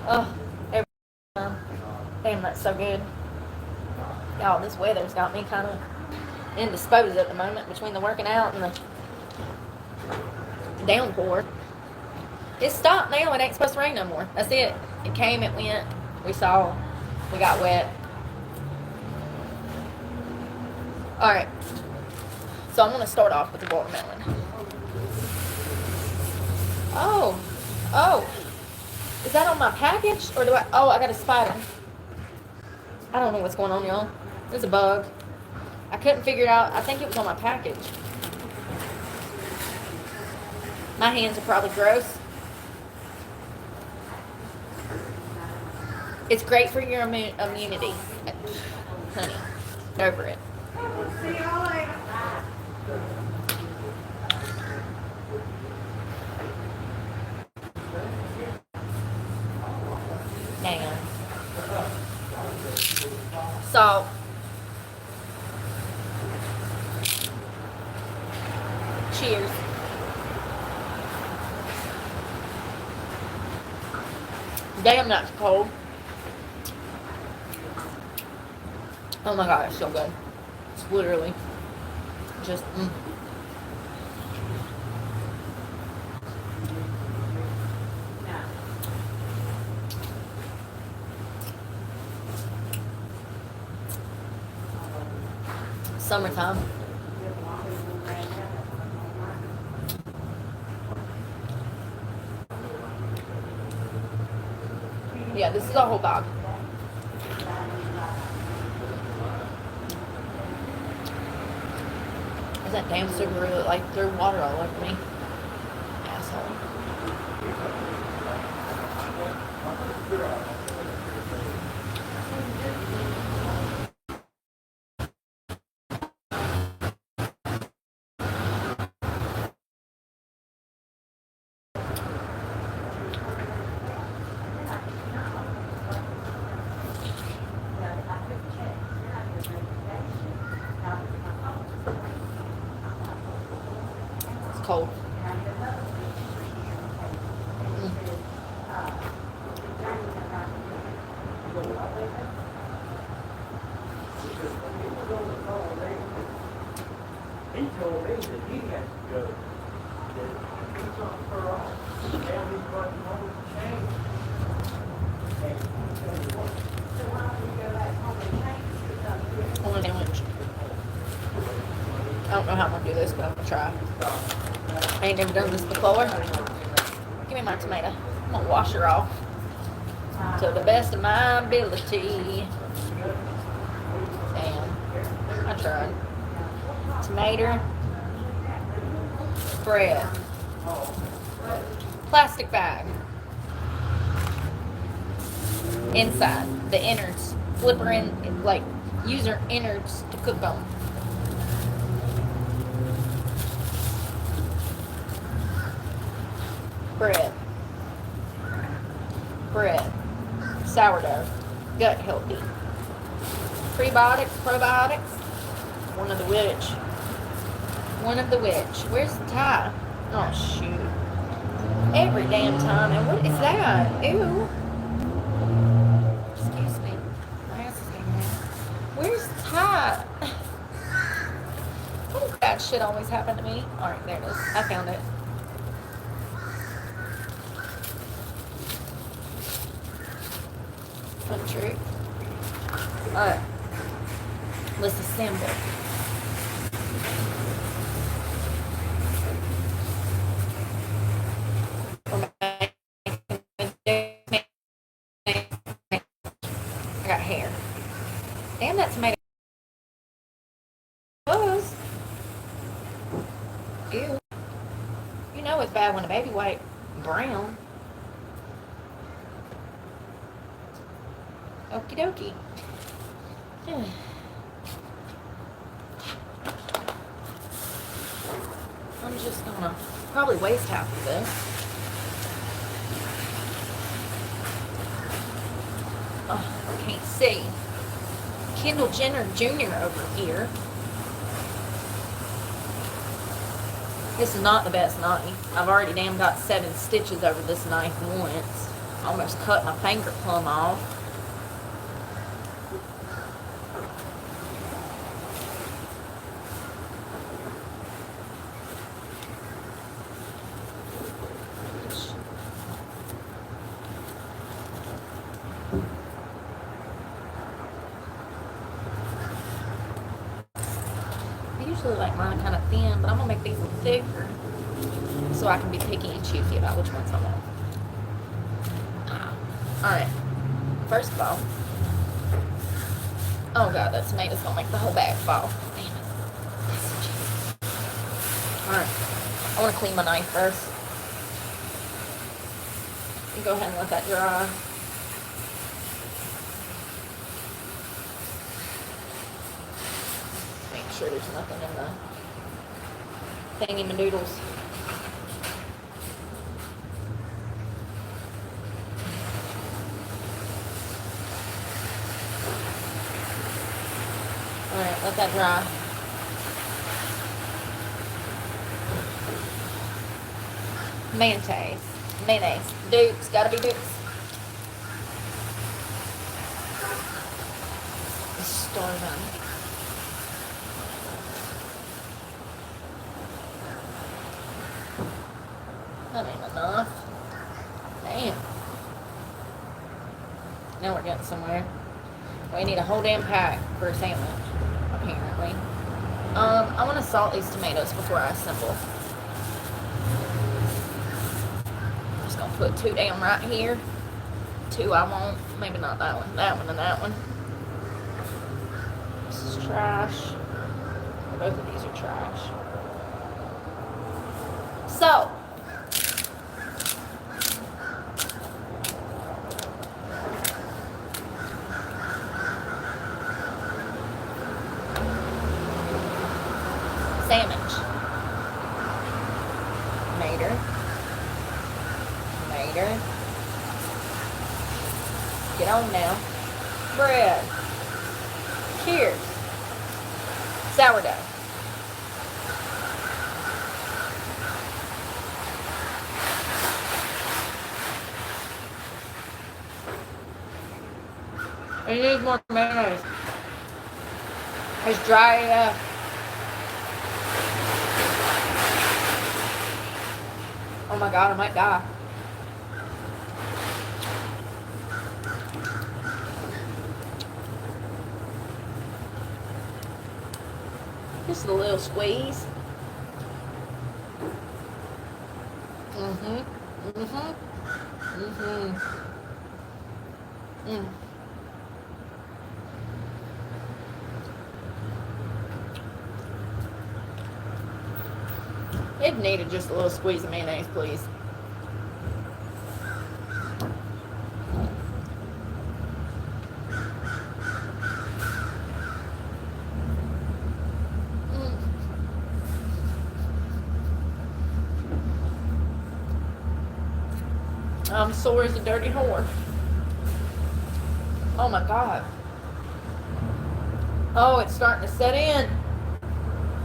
Oh, every time. Damn, that's so good. Y'all, this weather's got me kind of indisposed at the moment between the working out and the downpour. It stopped now. It ain't supposed to rain no more. That's it. It came, it went. We saw. We got wet. Alright. So I'm going to start off with the watermelon. Oh. Is that on my package? Or do I... Oh, I got a spider. I don't know what's going on, y'all. There's a bug. I couldn't figure it out. I think it was on my package. My hands are probably gross. It's great for your immunity. Honey, over it. See y'all later. Damn. Salt. Cheers. Damn, that's cold. Oh my god, it's so good. It's literally just summertime. Yeah, this is a whole bag. That damn Subaru like threw water all over me. Asshole. It's cold. He told me that he had to go. That he took her off. Now he's running over the chain. Only sandwich. I don't know how I'm gonna do this, but I'm gonna try. I ain't never done this before. Give me my tomato. I'm gonna wash her off to the best of my ability. Damn. I tried. Tomato. Bread. Plastic bag. Inside. The innards. Flip her in, like, use her innards to cook on. Bread. Sourdough. Gut healthy. Prebiotics, probiotics. One of the which. Where's the tie? Oh, shoot. Every damn time. And what is that? Ew. Excuse me. My ass is hanging out. Where's the tie? Why does that shit always happen to me? Alright, there it is. I found it. Fun trick. Alright. Let's assemble. it's bad when a baby white brown. Okie dokie. I'm just gonna probably waste half of this. Oh, I can't see. Kendall Jenner Jr. over here. This is not the best knife. I've already damn got 7 stitches over this knife once. Almost cut my finger plumb off. I usually like mine kind of thin, but I'm gonna make these a little thicker so I can be picky and choosy about which ones I want. Alright, first of all, oh god, that tomato's gonna make the whole bag fall. Damn it. Alright, I want to clean my knife first. You go ahead and let that dry. Make sure there's nothing in the thingy-madoodles. Alright, let that dry. Mayonnaise. Dukes, gotta be Dukes. Starving. That ain't enough. Damn. Now we're getting somewhere. We need a whole damn pack for a sandwich, apparently. I want to salt these tomatoes before I assemble. I'm just gonna put 2 down right here. 2 I won't. Maybe not that one. That one and that one. This is trash. Both of these are trash. So, sandwich. Mater. Get on now. Bread. Cheers. Sourdough. It needs more mayonnaise. It's dry enough. Oh my god, I might die. Just a little squeeze. It needed just a little squeeze of mayonnaise, please. I'm sore as a dirty whore. Oh my god. Oh, it's starting to set in.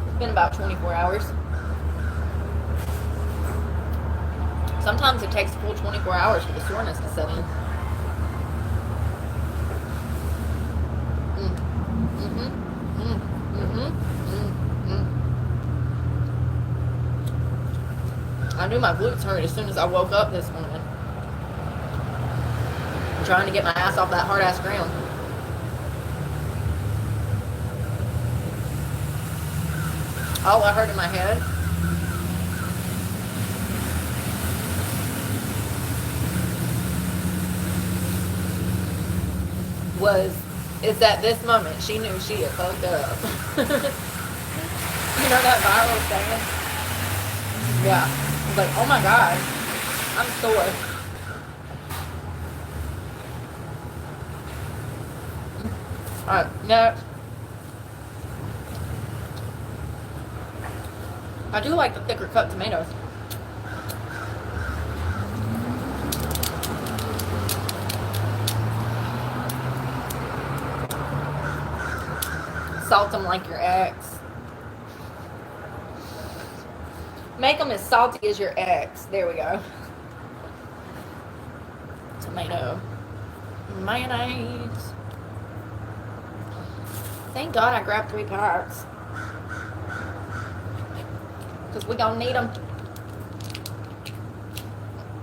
It's been about 24 hours. Sometimes it takes a full 24 hours for the soreness to set in. I knew my glutes hurt as soon as I woke up this morning. I'm trying to get my ass off that hard ass ground. All I heard in my head was, is at this moment she knew she had fucked up. You know that viral saying? Yeah. But oh my god, I'm sore. Alright, next. I do like the thicker cut tomatoes. Salt them like your ex. Make them as salty as your ex. There we go. Tomato. Mayonnaise. Thank God I grabbed 3 packs. Because we gonna need them.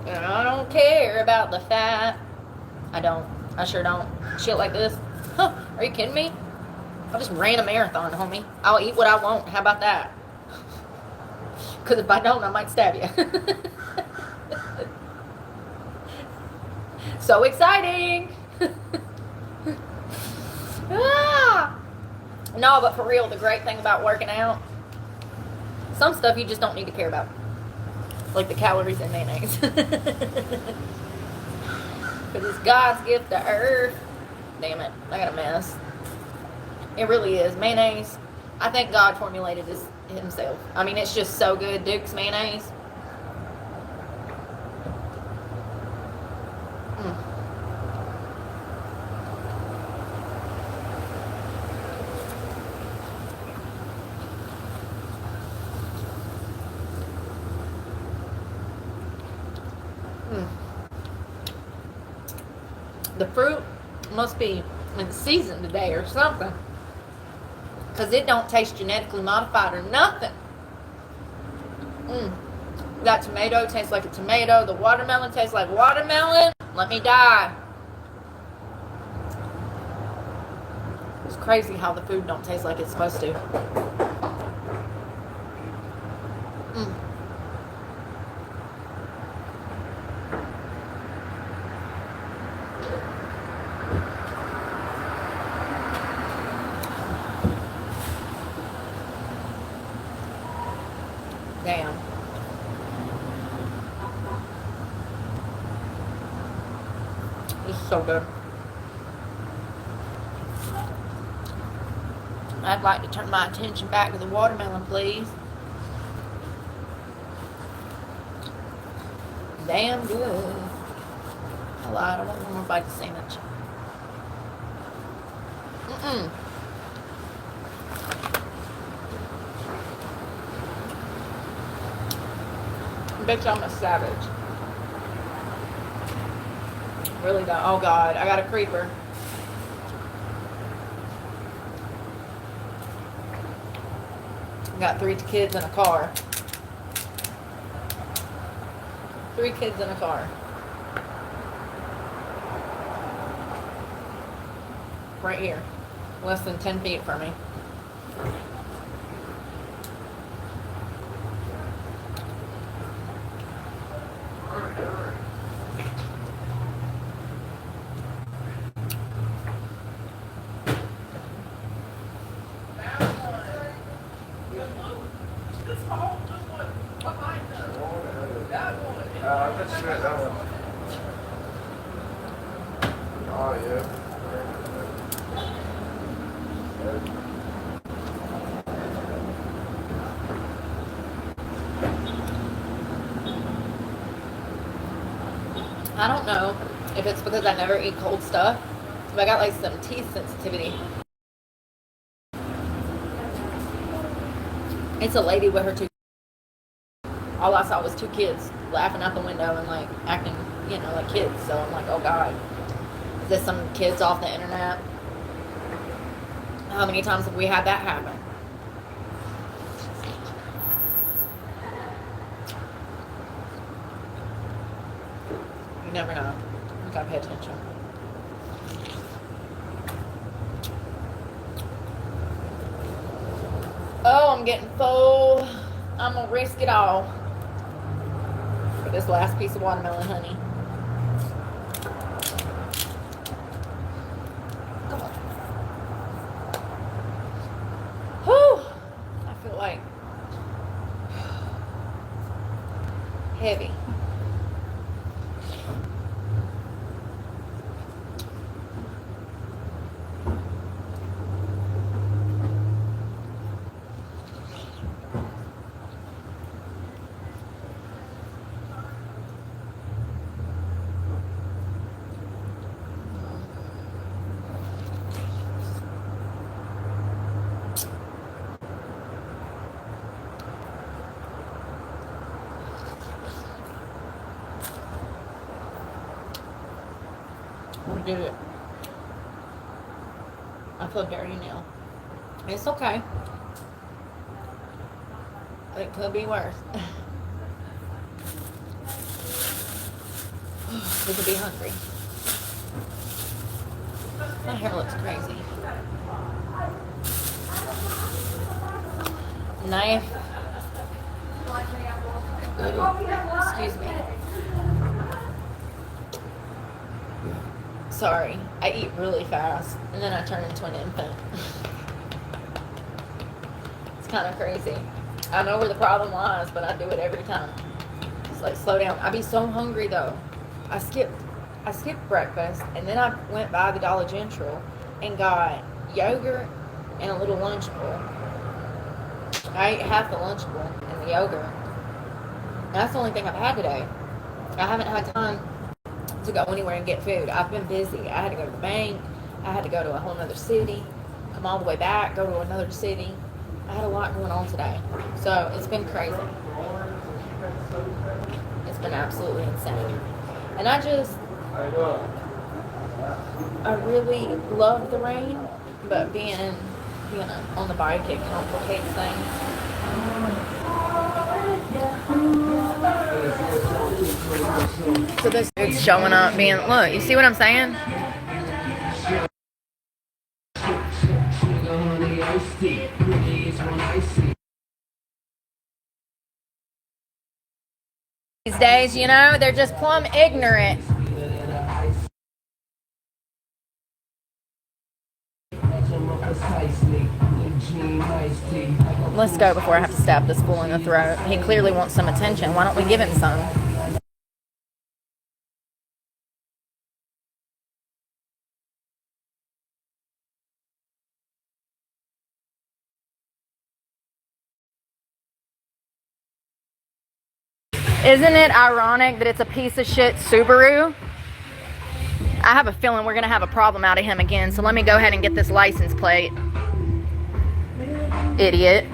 And I don't care about the fat. I don't. I sure don't. Shit like this. Huh, are you kidding me? I just ran a marathon, homie. I'll eat what I want. How about that? Because if I don't, I might stab you. So exciting. Ah! No, but for real, the great thing about working out, some stuff you just don't need to care about. Like the calories in mayonnaise. Because it's God's gift to earth. Damn it, I got a mess. It really is. Mayonnaise, I think God formulated this himself. I mean, it's just so good. Duke's mayonnaise. The fruit must be in season today or something. Because it don't taste genetically modified or nothing. That tomato tastes like a tomato. The watermelon tastes like watermelon. Let me die. It's crazy how the food don't taste like it's supposed to. Damn. This is so good. I'd like to turn my attention back to the watermelon, please. Damn good. I lied. I want one more bite of sandwich. Bitch, I'm a savage. Really don't. Oh God, I got a creeper. I got 3 kids in a car. 3 kids in a car. Right here. Less than 10 feet from me. Oh, yeah. I don't know if it's because I never eat cold stuff, but I got like some teeth sensitivity. It's a lady with her 2. All I saw was 2 kids laughing out the window and like acting, you know, like kids. So I'm like, oh God, is this some kids off the internet? How many times have we had that happen? You never know. You gotta pay attention. Oh, I'm getting full. I'm gonna risk it all for this last piece of watermelon, honey. Come on. Whew. I feel like heavy. We did it. I feel dirty now. It's okay. It could be worse. We could be hungry. My hair looks crazy. Knife. Excuse me. Sorry, I eat really fast and then I turn into an infant. It's kind of crazy. I know where the problem lies, but I do it every time. It's like, slow down. I be so hungry though. I skipped breakfast and then I went by the Dollar General and got yogurt and a little Lunchable. I ate half the Lunchable and the yogurt. And that's the only thing I've had today. I haven't had time to go anywhere and get food. I've been busy. I had to go to the bank. I had to go to a whole other city, come all the way back, go to another city. I had a lot going on today. So it's been crazy. It's been absolutely insane. And I really love the rain, but being on the bike, it complicates things. So this dude's showing up being, look, you see what I'm saying? These days, you know, they're just plumb ignorant. Let's go before I have to stab this fool in the throat. He clearly wants some attention. Why don't we give him some? Isn't it ironic that it's a piece of shit Subaru? I have a feeling we're going to have a problem out of him again, so let me go ahead and get this license plate. Idiot.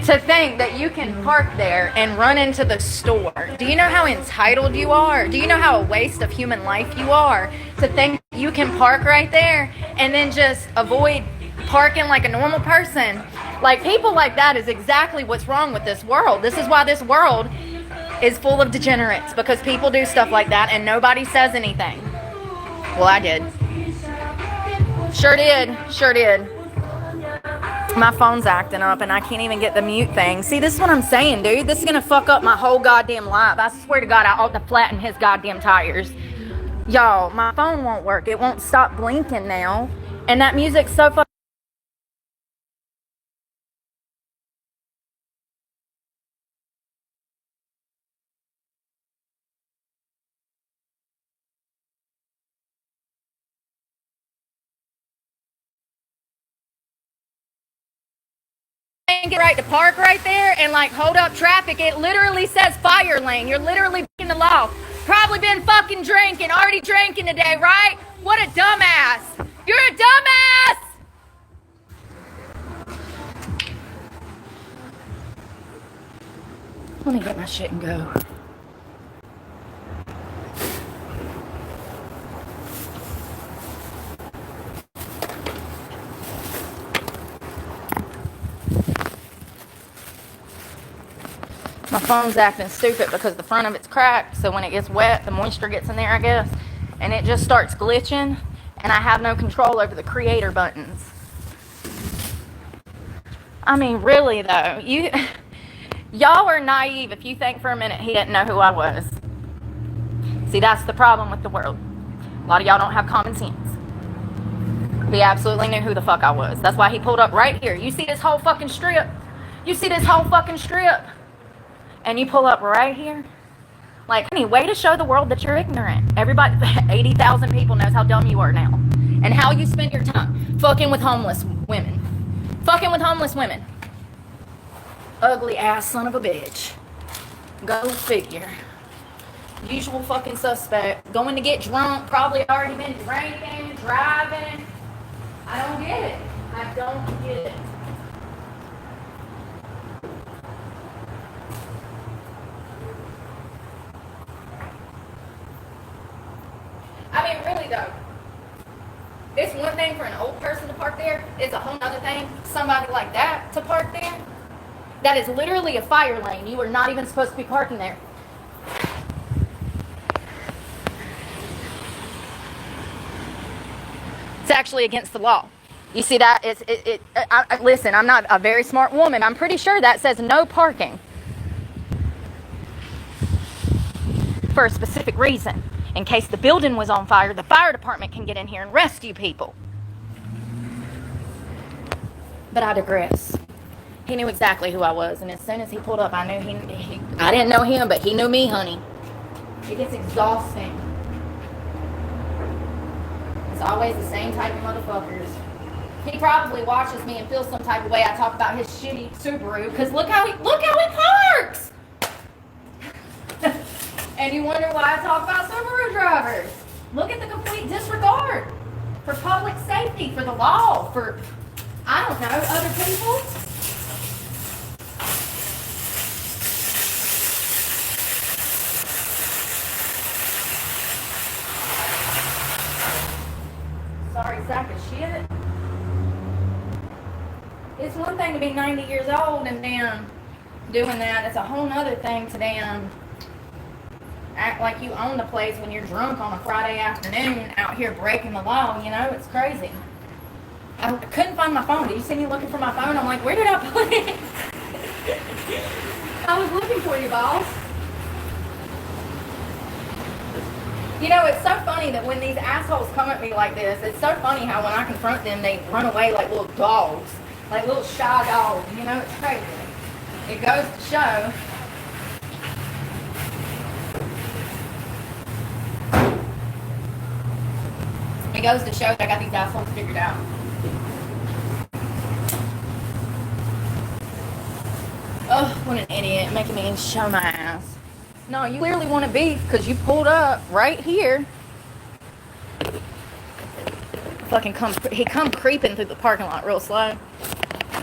To think that you can park there and run into the store. Do you know how entitled you are? Do you know how a waste of human life you are? To think you can park right there and then just avoid parking like a normal person. Like, people like that is exactly what's wrong with this world. This is why this world is full of degenerates, because people do stuff like that and nobody says anything. Well, I did. Sure did. My phone's acting up and I can't even get the mute thing. See, this is what I'm saying, dude. This is gonna fuck up my whole goddamn life. I swear to God, I ought to flatten his goddamn tires. Y'all, my phone won't work. It won't stop blinking now. And that music's so fucking... Get right to park right there and like hold up traffic. It literally says fire lane. You're literally breaking the law. Probably been fucking drinking, already drinking today, right? What a dumbass. You're a dumbass. Let me get my shit and go. My phone's acting stupid because the front of it's cracked, so when it gets wet, the moisture gets in there, I guess, and it just starts glitching, and I have no control over the creator buttons. I mean, really, though, y'all are naive if you think for a minute he didn't know who I was. See, that's the problem with the world. A lot of y'all don't have common sense. He absolutely knew who the fuck I was. That's why he pulled up right here. You see this whole fucking strip? You see this whole fucking strip? And you pull up right here? Like, honey, way to show the world that you're ignorant. Everybody, 80,000 people knows how dumb you are now. And how you spend your time fucking with homeless women. Fucking with homeless women. Ugly ass son of a bitch. Go figure. Usual fucking suspect. Going to get drunk, probably already been drinking, driving. I don't get it. I don't get it. I mean, really though, it's one thing for an old person to park there. It's a whole other thing, somebody like that to park there. That is literally a fire lane. You are not even supposed to be parking there. It's actually against the law. You see that? Listen, I'm not a very smart woman. I'm pretty sure that says no parking. For a specific reason. In case the building was on fire, the fire department can get in here and rescue people. But I digress. He knew exactly who I was, and as soon as he pulled up, I knew I didn't know him, but he knew me, honey. It gets exhausting. It's always the same type of motherfuckers. He probably watches me and feels some type of way I talk about his shitty Subaru, because look how he parks! And you wonder why I talk about Subaru drivers. Look at the complete disregard for public safety, for the law, for, I don't know, other people. Sorry, sack of shit. It's one thing to be 90 years old and then doing that. It's a whole nother thing to then act like you own the place when you're drunk on a Friday afternoon out here breaking the law. You know, it's crazy. I couldn't find my phone. Did you see me looking for my phone? I'm like, where did I put it? I was looking for you, boss. You know, it's so funny that when these assholes come at me like this, it's so funny how when I confront them, they run away like little dogs, like little shy dogs. You know, it's crazy. It goes to show. It goes to show that I got these assholes figured out. Oh, what an idiot, making me show my ass. No, you clearly want to beef because you pulled up right here. He come creeping through the parking lot real slow.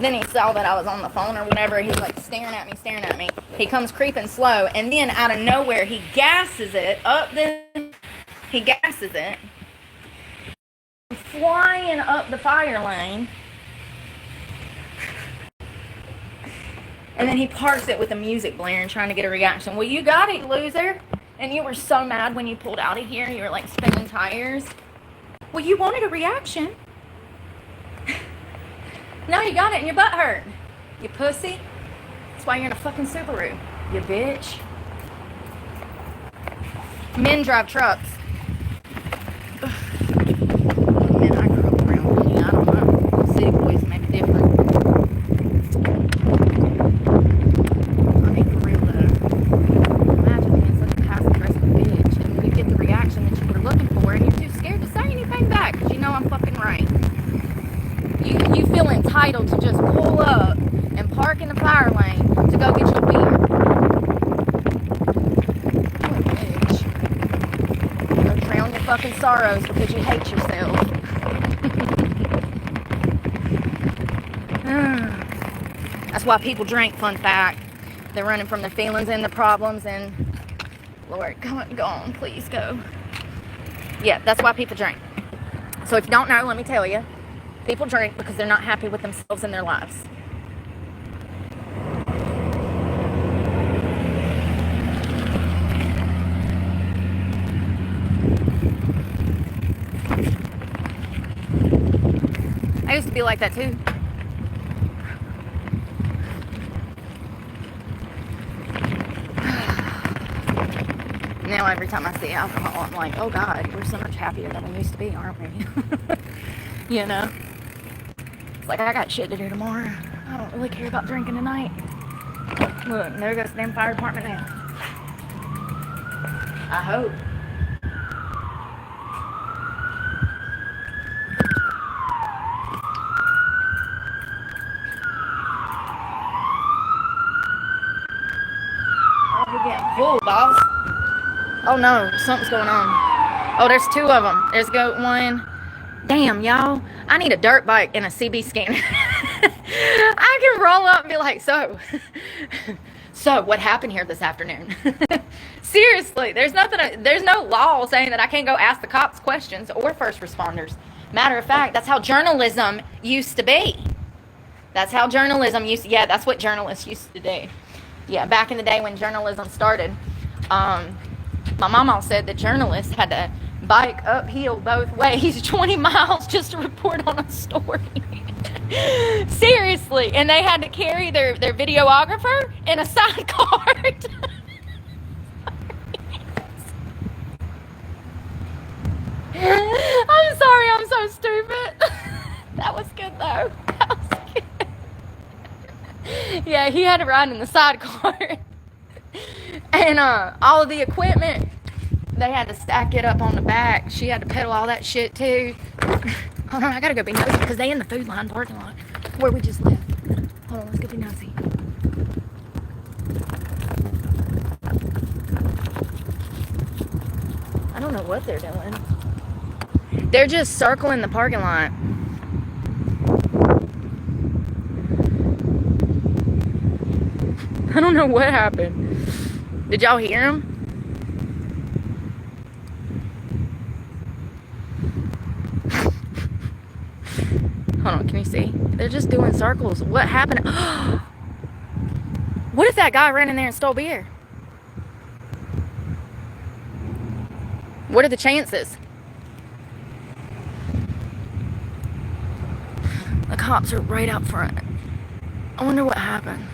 Then he saw that I was on the phone or whatever. He was like staring at me. He comes creeping slow, and then out of nowhere, he gasses it up there. He gasses it. Flying up the fire lane. And then he parks it with the music blaring, trying to get a reaction. Well, you got it, loser. And you were so mad when you pulled out of here. You were like spinning tires. Well, you wanted a reaction. Now you got it and your butt hurt. You pussy. That's why you're in a fucking Subaru. You bitch. Men drive trucks. Men I grew up around, honey. I don't know. City boys may be different. Entitled to just pull up and park in the fire lane to go get your beer. Oh, bitch. Go drown your fucking sorrows because you hate yourself. That's why people drink, fun fact. They're running from the feelings and the problems and Lord, go on, please go. Yeah, that's why people drink. So if you don't know, let me tell you. People drink because they're not happy with themselves and their lives. I used to be like that too. Now every time I see alcohol, I'm like, oh God, we're so much happier than we used to be, aren't we? You know? It's like, I got shit to do tomorrow. I don't really care about drinking tonight. Look, there goes the damn fire department now. I hope. Oh, we're getting full, boss. Oh no, something's going on. Oh, there's two of them. There's one. Damn, y'all. I need a dirt bike and a CB scanner. I can roll up and be like, so what happened here this afternoon? Seriously, there's no law saying that I can't go ask the cops questions or first responders. Matter of fact, that's how journalism used to be. That's what journalists used to do. Yeah, back in the day when journalism started, my mama said that journalists had to bike uphill both ways 20 miles just to report on a story. Seriously, and they had to carry their videographer in a sidecar. I'm sorry, I'm so stupid. That was good though. That was good. Yeah, he had to ride in the sidecar. And all of the equipment, they had to stack it up on the back. She had to pedal all that shit too. Hold on, I gotta go be nosy because they in the Food Line parking lot where we just left. Hold on, let's go be nosy. I don't know what they're doing. They're just circling the parking lot. I don't know what happened. Did y'all hear them? Hold on, can you see? They're just doing circles. What happened? What if that guy ran in there and stole beer? What are the chances? The cops are right out front. I wonder what happened.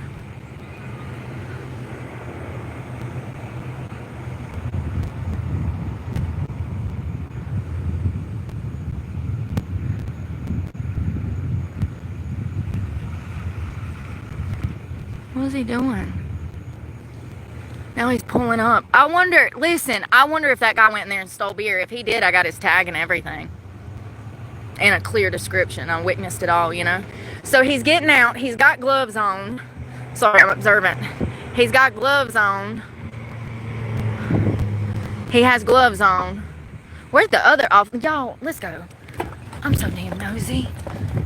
What is he doing? Now he's pulling up. I wonder if that guy went in there and stole beer. If he did, I got his tag and everything. And a clear description. I witnessed it all, you know. So he's getting out. He's got gloves on. Sorry, I'm observant. He's got gloves on. He has gloves on. Where's the other officer? Y'all, let's go. I'm so damn nosy.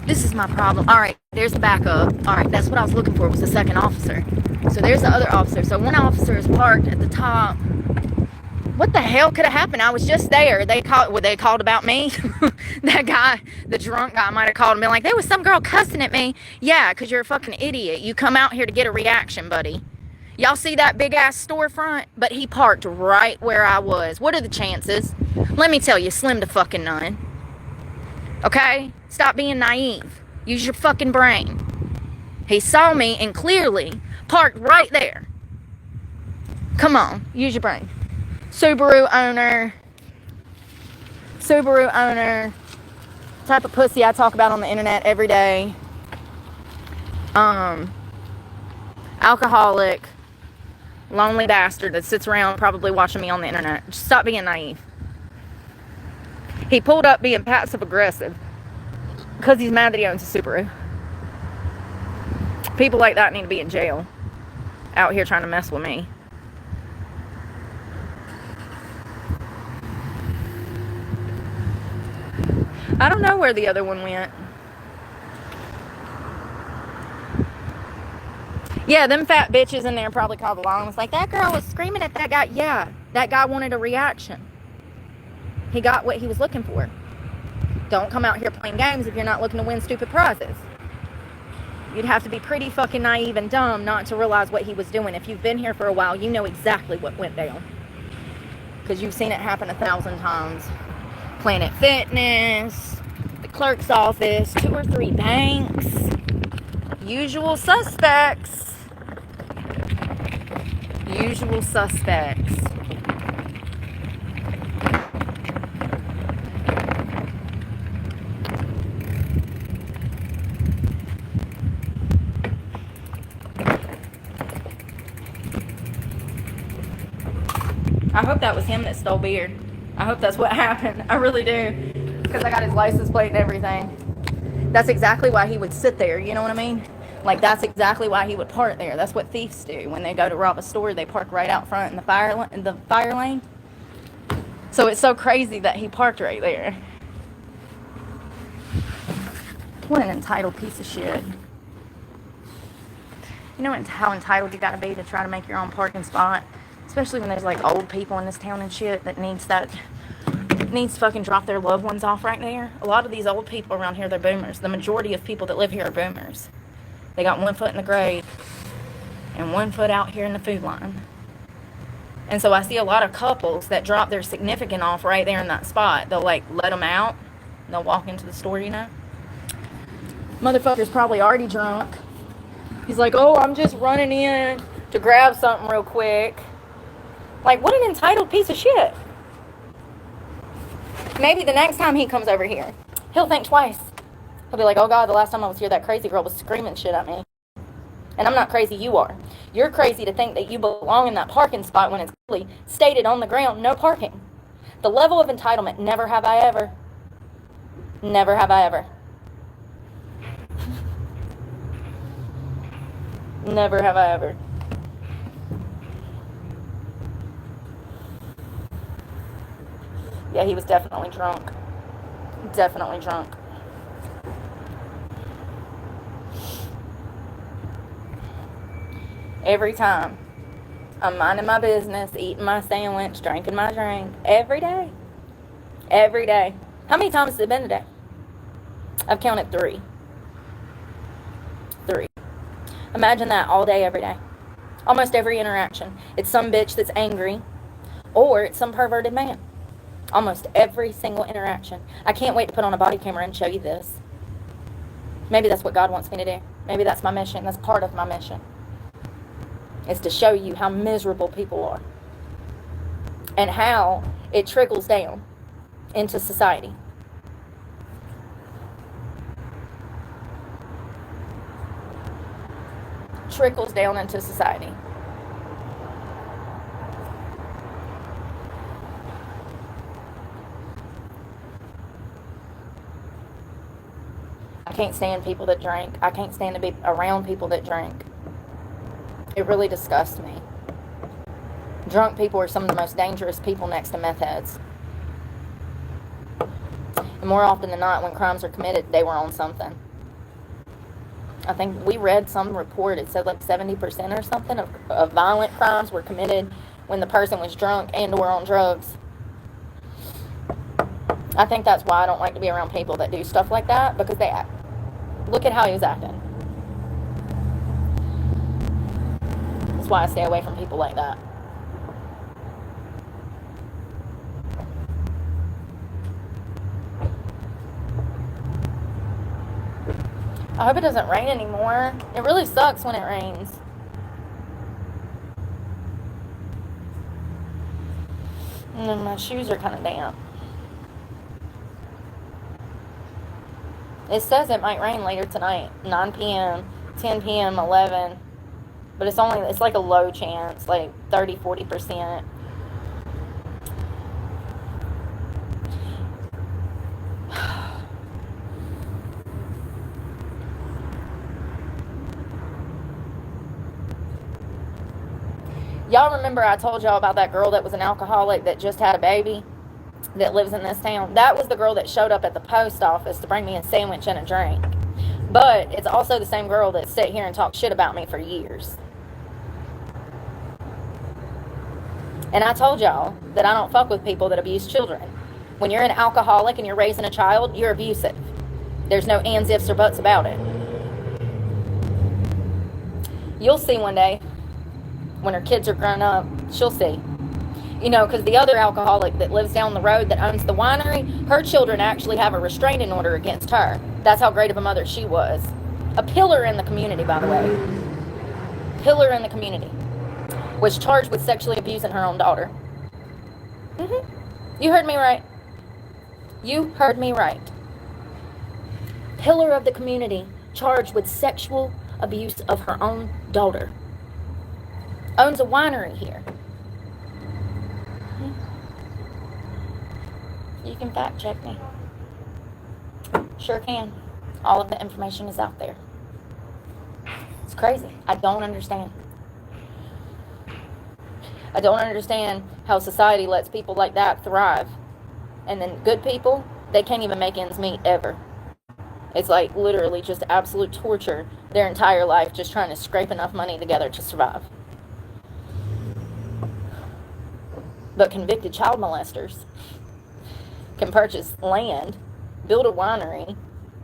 This is my problem. All right, there's the backup. All right, that's what I was looking for, was the second officer. So there's the other officer. So one officer is parked at the top. What the hell could have happened? I was just there. They called about me? That guy, the drunk guy, might have called and been like, there was some girl cussing at me. Yeah, because you're a fucking idiot. You come out here to get a reaction, buddy. Y'all see that big ass storefront? But he parked right where I was. What are the chances? Let me tell you, slim to fucking none. Okay? Stop being naive. Use your fucking brain. He saw me and clearly parked right there. Come on, use your brain. Subaru owner, type of pussy I talk about on the internet every day. Alcoholic, lonely bastard that sits around probably watching me on the internet. Just stop being naive. He pulled up being passive aggressive because he's mad that he owns a Subaru. People like that need to be in jail. Out here trying to mess with me. I don't know where the other one went. Yeah, them fat bitches in there probably called along and was like, that girl was screaming at that guy. Yeah, that guy wanted a reaction. He got what he was looking for. Don't come out here playing games if you're not looking to win stupid prizes. You'd have to be pretty fucking naive and dumb not to realize what he was doing. If you've been here for a while, you know exactly what went down. Because you've seen it happen 1,000 times. Planet Fitness, the clerk's office, 2 or 3 banks. Usual suspects. Usual suspects. I hope that was him that stole beer. I hope that's what happened. I really do. Because I got his license plate and everything. That's exactly why he would sit there, you know what I mean? Like, that's exactly why he would park there. That's what thieves do. When they go to rob a store, they park right out front in the fire lane. So it's so crazy that he parked right there. What an entitled piece of shit. You know how entitled you gotta be to try to make your own parking spot? Especially when there's like old people in this town and shit that needs to fucking drop their loved ones off right there. A lot of these old people around here, they're boomers. The majority of people that live here are boomers. They got 1 foot in the grave and 1 foot out here in the food line. And so I see a lot of couples that drop their significant off right there in that spot. They'll like let them out and they'll walk into the store, you know. Motherfucker's probably already drunk. He's like, oh, I'm just running in to grab something real quick. Like, what an entitled piece of shit. Maybe the next time he comes over here, he'll think twice. He'll be like, oh God, the last time I was here, that crazy girl was screaming shit at me. And I'm not crazy, you are. You're crazy to think that you belong in that parking spot when it's clearly stated on the ground, no parking. The level of entitlement, never have I ever. Never have I ever. Never have I ever. Yeah, he was definitely drunk. Definitely drunk. Every time I'm minding my business, eating my sandwich, drinking my drink. Every day. Every day. How many times has it been today? I've counted 3. 3. Imagine that all day, every day. Almost every interaction. It's some bitch that's angry, or it's some perverted man. Almost every single interaction. I can't wait to put on a body camera and show you this. Maybe that's what God wants me to do. Maybe that's my mission. That's part of my mission. Is to show you how miserable people are. And how it trickles down into society. Trickles down into society. I can't stand people that drink. I can't stand to be around people that drink. It really disgusts me. Drunk people are some of the most dangerous people next to meth heads. And more often than not, when crimes are committed, they were on something. I think we read some report, it said like 70% or something of violent crimes were committed when the person was drunk and or on drugs. I think that's why I don't like to be around people that do stuff like that, because they act. Look at how he was acting. That's why I stay away from people like that. I hope it doesn't rain anymore. It really sucks when it rains. And then my shoes are kind of damp. It says it might rain later tonight. 9 p.m., 10 p.m., 11. But it's like a low chance, like 30, 40%. Y'all remember I told y'all about that girl that was an alcoholic that just had a baby that lives in this town? That was the girl that showed up at the post office to bring me a sandwich and a drink. But it's also the same girl that sit here and talk shit about me for years. And I told y'all that I don't fuck with people that abuse children. When you're an alcoholic and you're raising a child, you're abusive. There's no ands, ifs, or buts about it. You'll see one day, when her kids are grown up, she'll see. You know, because the other alcoholic that lives down the road that owns the winery, her children actually have a restraining order against her. That's how great of a mother she was. A pillar in the community, by the way. Pillar in the community. Was charged with sexually abusing her own daughter. You heard me right. You heard me right. Pillar of the community, charged with sexual abuse of her own daughter. Owns a winery here. you can fact check me. Sure can. All of the information is out there. It's crazy. I don't understand. I don't understand how society lets people like that thrive. And then good people, they can't even make ends meet ever. It's like literally just absolute torture their entire life just trying to scrape enough money together to survive. But convicted child molesters can purchase land, build a winery,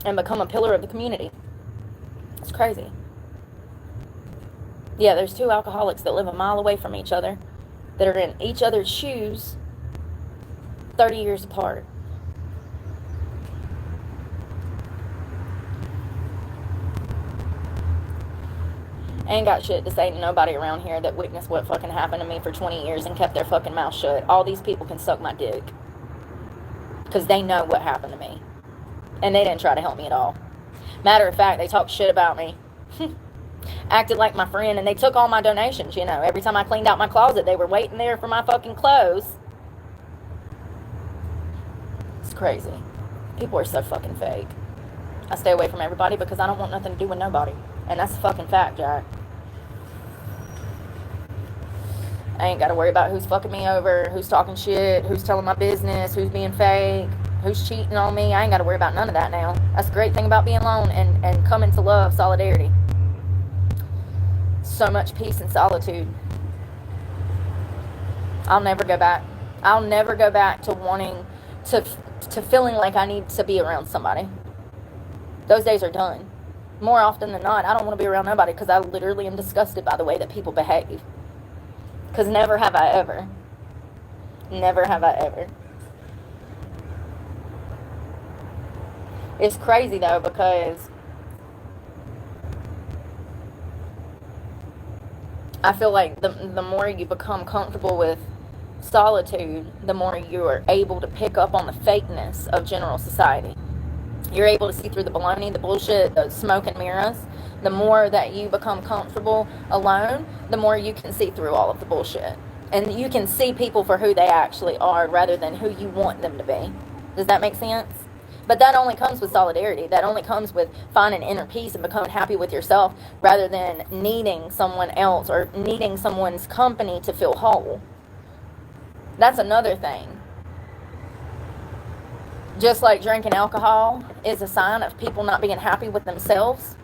and become a pillar of the community. It's crazy. Yeah, there's two alcoholics that live a mile away from each other that are in each other's shoes 30 years apart. I ain't got shit to say to nobody around here that witnessed what fucking happened to me for 20 years and kept their fucking mouth shut. All these people can suck my dick. Because they know what happened to me. And they didn't try to help me at all. Matter of fact, they talked shit about me. Acted like my friend, and they took all my donations, you know. Every time I cleaned out my closet, they were waiting there for my fucking clothes. It's crazy. People are so fucking fake. I stay away from everybody because I don't want nothing to do with nobody. And that's a fucking fact, Jack. I ain't got to worry about who's fucking me over, who's talking shit, who's telling my business, who's being fake, who's cheating on me. I ain't got to worry about none of that now. That's the great thing about being alone and coming to love solidarity. So much peace and solitude. I'll never go back. I'll never go back to wanting to feeling like I need to be around somebody. Those days are done. More often than not, I don't want to be around nobody because I literally am disgusted by the way that people behave. Because never have I ever. Never have I ever. It's crazy though because I feel like the more you become comfortable with solitude, the more you are able to pick up on the fakeness of general society. You're able to see through the baloney, the bullshit, the smoke and mirrors. The more that you become comfortable alone, the more you can see through all of the bullshit. And you can see people for who they actually are rather than who you want them to be. Does that make sense? But that only comes with solidarity. That only comes with finding inner peace and becoming happy with yourself rather than needing someone else or needing someone's company to feel whole. That's another thing. Just like drinking alcohol is a sign of people not being happy with themselves,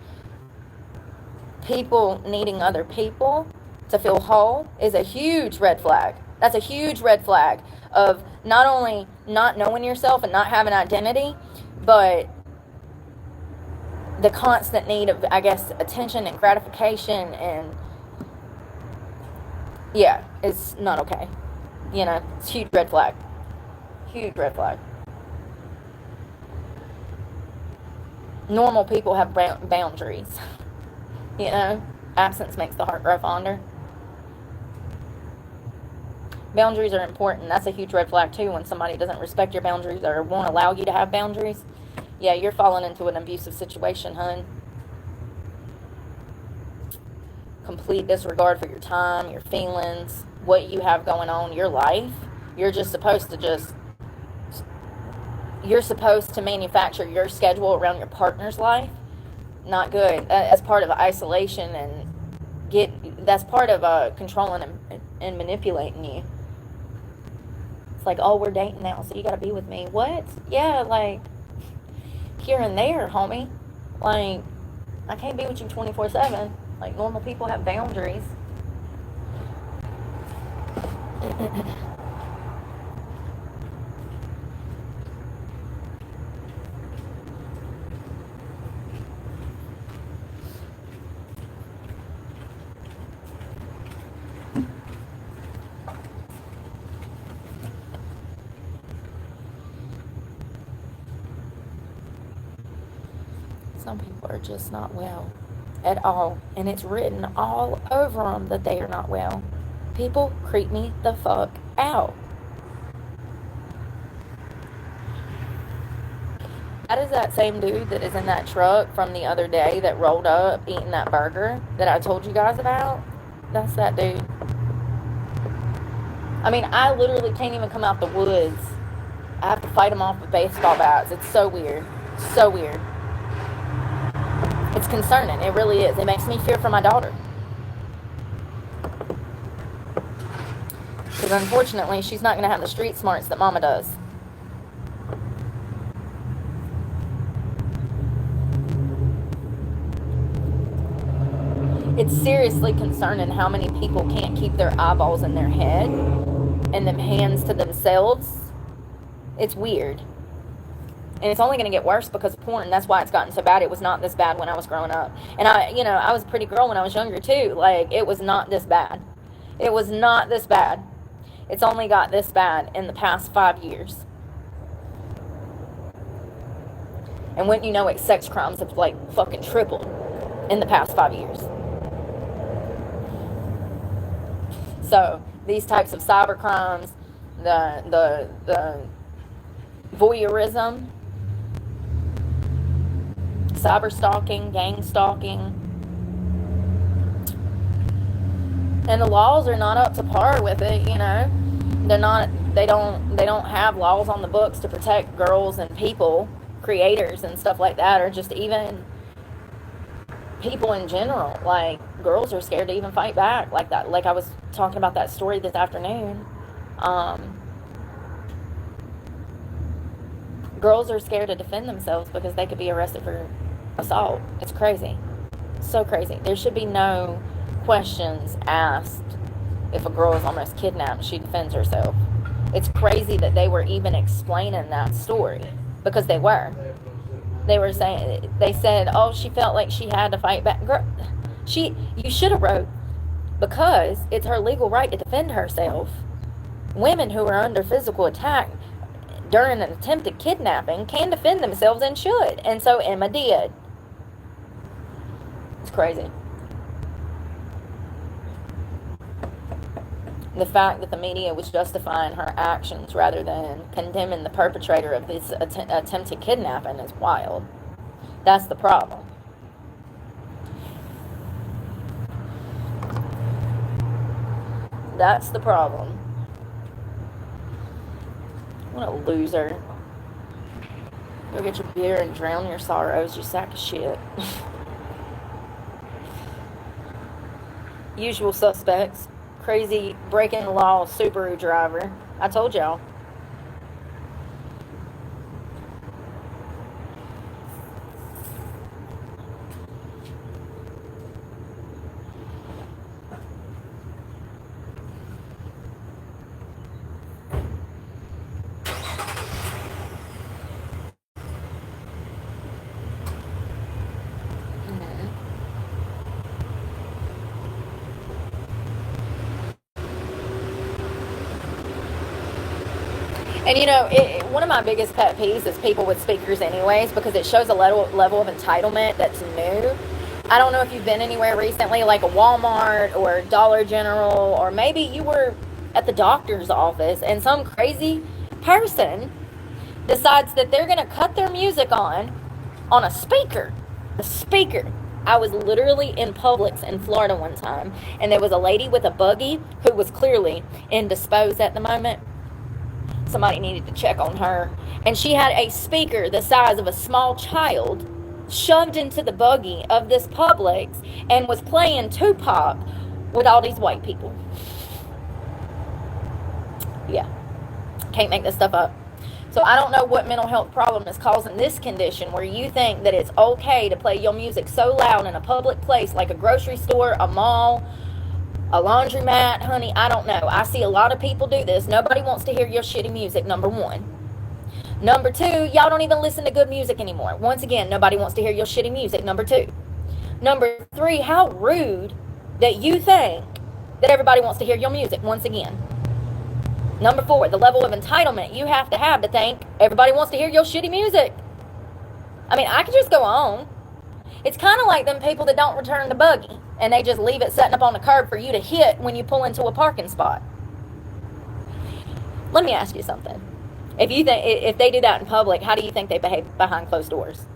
people needing other people to feel whole is a huge red flag. That's a huge red flag of not only not knowing yourself and not having identity, but the constant need of, I guess, attention and gratification and, yeah, it's not okay. You know, it's a huge red flag. Huge red flag. Normal people have boundaries. You know, absence makes the heart grow fonder. Boundaries are important. That's a huge red flag too when somebody doesn't respect your boundaries or won't allow you to have boundaries. Yeah, you're falling into an abusive situation, hun. Complete disregard for your time, your feelings, what you have going on, your life. You're supposed to manufacture your schedule around your partner's life. Not good. As part of isolation and that's part of controlling and manipulating you. It's like, oh, we're dating now, so you gotta be with me. What? Yeah, like, here and there, homie. Like, I can't be with you 24/7. Like, normal people have boundaries. Some people are just not well at all. And it's written all over them that they are not well. People creep me the fuck out. That is that same dude that is in that truck from the other day that rolled up eating that burger that I told you guys about. That's that dude. I mean, I literally can't even come out the woods. I have to fight them off with baseball bats. It's so weird. So weird. It's concerning. It really is. It makes me fear for my daughter. Because unfortunately, she's not going to have the street smarts that mama does. It's seriously concerning how many people can't keep their eyeballs in their head and them hands to themselves. It's weird. And it's only going to get worse because of porn. That's why it's gotten so bad. It was not this bad when I was growing up. And I was a pretty girl when I was younger too. Like, it was not this bad. It was not this bad. It's only got this bad in the past 5 years. And wouldn't you know it, sex crimes have like fucking tripled in the past 5 years. So these types of cyber crimes, the voyeurism, cyber stalking, gang stalking, and the laws are not up to par with it. You know, they don't have laws on the books to protect girls and people, creators and stuff like that, or just even people in general. Like, girls are scared to even fight back like that. Like I was talking about that story this afternoon. Girls are scared to defend themselves because they could be arrested for assault. It's crazy. So crazy. There should be no questions asked if a girl is almost kidnapped. She defends herself. It's crazy that they were even explaining that story, because they were. They were saying, they said, oh, she felt like she had to fight back. Girl, you should have wrote, because it's her legal right to defend herself. Women who are under physical attack during an attempted kidnapping can defend themselves and should. And so Emma did. It's crazy. The fact that the media was justifying her actions rather than condemning the perpetrator of this attempted kidnapping is wild. That's the problem. That's the problem. What a loser. Go get your beer and drown your sorrows, you sack of shit. Usual suspects. Crazy breaking the law Subaru driver. I told y'all. And you know, one of my biggest pet peeves is people with speakers anyways, because it shows a level of entitlement that's new. I don't know if you've been anywhere recently, like a Walmart or Dollar General, or maybe you were at the doctor's office and some crazy person decides that they're going to cut their music on a speaker. A speaker. I was literally in Publix in Florida one time, and there was a lady with a buggy who was clearly indisposed at the moment. Somebody needed to check on her. And she had a speaker the size of a small child shoved into the buggy of this Publix and was playing Tupac with all these white people. Yeah. Can't make this stuff up. So I don't know what mental health problem is causing this condition where you think that it's okay to play your music so loud in a public place like a grocery store, a mall, a laundromat. Honey, I don't know. I see a lot of people do this. Nobody wants to hear your shitty music, number one. Number two, y'all don't even listen to good music anymore. Once again, nobody wants to hear your shitty music, number two. Number three, how rude that you think that everybody wants to hear your music, once again. Number four, the level of entitlement you have to think everybody wants to hear your shitty music. I mean, I could just go on. It's kind of like them people that don't return the buggy and they just leave it setting up on the curb for you to hit when you pull into a parking spot. Let me ask you something. If they do that in public, how do you think they behave behind closed doors?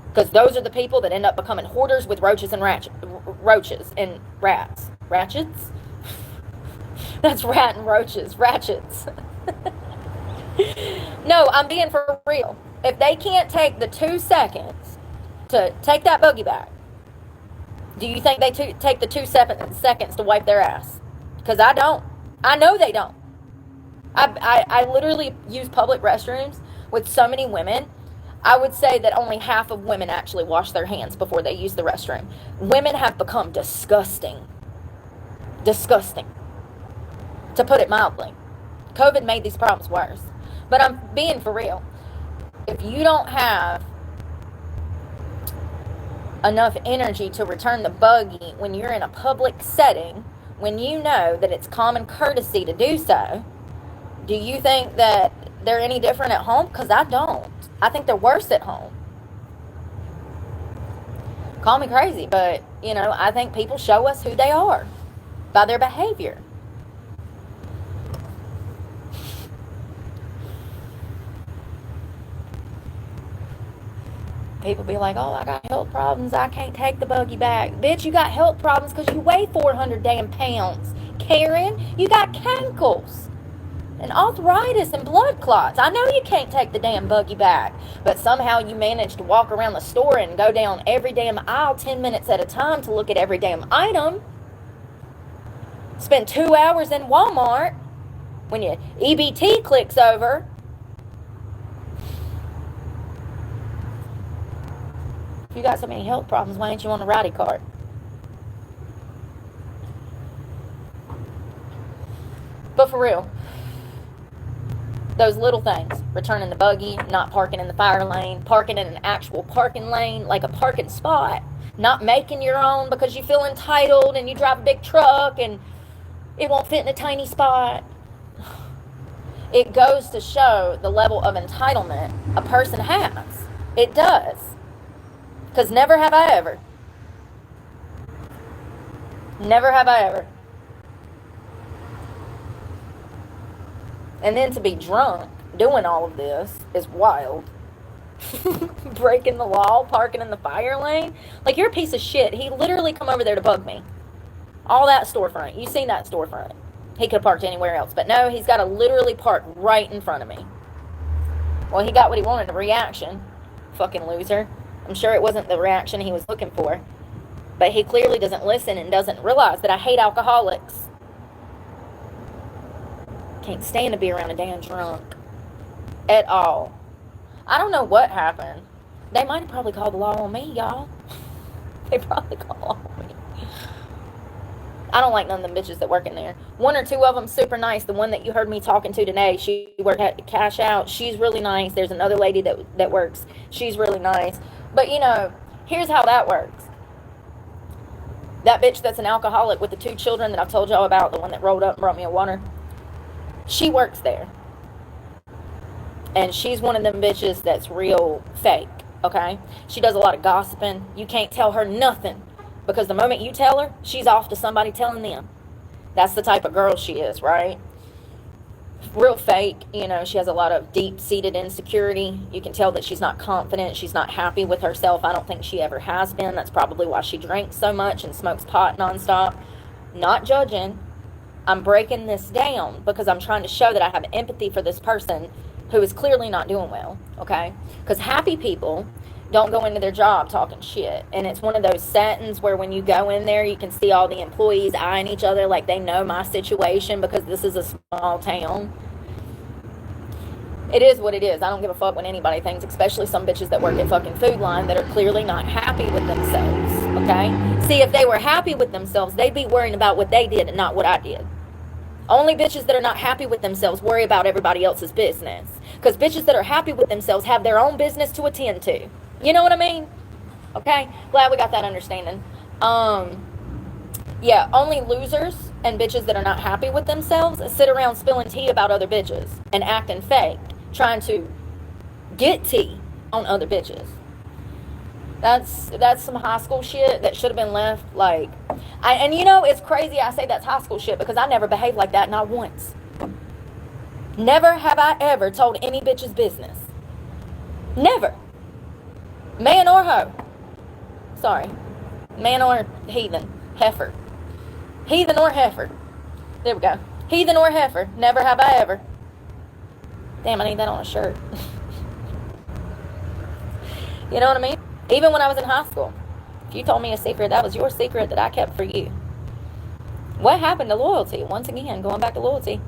Because those are the people that end up becoming hoarders with roaches and rats. Ratchets? That's rat and roaches. Ratchets. No, I'm being for real. If they can't take the 2 seconds to take that boogie back, do you think they take the 2 seconds to wipe their ass? Because I don't. I know they don't. I literally use public restrooms with so many women. I would say that only half of women actually wash their hands before they use the restroom. Women have become disgusting. Disgusting. To put it mildly. COVID made these problems worse. But I'm being for real. If you don't have enough energy to return the buggy when you're in a public setting, when you know that it's common courtesy to do so, do you think that they're any different at home? Because I don't. I think they're worse at home. Call me crazy, but, I think people show us who they are by their behavior. People be like, oh, I got health problems. I can't take the buggy back. Bitch, you got health problems because you weigh 400 damn pounds. Karen, you got cankles and arthritis and blood clots. I know you can't take the damn buggy back, but somehow you manage to walk around the store and go down every damn aisle 10 minutes at a time to look at every damn item. Spend 2 hours in Walmart when your EBT clicks over. If you got so many health problems, why ain't you on a rowdy cart? But for real, those little things, returning the buggy, not parking in the fire lane, parking in an actual parking lane, like a parking spot, not making your own because you feel entitled and you drive a big truck and it won't fit in a tiny spot. It goes to show the level of entitlement a person has. It does. Because never have I ever. Never have I ever. And then to be drunk doing all of this is wild. Breaking the law, parking in the fire lane. Like, you're a piece of shit. He literally come over there to bug me. All that storefront. You seen that storefront. He could have parked anywhere else. But no, he's got to literally park right in front of me. Well, he got what he wanted, a reaction. Fucking loser. I'm sure it wasn't the reaction he was looking for. But he clearly doesn't listen and doesn't realize that I hate alcoholics. Can't stand to be around a damn drunk. At all. I don't know what happened. They might have probably called the law on me, y'all. They probably called the law on me. I don't like none of them bitches that work in there. 1 or 2 of them super nice. The one that you heard me talking to today, she worked at Cash Out. She's really nice. There's another lady that works. She's really nice. But, here's how that works. That bitch that's an alcoholic with the 2 children that I've told y'all about, the one that rolled up and brought me a water, she works there. And she's one of them bitches that's real fake, okay? She does a lot of gossiping. You can't tell her nothing. Because the moment you tell her, she's off to somebody telling them. That's the type of girl she is, right? Real fake. She has a lot of deep-seated insecurity. You can tell that she's not confident. She's not happy with herself. I don't think she ever has been. That's probably why she drinks so much and smokes pot nonstop. Not judging. I'm breaking this down because I'm trying to show that I have empathy for this person who is clearly not doing well, okay? Because happy people don't go into their job talking shit. And it's one of those settings where when you go in there, you can see all the employees eyeing each other like they know my situation because this is a small town. It is what it is. I don't give a fuck what anybody thinks, especially some bitches that work at fucking Food Line that are clearly not happy with themselves, okay? See, if they were happy with themselves, they'd be worrying about what they did and not what I did. Only bitches that are not happy with themselves worry about everybody else's business. Because bitches that are happy with themselves have their own business to attend to. You know what I mean? Okay? Glad we got that understanding. Yeah, only losers and bitches that are not happy with themselves sit around spilling tea about other bitches and acting fake, trying to get tea on other bitches. That's some high school shit that should have been left, like... it's crazy I say that's high school shit because I never behaved like that, not once. Never have I ever told any bitch's business. Never. Man or hoe. Sorry. Man or heathen. Heifer. Heathen or heifer. There we go. Heathen or heifer. Never have I ever. Damn, I need that on a shirt. You know what I mean? Even when I was in high school, if you told me a secret, that was your secret that I kept for you. What happened to loyalty? Once again, going back to loyalty.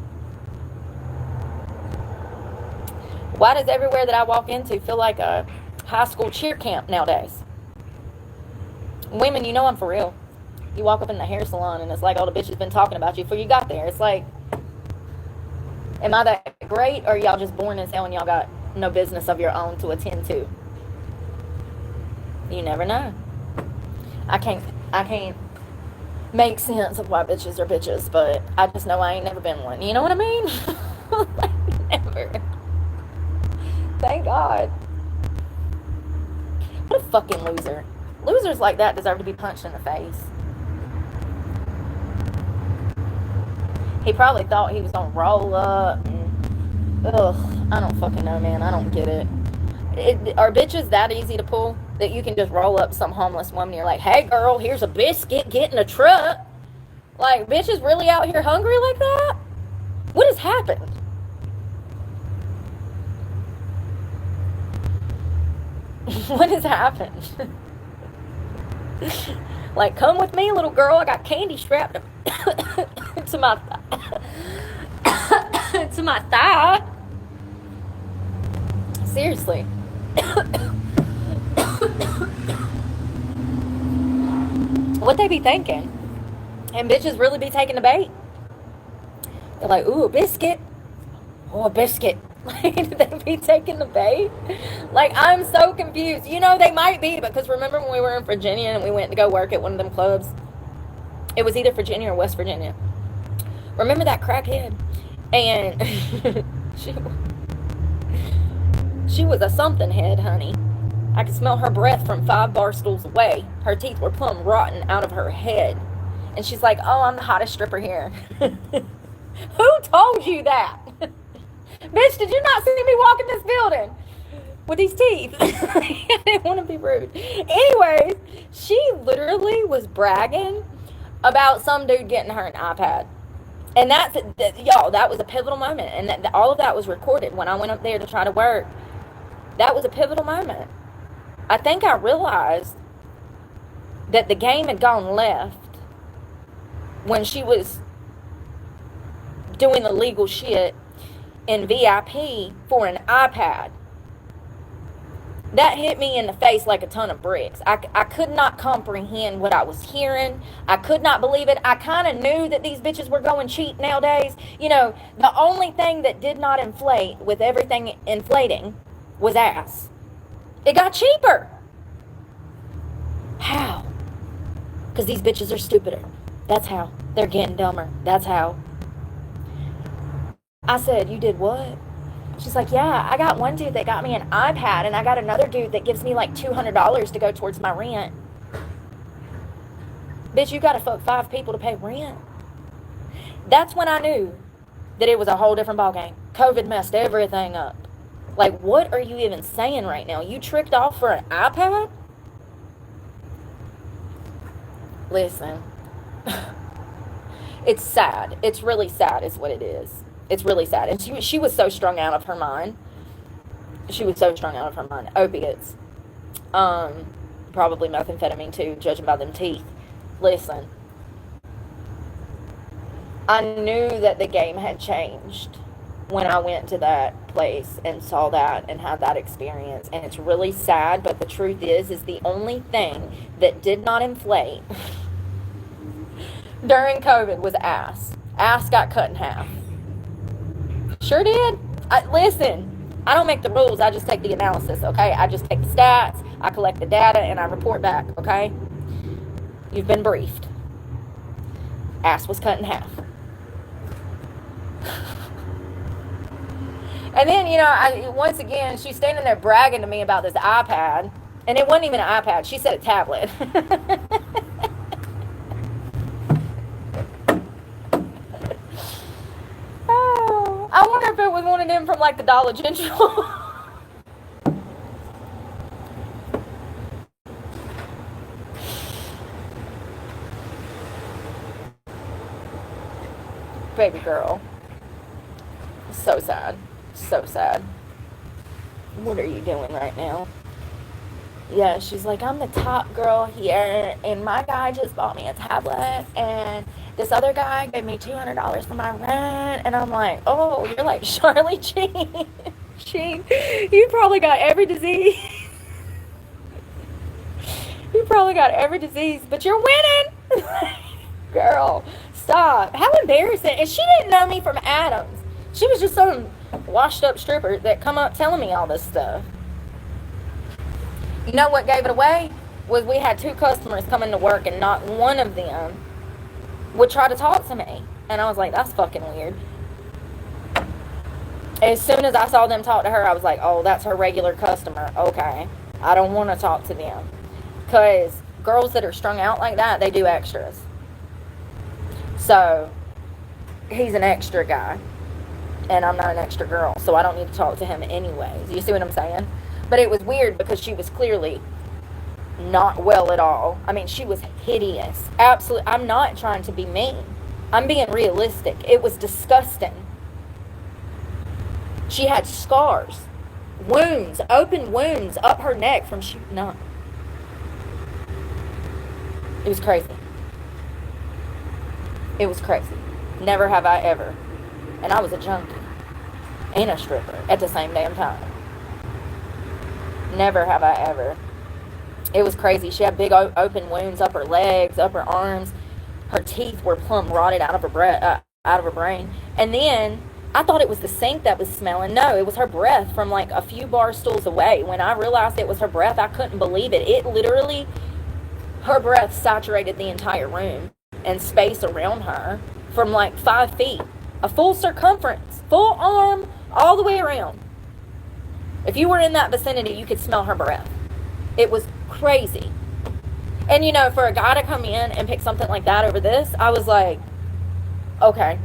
Why does everywhere that I walk into feel like a high school cheer camp nowadays? Women, you know I'm for real. You walk up in the hair salon and it's like all the bitches been talking about you before you got there. It's like, am I that great, or y'all just born as hell and y'all got no business of your own to attend to? You never know. I can't make sense of why bitches are bitches, but I just know I ain't never been one. You know what I mean? Never. Thank God. What a fucking loser. Losers like that deserve to be punched in the face. He probably thought he was gonna roll up and, I don't fucking know, man. I don't get it. Are bitches that easy to pull that you can just roll up some homeless woman and you're like, hey girl, here's a biscuit, get in a truck? Like, bitches really out here hungry like that? What has happened? What has happened? Like, come with me, little girl. I got candy strapped to my to my thigh. Seriously. What they be thinking? And bitches really be taking the bait? They're like, ooh, a biscuit. Oh, a biscuit. Like, they be taking the bait? Like, I'm so confused. You know, they might be, because remember when we were in Virginia and we went to go work at one of them clubs? It was either Virginia or West Virginia. Remember that crackhead? And she was a something head, honey. I could smell her breath from 5 bar stools away. Her teeth were plumb rotten out of her head. And she's like, oh, I'm the hottest stripper here. Who told you that? Bitch, did you not see me walk in this building with these teeth? I didn't want to be rude. Anyways, she literally was bragging about some dude getting her an iPad. And y'all, that was a pivotal moment. And all of that was recorded when I went up there to try to work. That was a pivotal moment. I think I realized that the game had gone left when she was doing the legal shit in VIP for an iPad. That hit me in the face like a ton of bricks. I could not comprehend what I was hearing. I could not believe it. I kind of knew that these bitches were going cheap nowadays. You know, the only thing that did not inflate with everything inflating was ass. It got cheaper. How? Because these bitches are stupider. That's how. They're getting dumber. That's how. I said, you did what? She's like, yeah, I got one dude that got me an iPad, and I got another dude that gives me like $200 to go towards my rent. Bitch, you gotta fuck 5 people to pay rent. That's when I knew that it was a whole different ballgame. COVID messed everything up. Like, what are you even saying right now? You tricked off for an iPad? Listen. It's sad. It's really sad is what it is. It's really sad. And she was so strung out of her mind. She was so strung out of her mind. Opiates. Probably methamphetamine too, judging by them teeth. Listen. I knew that the game had changed when I went to that place and saw that and had that experience. And it's really sad, but the truth is the only thing that did not inflate during COVID was ass. Ass got cut in half. Sure did. Listen, I don't make the rules. I just take the analysis, okay? I just take the stats, I collect the data, and I report back, okay? You've been briefed. Ass was cut in half. And then, you know, once again, she's standing there bragging to me about this iPad. And it wasn't even an iPad. She said a tablet. Oh, I wonder if it was one of them from, like, the Dollar General. Baby girl. So sad. So sad. What are you doing right now? Yeah, she's like, I'm the top girl here, and my guy just bought me a tablet, and this other guy gave me $200 for my rent, and I'm like, oh, you're like Charlie Sheen. Sheen, you probably got every disease. You probably got every disease, but you're winning. Girl, stop. How embarrassing. And she didn't know me from Adams. She was just some washed up stripper that come up telling me all this stuff. You know what gave it away? Was we had 2 customers coming to work, and not one of them would try to talk to me. And I was like, that's fucking weird. As soon as I saw them talk to her, I was like, oh, that's her regular customer. Okay. I don't want to talk to them. Because girls that are strung out like that, they do extras. So, he's an extra guy. And I'm not an extra girl. So I don't need to talk to him anyways. You see what I'm saying? But it was weird because she was clearly not well at all. I mean, she was hideous. Absolutely. I'm not trying to be mean. I'm being realistic. It was disgusting. She had scars, wounds, open wounds up her neck from shooting up. It was crazy. It was crazy. Never have I ever. And I was a junkie and a stripper at the same damn time. Never have I ever. It was crazy. She had big open wounds up her legs, up her arms. Her teeth were plumb rotted out of her brain. And then I thought it was the sink that was smelling. No, it was her breath from like a few bar stools away. When I realized it was her breath, I couldn't believe it. It literally, her breath saturated the entire room and space around her from like 5 feet. A full circumference, full arm, all the way around. If you were in that vicinity, you could smell her breath. It was crazy. And you know, for a guy to come in and pick something like that over this, I was like, okay,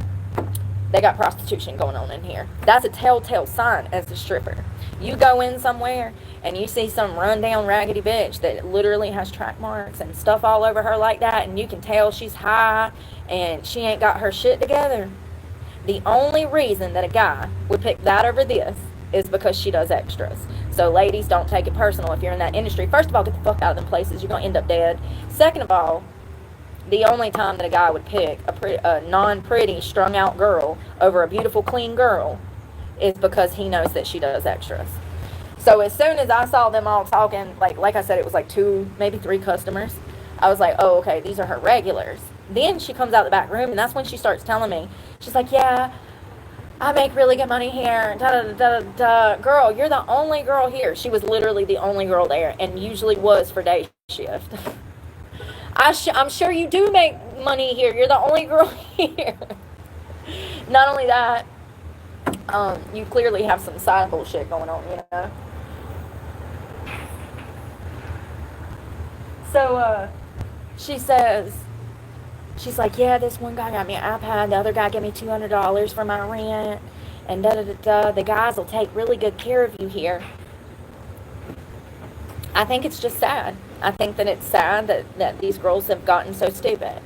they got prostitution going on in here. That's a telltale sign as a stripper. You go in somewhere and you see some rundown raggedy bitch that literally has track marks and stuff all over her like that, and you can tell she's high and she ain't got her shit together. The only reason that a guy would pick that over this is because she does extras. So ladies, don't take it personal if you're in that industry. First of all, get the fuck out of them places. You're going to end up dead. Second of all, the only time that a guy would pick a non-pretty, strung-out girl over a beautiful, clean girl is because he knows that she does extras. So as soon as I saw them all talking, like I said, it was like 2, maybe 3 customers. I was like, oh, okay, these are her regulars. Then she comes out the back room, and that's when she starts telling me. She's like, yeah, I make really good money here. Da-da-da-da-da. Girl, you're the only girl here. She was literally the only girl there, and usually was for day shift. I'm sure you do make money here. You're the only girl here. Not only that, you clearly have some side bullshit going on, you know. So, she says, she's like, yeah, this one guy got me an iPad, the other guy gave me $200 for my rent, and da-da-da-da. The guys will take really good care of you here. I think it's just sad. I think that it's sad that these girls have gotten so stupid.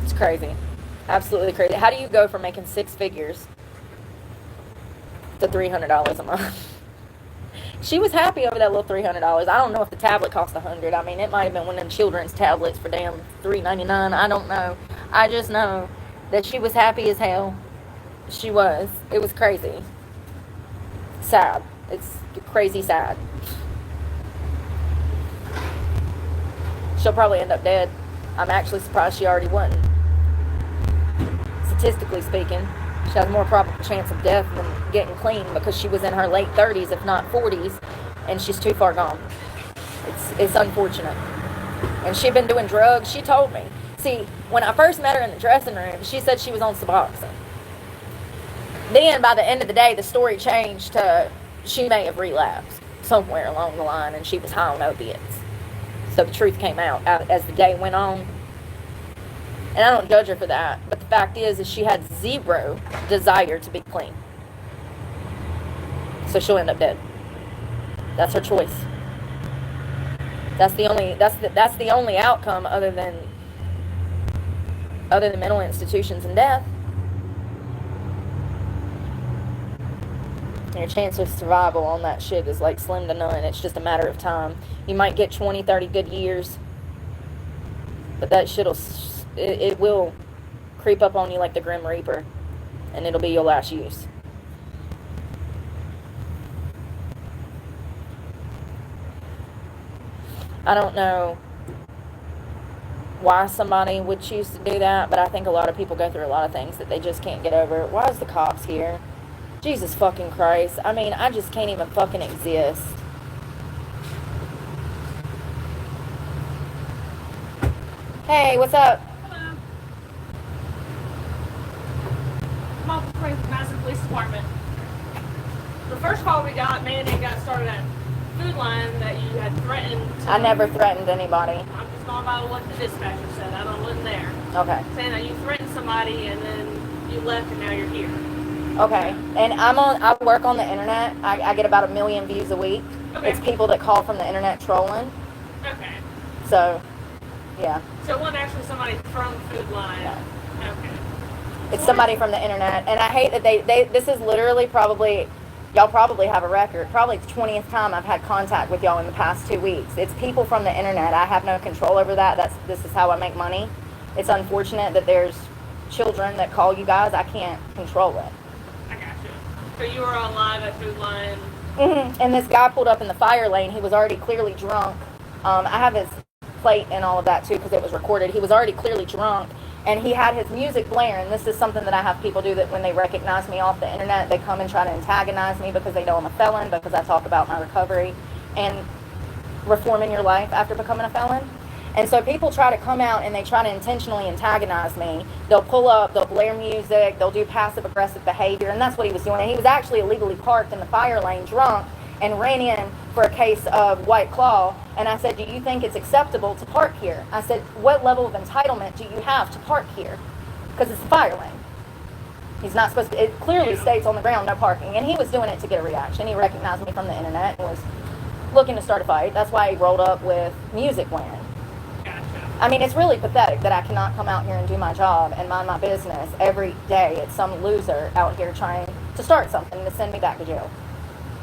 It's crazy. Absolutely crazy. How do you go from making 6 figures to $300 a month? She was happy over that little $300. I don't know if the tablet cost $100. I mean, it might have been one of them children's tablets for damn $3.99. I don't know. I just know that she was happy as hell. She was. It was crazy. Sad. It's crazy sad. She'll probably end up dead. I'm actually surprised she already wasn't. Statistically speaking, she has a more probable chance of death than getting clean because she was in her late 30s, if not 40s, and she's too far gone. It's unfortunate. And she'd been doing drugs. She told me. See, when I first met her in the dressing room, she said she was on Suboxone. Then, by the end of the day, the story changed to she may have relapsed somewhere along the line, and she was high on opiates. So the truth came out as the day went on. And I don't judge her for that. But the fact is she had zero desire to be clean. So she'll end up dead. That's her choice. That's the only outcome other than mental institutions and death. Your chance of survival on that shit is like slim to none. It's just a matter of time. You might get 20, 30 good years, but that it will creep up on you like the Grim Reaper, and it'll be your last use. I don't know why somebody would choose to do that, but I think a lot of people go through a lot of things that they just can't get over. Why is the cops here? Jesus fucking Christ. I mean, I just can't even fucking exist. Hey, what's up? Hello. I'm off the Madison Police Department. The first call we got, Manning got started at Food Line that you had threatened. I never threatened anybody. I'm just going by what the dispatcher said. I don't live there. Okay. Saying that you threatened somebody and then you left and now you're here. Okay. And I work on the internet. I get about 1 million views a week. Okay. It's people that call from the internet trolling. Okay. So, yeah. So it wasn't actually somebody from Food Line. Yeah. Okay. It's somebody from the internet. And I hate that this is literally y'all probably have a record. Probably the 20th time I've had contact with y'all in the past 2 weeks. It's people from the internet. I have no control over that. This is how I make money. It's unfortunate that there's children that call you guys. I can't control it. I got you. So you were on live at Food Line. Mm-hmm. And this guy pulled up in the fire lane. He was already clearly drunk. I have his plate and all of that too because it was recorded. He was already clearly drunk. And he had his music blaring. This is something that I have people do that when they recognize me off the internet, they come and try to antagonize me because they know I'm a felon, because I talk about my recovery and reforming your life after becoming a felon. And so people try to come out and they try to intentionally antagonize me. They'll pull up, they'll blare music, they'll do passive-aggressive behavior, and that's what he was doing. And he was actually illegally parked in the fire lane drunk and ran in for a case of White Claw. And I said, do you think it's acceptable to park here? I said, what level of entitlement do you have to park here? Because it's a fire lane. He's not supposed to, it clearly states on the ground, no parking. And he was doing it to get a reaction. He recognized me from the internet and was looking to start a fight. That's why he rolled up with music blaring. Gotcha. I mean, it's really pathetic that I cannot come out here and do my job and mind my business every day. It's some loser out here trying to start something to send me back to jail.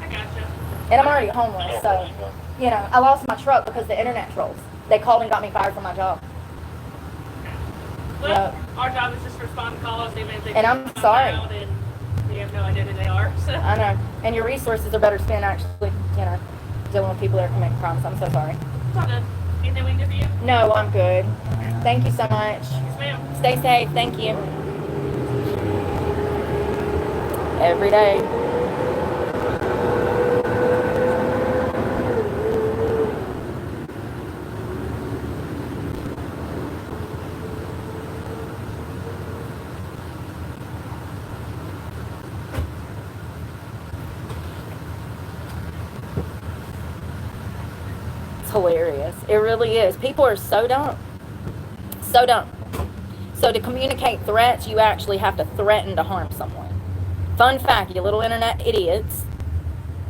I gotcha. And I'm already homeless, so, you know, I lost my truck because the internet trolls. They called and got me fired from my job. Well, our job is just to respond to calls, even if they And I'm come sorry. out and you have no idea who they are. So. I know. And your resources are better spent actually, you know, dealing with people that are committing crimes. I'm so sorry. It's all good. Anything we can do for you? No, I'm good. Thank you so much. Yes, ma'am. Stay safe. Thank you. Every day. Hilarious. It really is. People are so dumb. So dumb. So to communicate threats, you actually have to threaten to harm someone. Fun fact, you little internet idiots.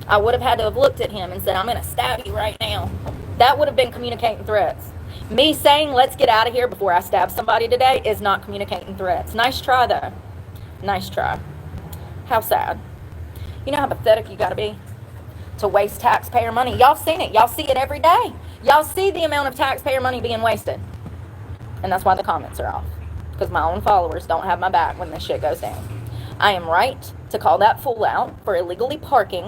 I would have had to have looked at him and said, I'm going to stab you right now. That would have been communicating threats. Me saying, let's get out of here before I stab somebody today is not communicating threats. Nice try, though. Nice try. How sad. You know how pathetic you got to be to waste taxpayer money? Y'all seen it. Y'all see it every day. Y'all see the amount of taxpayer money being wasted. And that's why the comments are off. Because my own followers don't have my back when this shit goes down. I am right to call that fool out for illegally parking.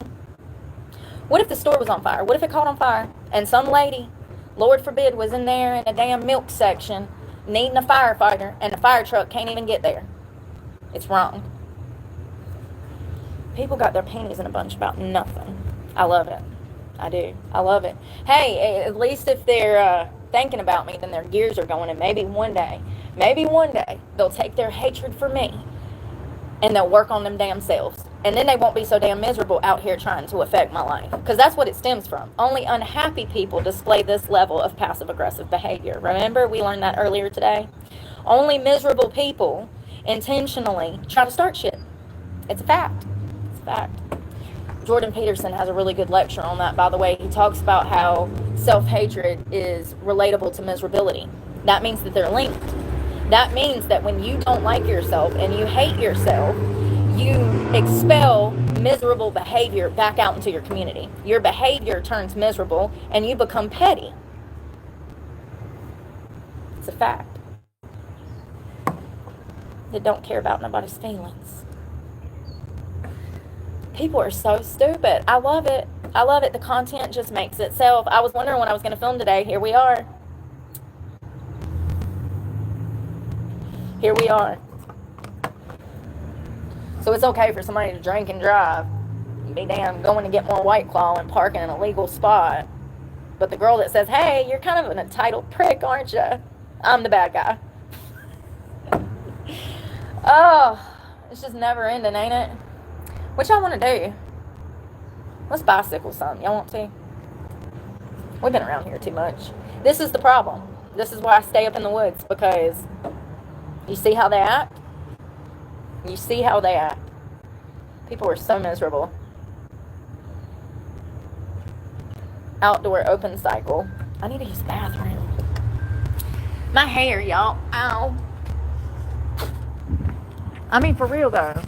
What if the store was on fire? What if it caught on fire and some lady, Lord forbid, was in there in a damn milk section needing a firefighter and the fire truck can't even get there? It's wrong. People got their panties in a bunch about nothing. I love it. I do. I love it. Hey, at least if they're thinking about me, then their gears are going, and maybe one day, they'll take their hatred for me and they'll work on them damn selves. And then they won't be so damn miserable out here trying to affect my life. Because that's what it stems from. Only unhappy people display this level of passive-aggressive behavior. Remember, we learned that earlier today? Only miserable people intentionally try to start shit. It's a fact. It's a fact. Jordan Peterson has a really good lecture on that, by the way. He talks about how self-hatred is relatable to miserability. That means that they're linked. That means that when you don't like yourself and you hate yourself, you expel miserable behavior back out into your community. Your behavior turns miserable and you become petty. It's a fact. They don't care about nobody's feelings. People are so stupid. I love it. I love it. The content just makes itself. I was wondering when I was going to film today. Here we are. Here we are. So it's okay for somebody to drink and drive. Be damn going to get more White Claw and park in an illegal spot. But the girl that says, hey, you're kind of an entitled prick, aren't you? I'm the bad guy. Oh, it's just never ending, ain't it? What y'all want to do? Let's bicycle some. Y'all want to? We've been around here too much. This is the problem. This is why I stay up in the woods, because you see how they act? You see how they act. People are so miserable. Outdoor open cycle. I need to use the bathroom. My hair, y'all. Ow. I mean, for real, though.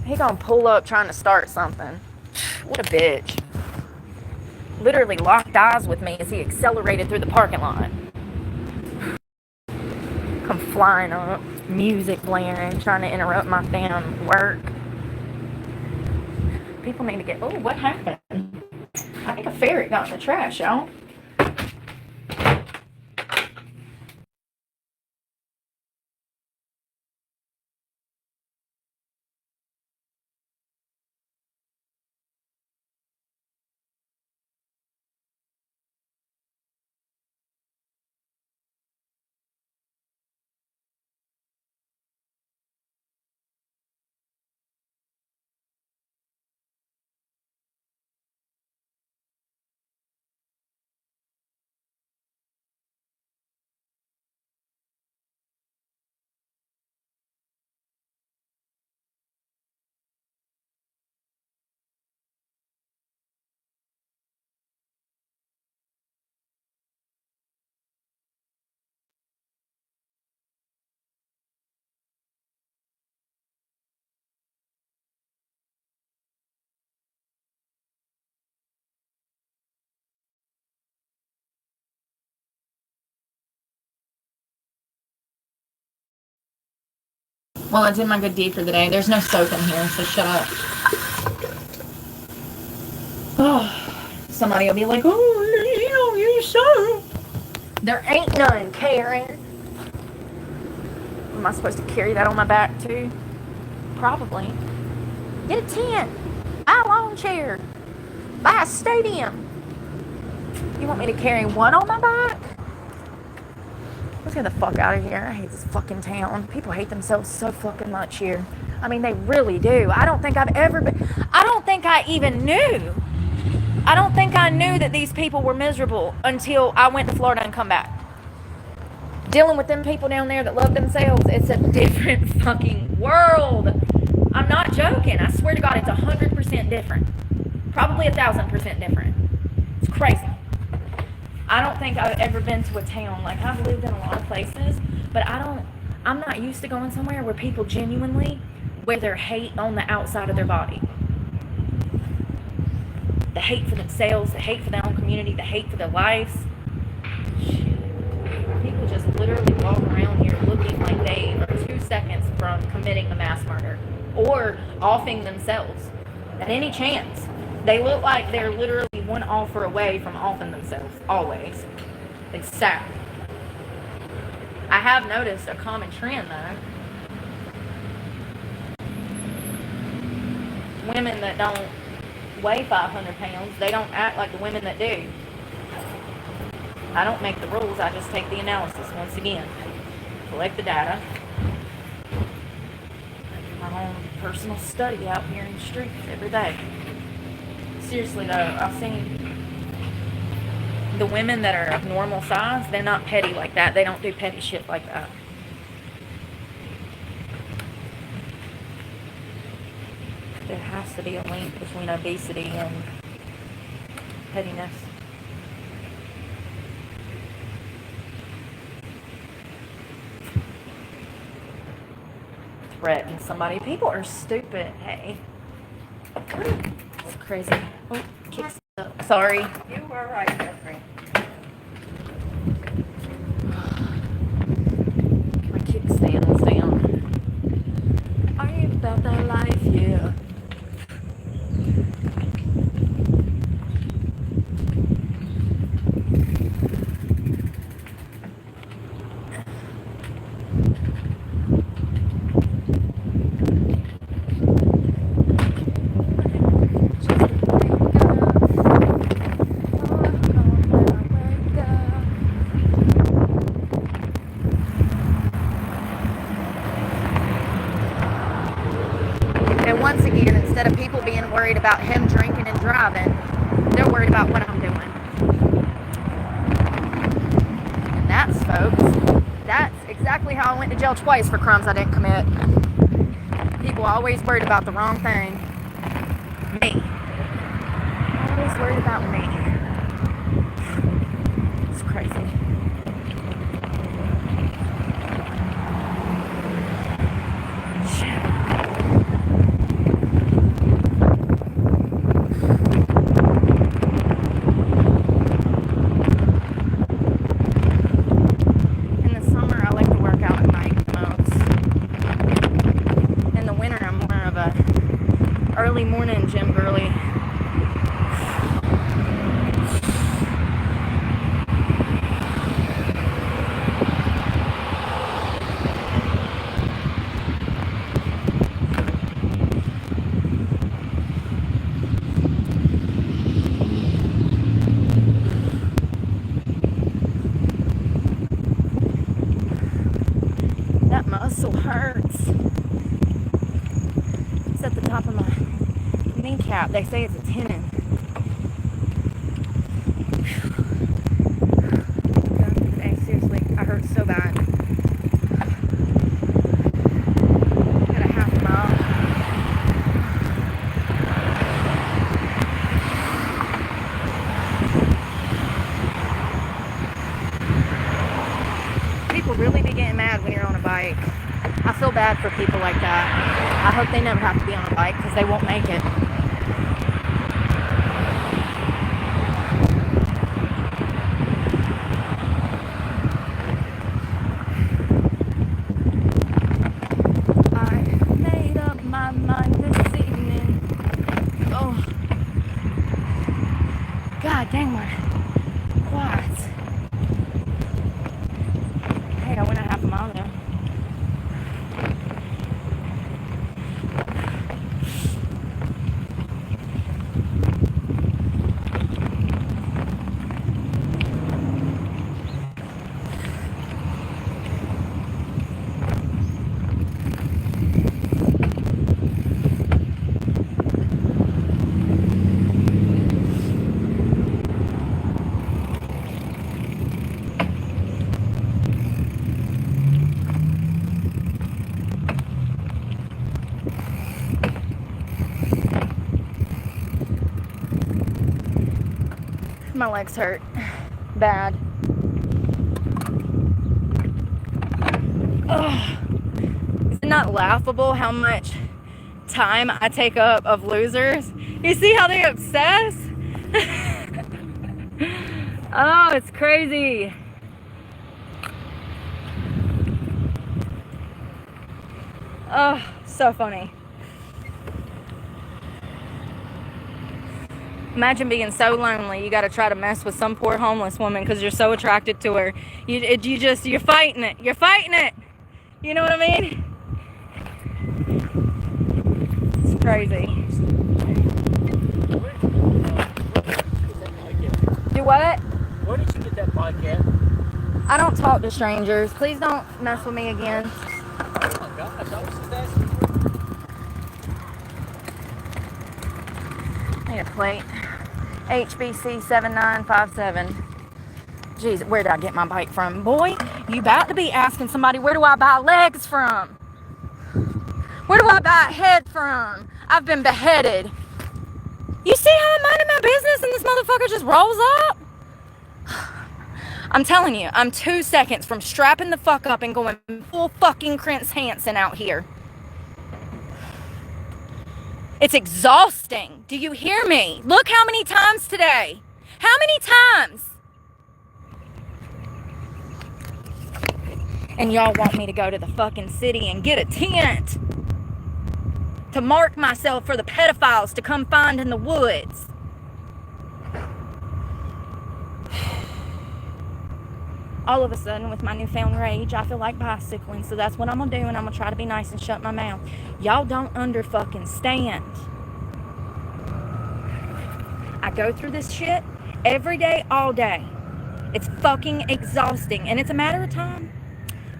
He gonna pull up trying to start something. What a bitch. Literally locked eyes with me as he accelerated through the parking lot. Come flying up, music blaring, trying to interrupt my damn work. People need to get... Oh, what happened? I think a ferret got in the trash, y'all. Well, I did my good deed for the day. There's no soap in here, so shut up. Oh, somebody will be like, oh, you don't use soap. There ain't none, Karen. Am I supposed to carry that on my back, too? Probably. Get a tent. Buy a lawn chair. Buy a stadium. You want me to carry one on my back? Let's get the fuck out of here. I hate this fucking town. People hate themselves so fucking much here. I mean, they really do. I don't think I've ever been... I don't think I even knew. I don't think I knew that these people were miserable until I went to Florida and come back. Dealing with them people down there that love themselves, it's a different fucking world. I'm not joking. I swear to God, it's 100% different. Probably 1,000% different. It's crazy. I don't think I've ever been to a town, like I've lived in a lot of places, but I'm not used to going somewhere where people genuinely wear their hate on the outside of their body. The hate for themselves, the hate for their own community, the hate for their lives. People just literally walk around here looking like they are 2 seconds from committing a mass murder or offing themselves at any chance. They look like they're literally one offer away from offing themselves, always. It's sad. I have noticed a common trend, though. Women that don't weigh 500 pounds, they don't act like the women that do. I don't make the rules, I just take the analysis once again. Collect the data. My own personal study out here in the streets every day. Seriously though, I've seen the women that are of normal size, they're not petty like that. They don't do petty shit like that. there has to be a link between obesity and pettiness. Threaten somebody. People are stupid. Hey. It's crazy. Oh, kicks up. Sorry. You were right, Jeffrey. My kickstand is down. Are you about that life? Yeah. And once again, instead of people being worried about him drinking and driving, they're worried about what I'm doing. And that's, folks, that's exactly how I went to jail twice for crimes I didn't commit. People always worried about the wrong thing. Me. Always worried about me. It's crazy. Shit. Early morning gym girly. That muscle hurts. It's at the top of my kneecap. They say it's a tendon. Hey, seriously, I hurt so bad. Got a half mile. People really be getting mad when you're on a bike. I feel bad for people like that. I hope they never have to be on a bike because they won't make it. God dang, we're quiet. Hey, I went a half a mile there. My legs hurt bad. Ugh. Is it not laughable how much time I take up of losers? You see how they obsess? Oh, it's crazy. Oh, so funny. Imagine being so lonely. You got to try to mess with some poor homeless woman because you're so attracted to her. You're fighting it. You're fighting it. You know what I mean? It's crazy. Do what? Where did you get that bike at? I don't talk to strangers. Please don't mess with me again. Oh my gosh, I was just asking you. Need a plate. HBC 7957. Jeez, where did I get my bike from? Boy, you about to be asking somebody, where do I buy legs from? Where do I buy a head from? I've been beheaded. You see how I'm minding my business and this motherfucker just rolls up? I'm telling you, I'm 2 seconds from strapping the fuck up and going full fucking Chris Hansen out here. It's exhausting. Do you hear me? Look how many times today. How many times? And y'all want me to go to the fucking city and get a tent to mark myself for the pedophiles to come find in the woods. All of a sudden, with my newfound rage, I feel like bicycling. So that's what I'm going to do, and I'm going to try to be nice and shut my mouth. Y'all don't under-fucking-stand. I go through this shit every day, all day. It's fucking exhausting, and it's a matter of time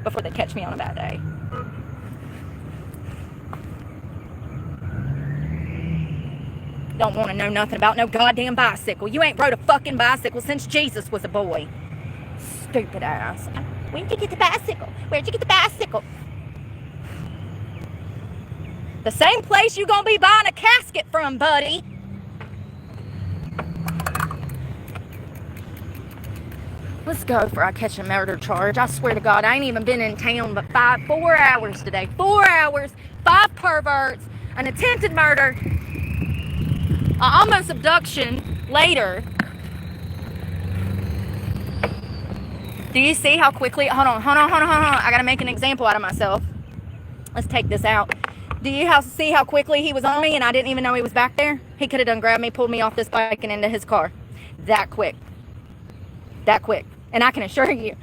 before they catch me on a bad day. Don't want to know nothing about no goddamn bicycle. You ain't rode a fucking bicycle since Jesus was a boy. Stupid ass. Where'd you get the bicycle? Where'd you get the bicycle? The same place you gonna be buying a casket from, buddy. Let's go before I catch a murder charge. I swear to God, I ain't even been in town but 4 hours today. 4 hours, 5 perverts, an attempted murder, almost abduction later. Do you see how quickly, hold on. I gotta make an example out of myself. Let's take this out. Do you see how quickly he was on me and I didn't even know he was back there? He could have done grabbed me, pulled me off this bike and into his car. That quick. That quick. And I can assure you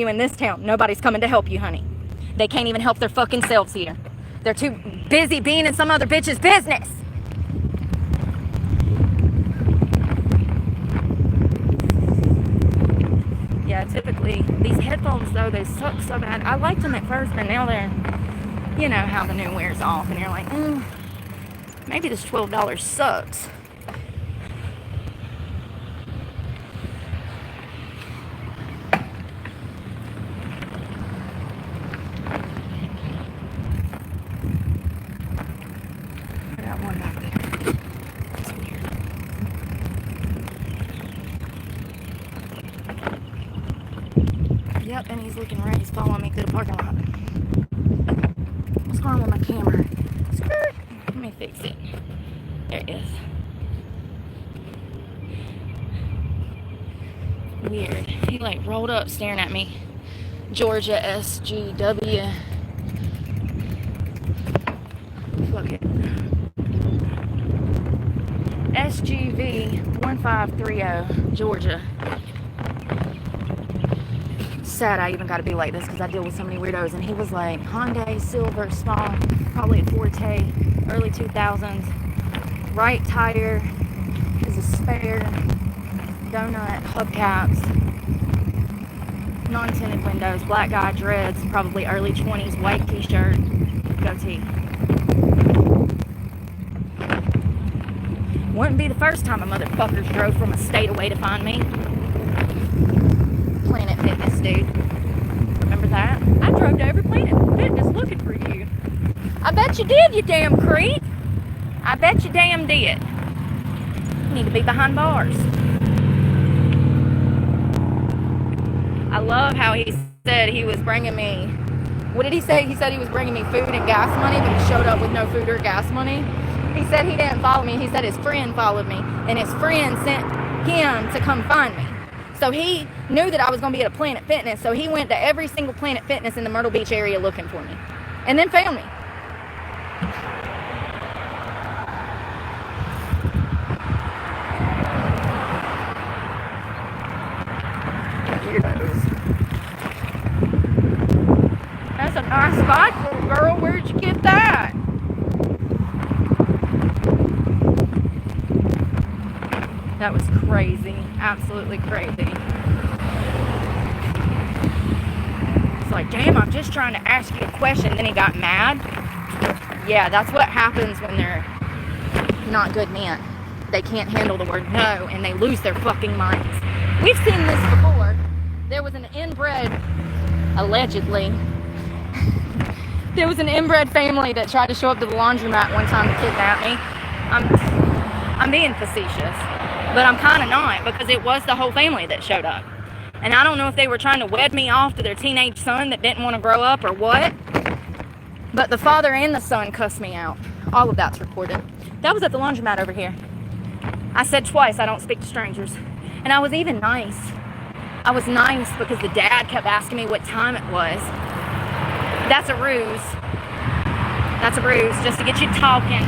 in this town, nobody's coming to help you, honey. They can't even help their fucking selves here. They're too busy being in some other bitch's business. Yeah, typically, these headphones, though, they suck so bad. I liked them at first, but now they're, you know, how the new wears off. And you're like, maybe this $12 sucks. I got one back there. That's weird. Yep, and he's looking right. He's following me through the parking lot. What's going on with my camera? Skirt. Let me fix it. There it is. Weird. He like rolled up staring at me. Georgia SGW. Fuck it. SGV 1530 Georgia. Sad I even got to be like this because I deal with so many weirdos. And he was like Hyundai Silver, small, probably a Forte, early 2000s. Right tire is a spare, donut hubcaps, non-tinted windows, black guy, dreads, probably early 20s, white t-shirt, goatee. Wouldn't be the first time a motherfucker drove from a state away to find me. Planet Fitness, dude. Remember that? I drove to every Planet Fitness looking for you. I bet you did, you damn creep. I bet you damn did. You need to be behind bars. I love how he said he was bringing me, what did he say? He said he was bringing me food and gas money, but he showed up with no food or gas money. He said he didn't follow me. He said his friend followed me, and his friend sent him to come find me. So he knew that I was going to be at a Planet Fitness, so he went to every single Planet Fitness in the Myrtle Beach area looking for me, and then found me. Weirdos. That's a nice bike, little girl. Where'd you get that? That was crazy. Absolutely crazy. It's like, damn, I'm just trying to ask you a question. Then he got mad. Yeah, that's what happens when they're not good men. They can't handle the word no, and they lose their fucking minds. We've seen this before. There was an inbred, allegedly, There was an inbred family that tried to show up to the laundromat one time to kidnap me. I'm being facetious, but I'm kind of not, because it was the whole family that showed up. And I don't know if they were trying to wed me off to their teenage son that didn't want to grow up or what, but the father and the son cussed me out. All of that's recorded. That was at the laundromat over here. I said twice, I don't speak to strangers. And I was even nice. I was nice because the dad kept asking me what time it was. That's a ruse. That's a ruse, just to get you talking.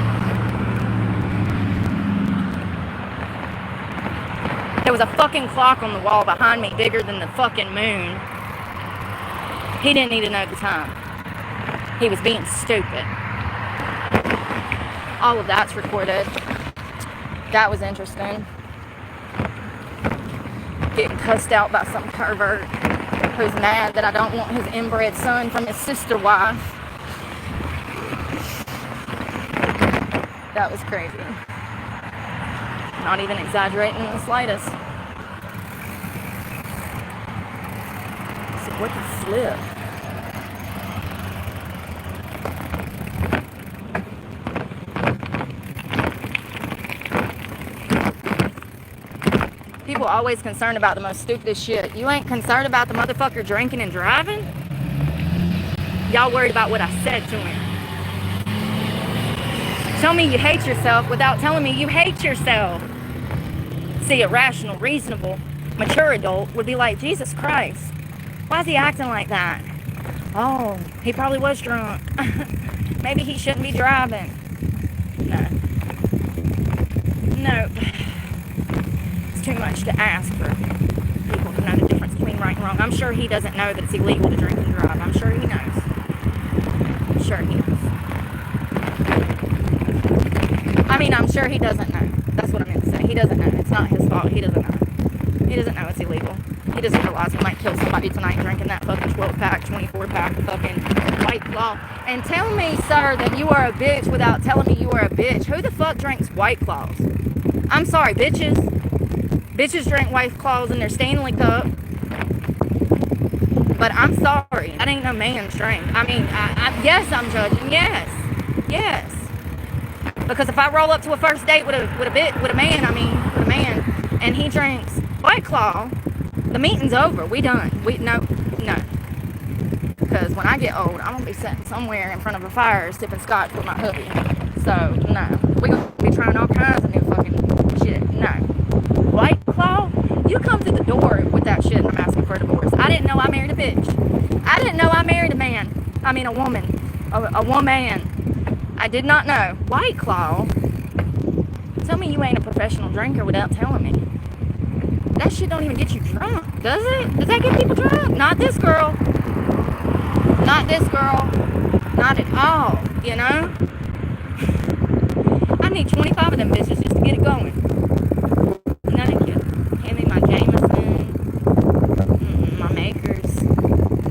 There was a fucking clock on the wall behind me bigger than the fucking moon. He didn't need to know the time. He was being stupid. All of that's recorded. That was interesting. Getting cussed out by some pervert who's mad that I don't want his inbred son from his sister wife. That was crazy. Not even exaggerating in the slightest. So what the flip? People are always concerned about the most stupidest shit. You ain't concerned about the motherfucker drinking and driving? Y'all worried about what I said to him. Tell me you hate yourself without telling me you hate yourself. See, a rational, reasonable, mature adult would be like, Jesus Christ, why is he acting like that? Oh, he probably was drunk. Maybe he shouldn't be driving. No. It's too much to ask for people to know the difference between right and wrong. I'm sure he doesn't know that it's illegal to drink and drive. I'm sure he knows. I'm sure he knows. I mean, I'm sure he doesn't know. That's what I meant to say. He doesn't know. It's not his fault. He doesn't know. He doesn't know it's illegal. He doesn't realize he might kill somebody tonight drinking that fucking 12-pack, 24-pack of fucking White Claw. And tell me, sir, that you are a bitch without telling me you are a bitch. Who the fuck drinks White Claws? I'm sorry, bitches. Bitches drink White Claws in their Stanley cup. But I'm sorry. That ain't no man's drink. I mean, yes, I'm judging. Yes. Because if I roll up to a first date with a man, and he drinks White Claw, the meeting's over. We done. No. Because when I get old, I'm gonna be sitting somewhere in front of a fire sipping scotch with my hubby. So no, we gonna be trying all kinds of new fucking shit. No, White Claw. You come through the door with that shit, and I'm asking for a divorce. I didn't know I married a bitch. I didn't know I married a man. I mean a woman. A woman. I did not know. White Claw? Tell me you ain't a professional drinker without telling me. That shit don't even get you drunk, does it? Does that get people drunk? Not this girl. Not this girl. Not at all, you know? I need 25 of them bitches just to get it going. No, thank you. Hand me my Jameson, my Makers,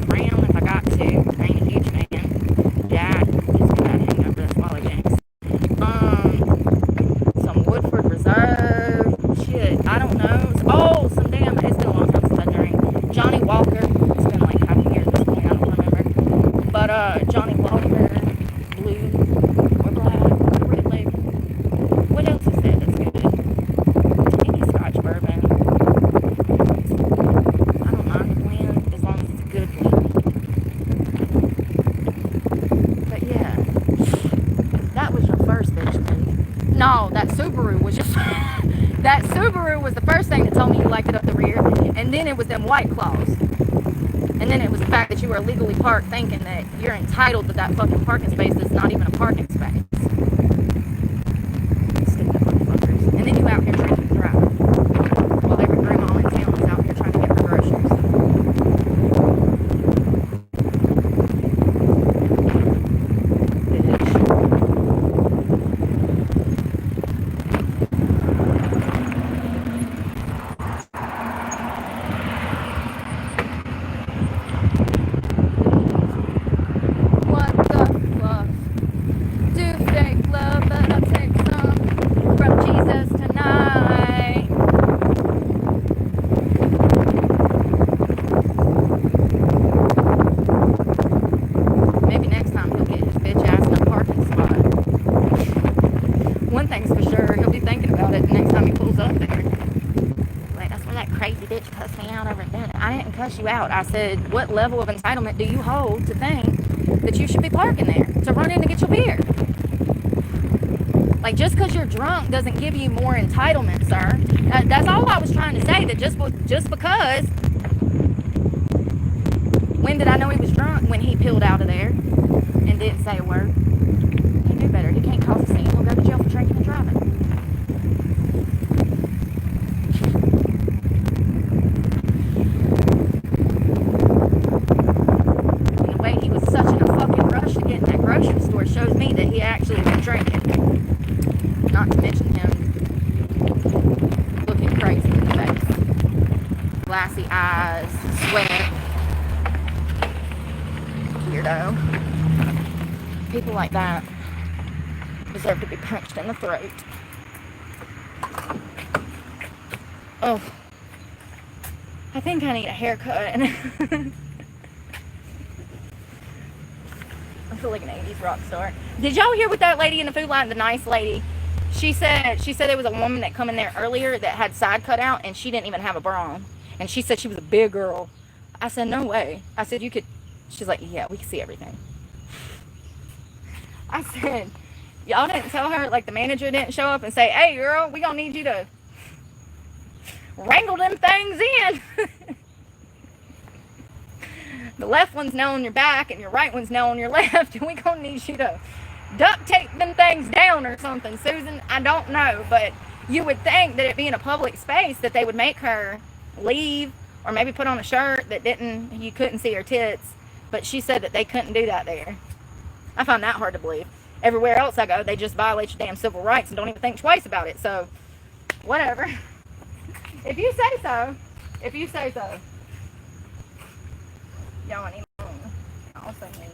Ram if I got to. I ain't a huge fan. Jack, just got that hangover, that's Wally James. Some Woodford Reserve, shit, I don't know. Some damn, it's been a long time since I drank. Johnny Walker, it's been like half a year at this point, I don't remember. But, Johnny Walker, blue, or black, or red label. What else is that that's good? Maybe Scotch bourbon. I don't mind the blend, as long as it's a good blend. But yeah, that was your first bitch, dude. No, that Subaru was your that Subaru was the first thing that told me you liked it up the rear, and then it was them White Claws. And then it was the fact that you were illegally parked thinking that you're entitled to that fucking parking space that's not even a parking space. Stupid motherfuckers. And then you out here drinking and driving. While every grandma in town is out here trying to get her groceries. What the fuck do they cuss you out. I said, what level of entitlement do you hold to think that you should be parking there to run in to get your beer? Like, just because you're drunk doesn't give you more entitlement, sir. That's all I was trying to say, that just because. When did I know he was drunk? When he peeled out of there and didn't say a word. He knew better. He can't cause a scene. He'll go to jail for drinking and driving. And the way he was such in a fucking rush to get in that grocery store shows me that he actually been drinking. Not to mention him looking crazy in the face. Glassy eyes, sweat. Weirdo. People like that deserve to be punched in the throat. Oh, I think I need a haircut. I feel like an 80s rock star. Did y'all hear what that lady in the food line, the nice lady, she said there was a woman that come in there earlier that had side cut out and she didn't even have a bra on. And she said she was a big girl. I said, no way. I said, you could. She's like, yeah, we can see everything. I said, y'all didn't tell her, like the manager didn't show up and say, hey girl, we gonna need you to wrangle them things in. The left one's now on your back and your right one's now on your left, and we gonna need you to duct tape them things down or something, Susan. I don't know, but you would think that it being a public space that they would make her leave or maybe put on a shirt that you couldn't see her tits. But she said that they couldn't do that there. I find that hard to believe. Everywhere else I go, they just violate your damn civil rights and don't even think twice about it. So, whatever. If you say so. If you say so. Y'all, I need my phone. I also need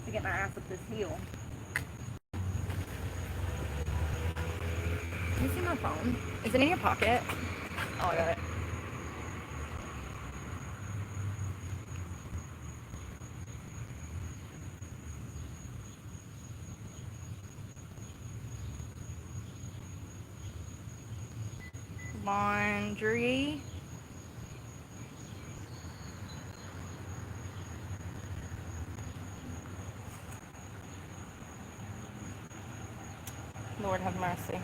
to get my ass up this hill. Can you see my phone? Is it in your pocket? Oh, I got it. Laundry. Lord have mercy.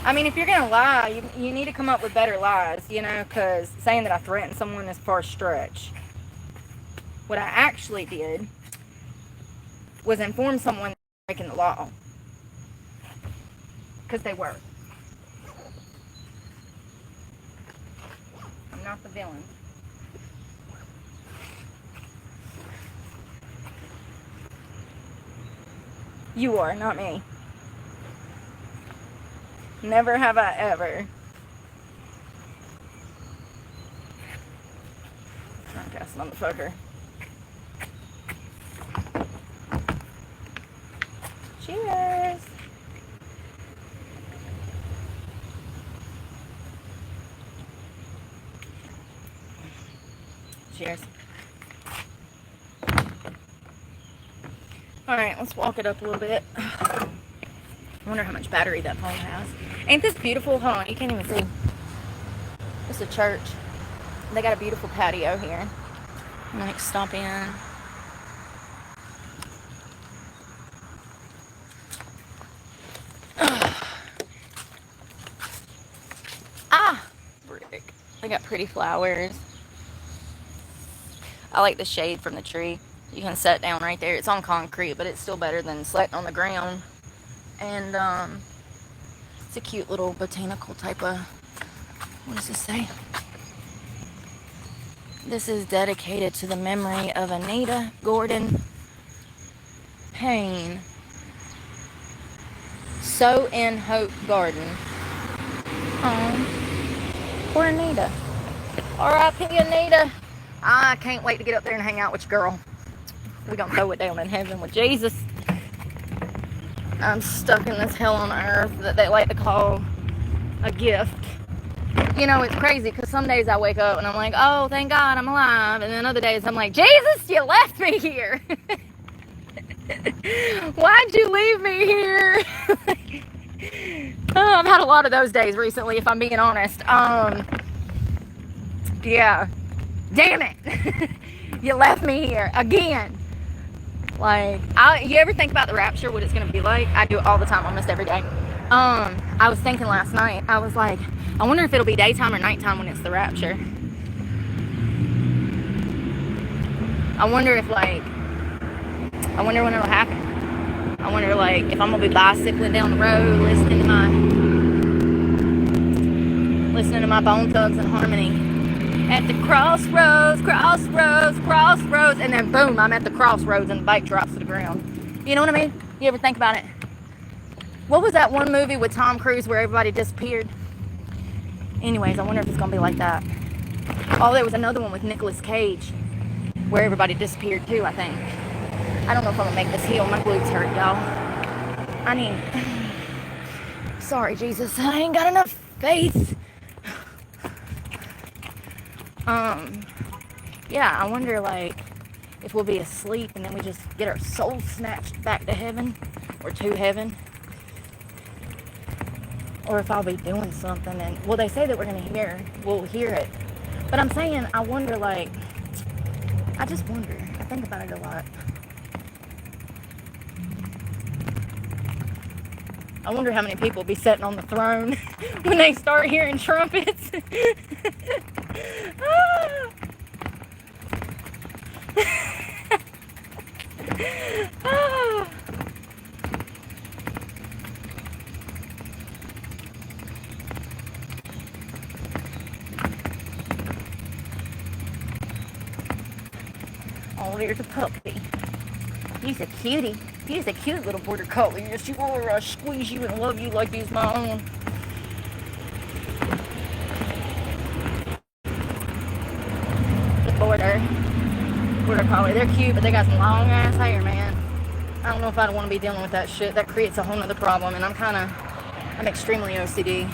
I mean, if you're gonna lie, you need to come up with better lies, you know, because saying that I threatened someone is far stretch. What I actually did was inform someone breaking the law. Because they were. I'm not the villain. You are, not me. Never have I ever. Drunk ass motherfucker. Cheers. Cheers. Alright, let's walk it up a little bit. I wonder how much battery that phone has. Ain't this beautiful? Hold on, you can't even see. It's a church. They got a beautiful patio here. I'm like, stop in. Brick. They got pretty flowers. I like the shade from the tree. You can sit down right there. It's on concrete, but it's still better than sitting on the ground. And it's a cute little botanical type of, what does this say? This is dedicated to the memory of Anita Gordon Payne. Sow in Hope Garden. Poor Anita. R.I.P. Anita. I can't wait to get up there and hang out with your girl. We're gonna throw it down in heaven with Jesus. I'm stuck in this hell on earth that they like to call a gift. You know, it's crazy because some days I wake up and I'm like, oh, thank God I'm alive. And then other days I'm like, Jesus, you left me here. Why'd you leave me here? I've had a lot of those days recently, if I'm being honest. Yeah. Damn it. You left me here again. Like, you ever think about the rapture, what it's going to be like? I do it all the time, almost every day. I was thinking last night, I was like, I wonder if it'll be daytime or nighttime when it's the rapture. I wonder when it'll happen. I wonder, like, if I'm going to be bicycling down the road, listening to my Bone Thugs and Harmony. At the crossroads, and then boom, I'm at the crossroads and the bike drops to the ground. You know what I mean? You ever think about it? What was that one movie with Tom Cruise where everybody disappeared? Anyways, I wonder if it's gonna be like that. Oh, there was another one with Nicolas Cage where everybody disappeared too, I think. I don't know if I'm gonna make this heal. My glutes hurt, y'all. Sorry, Jesus, I ain't got enough faith. Yeah, I wonder, like, if we'll be asleep and then we just get our soul snatched back to heaven or to heaven, or if I'll be doing something and, well, they say that we'll hear it, but I'm saying, I wonder, like, I just wonder. I think about it a lot. I wonder how many people will be sitting on the throne when they start hearing trumpets. Oh, there's a puppy. He's a cutie. He's a cute little border collie. Yes, you are. I squeeze you and love you like he's my own. The border collie. They're cute, but they got some long ass hair, man. I don't know if I'd want to be dealing with that shit. That creates a whole nother problem, and I'm extremely OCD.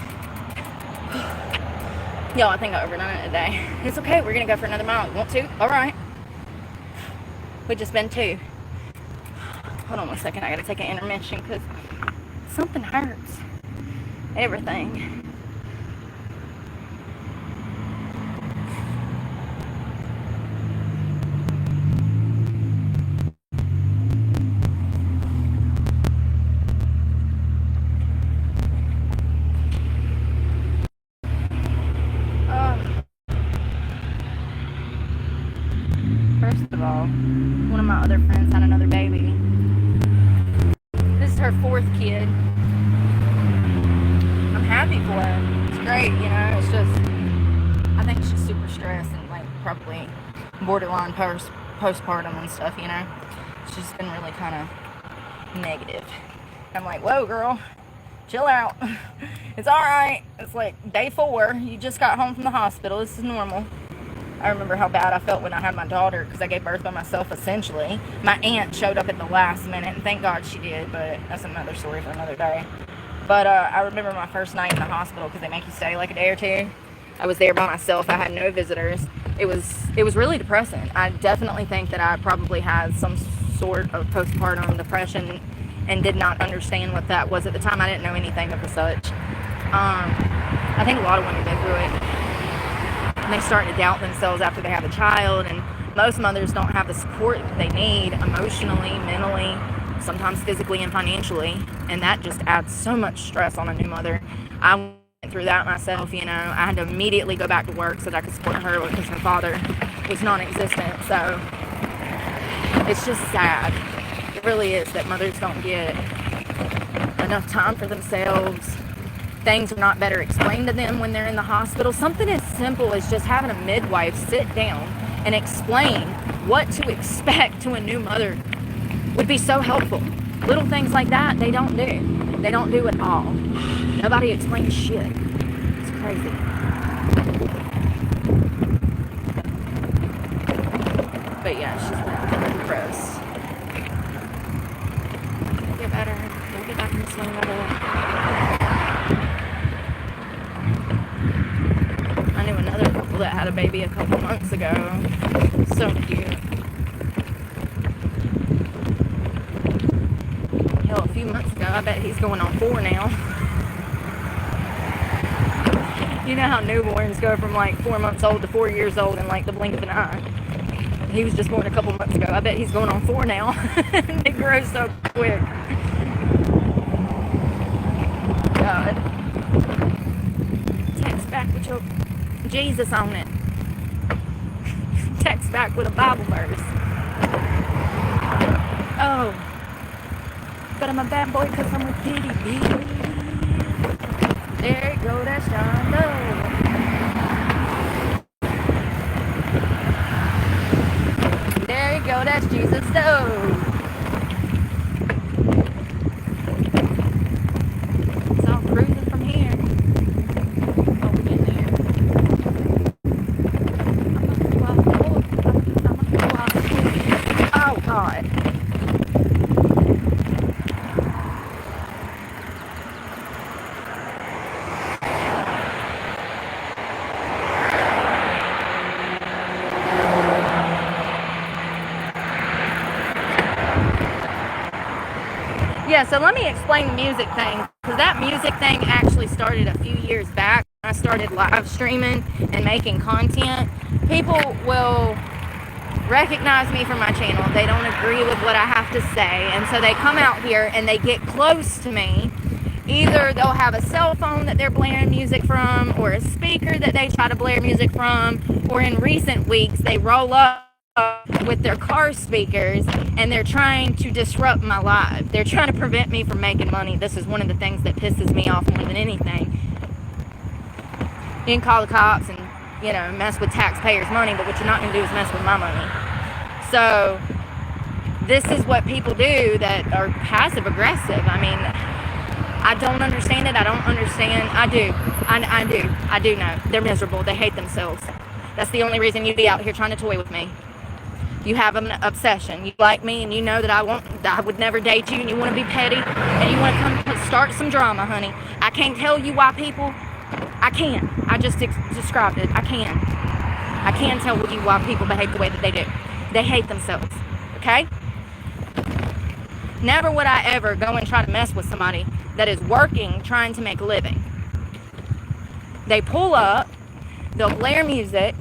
Yo, I think I overdone it today. It's okay. We're gonna go for another mile. Want to? All right. We just been 2. Hold on 1 second. I gotta take an intermission because something hurts. Everything. First of all, one of my other friends had another baby. This is her 4th kid. I'm happy for her. It's great, you know. It's just, I think she's super stressed and like probably borderline postpartum and stuff, you know. She's been really kind of negative. I'm like, whoa, girl, chill out. It's all right. It's like day 4. You just got home from the hospital. This is normal. I remember how bad I felt when I had my daughter because I gave birth by myself, essentially. My aunt showed up at the last minute, and thank God she did, but that's another story for another day. But I remember my first night in the hospital because they make you stay like a day or 2. I was there by myself. I had no visitors. It was really depressing. I definitely think that I probably had some sort of postpartum depression and did not understand what that was at the time. I didn't know anything of the such. I think a lot of women go through it. And they start to doubt themselves after they have a child, and most mothers don't have the support that they need emotionally, mentally, sometimes physically and financially, and that just adds so much stress on a new mother. I went through that myself, you know. I had to immediately go back to work so that I could support her because her father was non-existent. So it's just sad. It really is that mothers don't get enough time for themselves. Things are not better explained to them when they're in the hospital. Something as simple as just having a midwife sit down and explain what to expect to a new mother would be so helpful. Little things like that, they don't do. They don't do at all. Nobody explains shit. It's crazy. But yeah, she's been depressed. We'll get better. We'll get back in the swing of it. I knew another couple that had a baby a couple months ago. So cute. Hell, a few months ago, I bet he's going on 4 now. You know how newborns go from like 4 months old to 4 years old in like the blink of an eye. He was just born a couple months ago. I bet he's going on 4 now. They grow so quick. God. Text back with your Jesus on it. Text back with a Bible verse. Oh. But I'm a bad boy because I'm a kitty bee. There you go, that's John Doe. There you go, that's Jesus Doe. It's all cruising from here. Oh, we get there. Oh, God. Yeah, so let me explain the music thing, because that music thing actually started a few years back. I started live streaming and making content. People will recognize me from my channel. They don't agree with what I have to say, and so they come out here and they get close to me. Either they'll have a cell phone that they're blaring music from, or a speaker that they try to blare music from, or in recent weeks they roll up with their car speakers and they're trying to disrupt my live. They're trying to prevent me from making money. This is one of the things that pisses me off more than anything. You can call the cops and, you know, mess with taxpayers' money, but what you're not going to do is mess with my money. So this is what people do that are passive aggressive. I mean, I don't understand it. I don't understand. I do know. They're miserable. They hate themselves. That's the only reason you'd be out here trying to toy with me. You have an obsession. You like me, and you know that I would never date you, and you want to be petty, and you want to come start some drama, honey. I can't tell you why people. I can't. I just described it. I can't tell you why people behave the way that they do. They hate themselves. Okay? Never would I ever go and try to mess with somebody that is working, trying to make a living. They pull up. They'll blare music.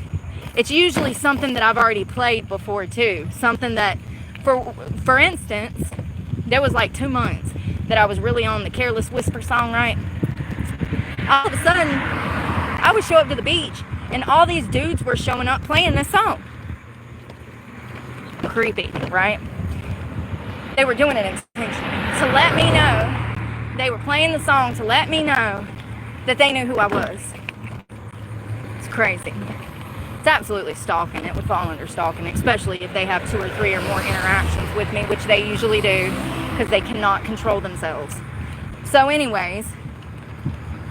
It's usually something that I've already played before too. Something that, for instance, there was like 2 months that I was really on the Careless Whisper song, right? All of a sudden, I would show up to the beach and all these dudes were showing up playing this song. Creepy, right? They were doing it intentionally to let me know. They were playing the song to let me know that they knew who I was. It's crazy. It's absolutely stalking. It would fall under stalking, especially if they have 2 or 3 or more interactions with me, which they usually do, because they cannot control themselves. So anyways,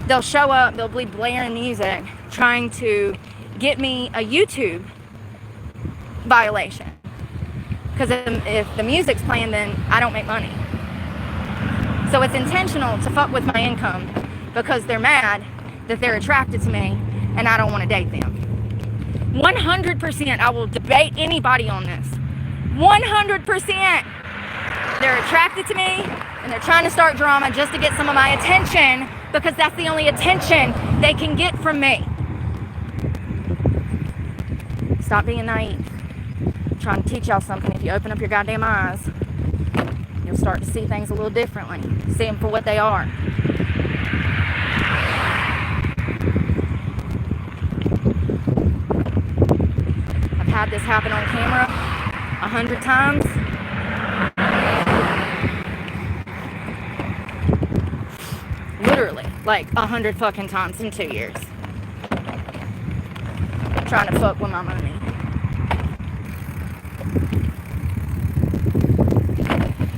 they'll show up, they'll be blaring music, trying to get me a YouTube violation. Because if the music's playing, then I don't make money. So it's intentional to fuck with my income, because they're mad that they're attracted to me and I don't want to date them. 100%, I will debate anybody on this. 100%. They're attracted to me and they're trying to start drama just to get some of my attention, because that's the only attention they can get from me. Stop being naive. I'm trying to teach y'all something. If you open up your goddamn eyes, you'll start to see things a little differently. See them for what they are. I've had this happen on camera 100 times. Literally, like 100 fucking times in 2 years. Trying to fuck with my money.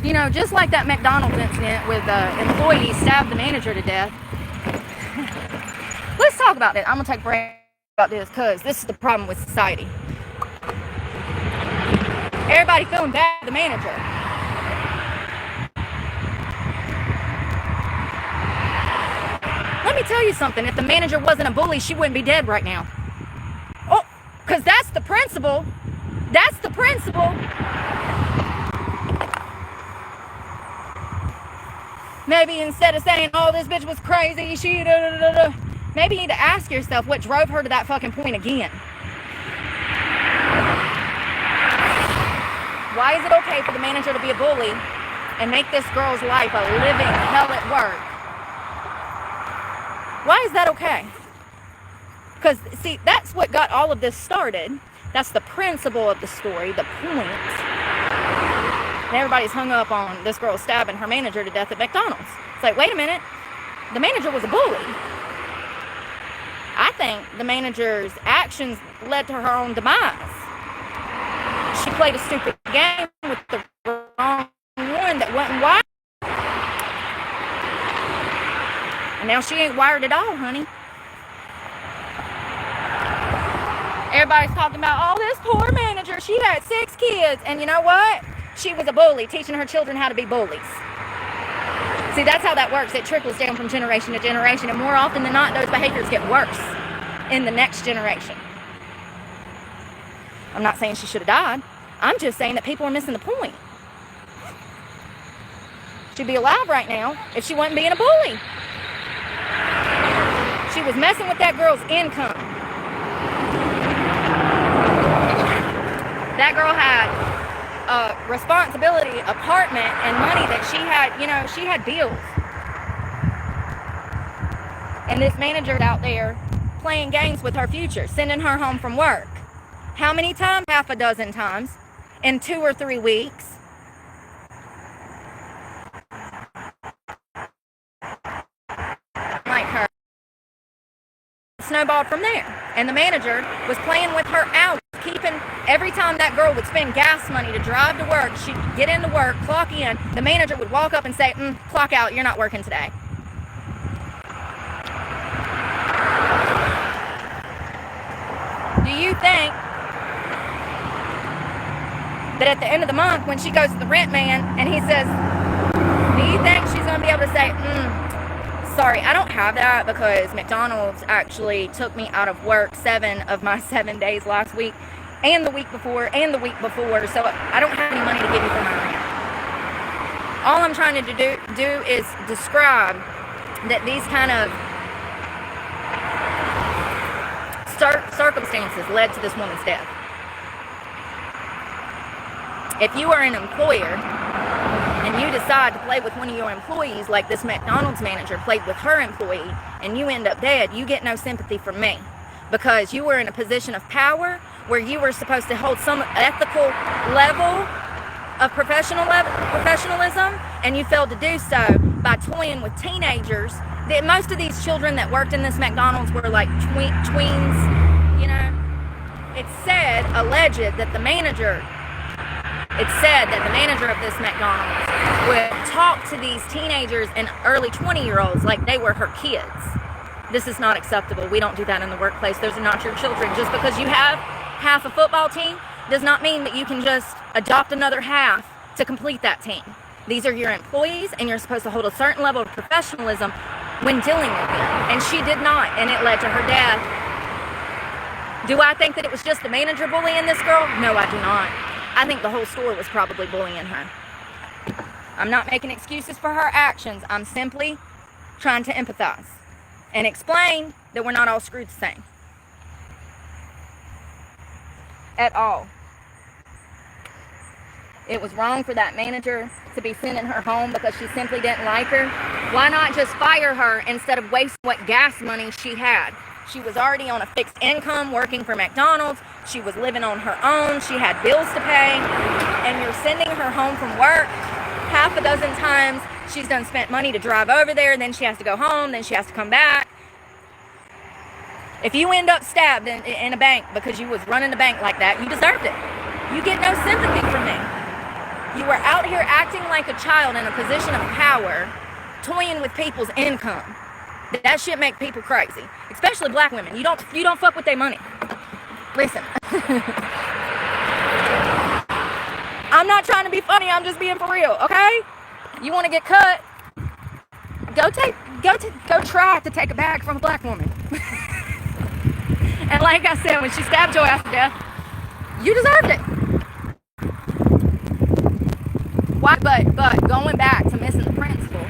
You know, just like that McDonald's incident with the employee stabbed the manager to death. Let's talk about it. I'm going to take a break about this, because this is the problem with society. Everybody feeling bad for the manager. Let me tell you something. If the manager wasn't a bully, she wouldn't be dead right now. Oh, because that's the principle. That's the principle. Maybe instead of saying, oh, this bitch was crazy, she da da da da, maybe you need to ask yourself what drove her to that fucking point again. Why is it okay for the manager to be a bully and make this girl's life a living hell at work? Why is that okay? Because, see, that's what got all of this started. That's the principle of the story, the point. And everybody's hung up on this girl stabbing her manager to death at McDonald's. It's like, wait a minute. The manager was a bully. I think the manager's actions led to her own demise. She played a stupid game with the wrong one that wasn't wired. And now she ain't wired at all, honey. Everybody's talking about, oh, this poor manager, she had 6 kids. And you know what? She was a bully, teaching her children how to be bullies. See, that's how that works. It trickles down from generation to generation. And more often than not, those behaviors get worse in the next generation. I'm not saying she should have died. I'm just saying that people are missing the point. She'd be alive right now if she wasn't being a bully. She was messing with that girl's income. That girl had a responsibility, apartment, and money that she had, you know, she had bills. And this manager's out there playing games with her future, sending her home from work. How many times? Half a dozen times in 2 or 3 weeks. Like her. Snowballed from there. And the manager was playing with her out, keeping, every time that girl would spend gas money to drive to work, she'd get into work, clock in, the manager would walk up and say, clock out, you're not working today. Do you think that at the end of the month, when she goes to the rent man and he says, do you think she's going to be able to say, sorry, I don't have that because McDonald's actually took me out of work 7 of my 7 days last week and the week before and the week before, so I don't have any money to give you for my rent. All I'm trying to do is describe that these kind of circumstances led to this woman's death. If you are an employer and you decide to play with one of your employees like this McDonald's manager played with her employee and you end up dead, you get no sympathy from me because you were in a position of power where you were supposed to hold some ethical level of professionalism, and you failed to do so by toying with teenagers. Most of these children that worked in this McDonald's were like tweens, you know. It said, alleged, that the manager of this McDonald's would talk to these teenagers and early 20-year-olds like they were her kids. This is not acceptable. We don't do that in the workplace. Those are not your children. Just because you have half a football team does not mean that you can just adopt another half to complete that team. These are your employees, and you're supposed to hold a certain level of professionalism when dealing with them. And she did not, and it led to her death. Do I think that it was just the manager bullying this girl? No, I do not. I think the whole store was probably bullying her. I'm not making excuses for her actions. I'm simply trying to empathize and explain that we're not all screwed the same. At all. It was wrong for that manager to be sending her home because she simply didn't like her. Why not just fire her instead of wasting what gas money she had? She was already on a fixed income working for McDonald's. She was living on her own. She had bills to pay. And you're sending her home from work half a dozen times. She's done spent money to drive over there. Then she has to go home. Then she has to come back. If you end up stabbed in a bank because you was running the bank like that, you deserved it. You get no sympathy from me. You were out here acting like a child in a position of power, toying with people's income. That shit make people crazy, especially black women. You don't fuck with their money. Listen, I'm not trying to be funny. I'm just being for real. Okay? You want to get cut? Go try to take a bag from a black woman. And like I said, when she stabbed your ass to death, you deserved it. Why? But going back to missing the principle.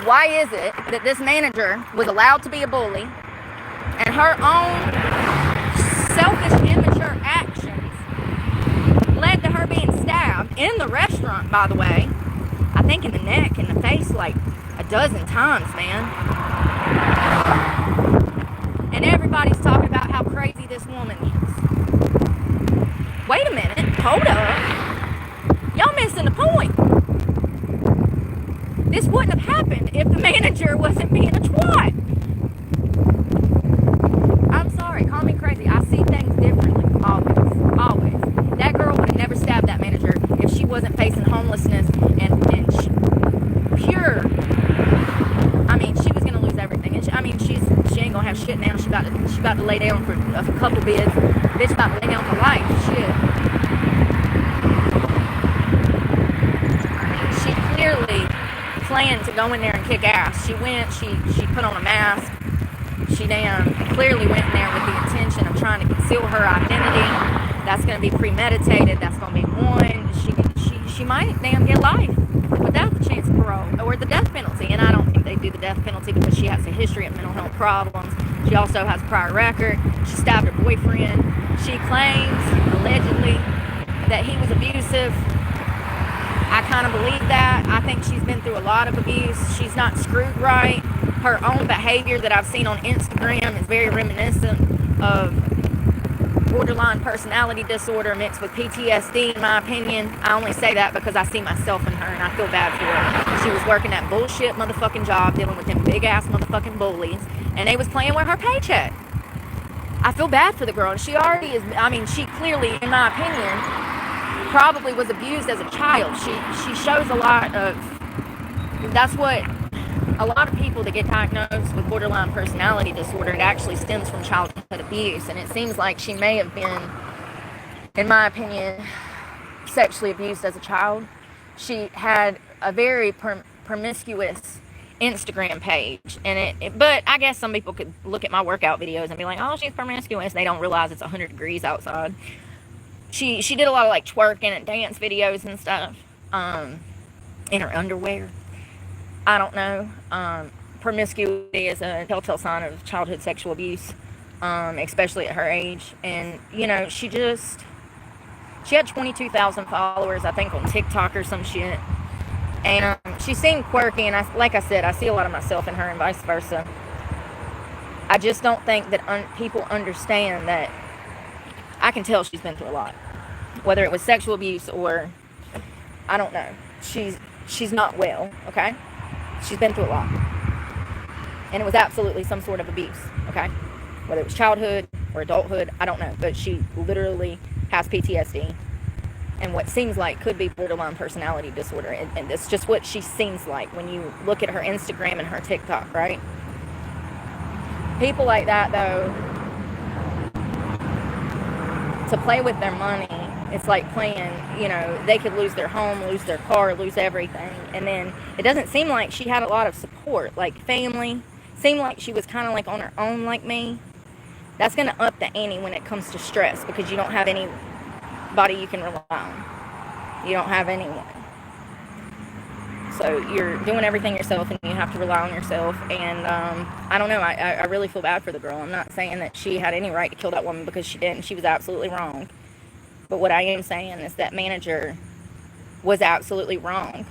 why is it that this manager was allowed to be a bully and her own selfish, immature actions led to her being stabbed in the restaurant, by the way. I think in the neck, in the face, like a dozen times, man. And everybody's talking about how crazy this woman is. Wait a minute, hold up. Y'all missing the point. This wouldn't have happened if the manager wasn't being a twat. I'm sorry, call me crazy. I see things differently, always. That girl would have never stabbed that manager if she wasn't facing homelessness and pure. I mean, she was gonna lose everything. And she ain't gonna have shit now. She about to lay down for a couple bids. Bitch about to lay down for life. Shit. She clearly planned to go in there and kick ass. She went. She put on a mask. She damn clearly went in there with the intention of trying to conceal her identity. That's gonna be premeditated. That's gonna be one. She might damn get life without the chance of parole or the death penalty. And I don't think they do the death penalty because she has a history of mental health problems. She also has a prior record. She stabbed her boyfriend. She claims, allegedly, that he was abusive. I kind of believe that. I think she's been through a lot of abuse. She's not screwed right. Her own behavior that I've seen on Instagram is very reminiscent of borderline personality disorder mixed with PTSD, in my opinion. I only say that because I see myself in her and I feel bad for her. She was working that bullshit motherfucking job dealing with them big ass motherfucking bullies, and they was playing with her paycheck. I feel bad for the girl, and she already is. I mean, she clearly, in my opinion, probably was abused as a child. She shows a lot of. That's what a lot of people that get diagnosed with borderline personality disorder, it actually stems from childhood abuse, and it seems like she may have been, in my opinion, sexually abused as a child. She had a very promiscuous Instagram page, and but I guess some people could look at my workout videos and be like, oh, she's promiscuous. They don't realize it's 100 degrees outside. She did a lot of like twerking and dance videos and stuff in her underwear. I don't know. Promiscuity is a telltale sign of childhood sexual abuse, especially at her age. And, you know, she had 22,000 followers, I think, on TikTok or some shit. And she seemed quirky, and like I said, I see a lot of myself in her and vice versa. I just don't think that people understand that. I can tell she's been through a lot. Whether it was sexual abuse or, I don't know. She's not well, okay? She's been through a lot. And it was absolutely some sort of abuse, okay? Whether it was childhood or adulthood, I don't know. But she literally has PTSD. And what seems like could be borderline personality disorder. And it's just what she seems like when you look at her Instagram and her TikTok, right? People like that, though, to play with their money, it's like playing, you know, they could lose their home, lose their car, lose everything. And then it doesn't seem like she had a lot of support, like family. Seemed like she was kind of like on her own like me. That's going to up the ante when it comes to stress because you don't have anybody you can rely on. You don't have anyone. So you're doing everything yourself and you have to rely on yourself. And I don't know, I really feel bad for the girl. I'm not saying that she had any right to kill that woman because she didn't. She was absolutely wrong. But what I am saying is that manager was absolutely wrong.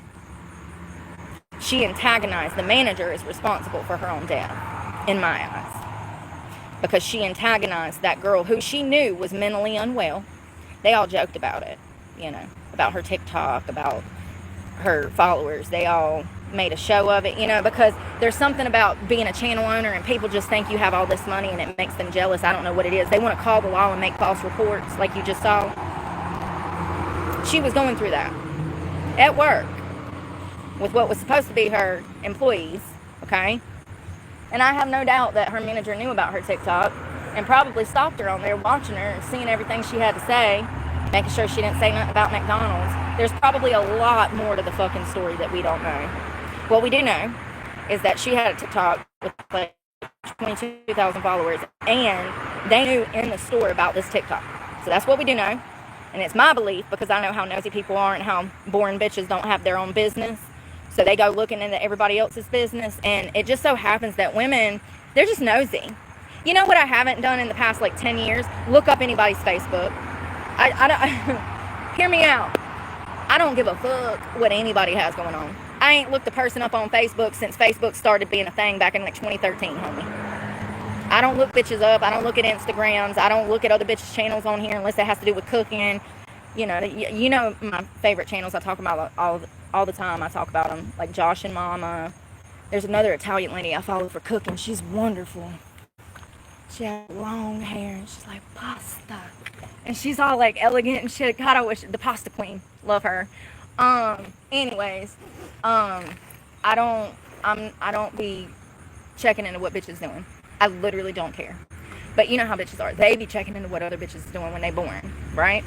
She antagonized. The manager is responsible for her own death, in my eyes. Because she antagonized that girl who she knew was mentally unwell. They all joked about it, you know, about her TikTok, about her followers. They all made a show of it, you know, because there's something about being a channel owner and people just think you have all this money and it makes them jealous. I don't know what it is. They want to call the law and make false reports like you just saw. She was going through that at work with what was supposed to be her employees, okay? And I have no doubt that her manager knew about her TikTok and probably stopped her on there watching her and seeing everything she had to say, making sure she didn't say nothing about McDonald's. There's probably a lot more to the fucking story that we don't know. What we do know is that she had a TikTok with like 22,000 followers, and they knew in the store about this TikTok. So that's what we do know. And it's my belief, because I know how nosy people are and how boring bitches don't have their own business. So they go looking into everybody else's business, and it just so happens that women, they're just nosy. You know what I haven't done in the past, like, 10 years? Look up anybody's Facebook. I don't, hear me out. I don't give a fuck what anybody has going on. I ain't looked a person up on Facebook since Facebook started being a thing back in, like, 2013, homie. I don't look bitches up. I don't look at Instagrams. I don't look at other bitches' channels on here unless it has to do with cooking. You know my favorite channels I talk about all the time. I talk about them, like Josh and Mama. There's another Italian lady I follow for cooking. She's wonderful. She has long hair, and she's like, pasta. And she's all, like, elegant and shit. God, I wish, the pasta queen. Love her. Anyways, I don't be checking into what bitches doing. I literally don't care. But you know how bitches are. They be checking into what other bitches is doing when they born, right?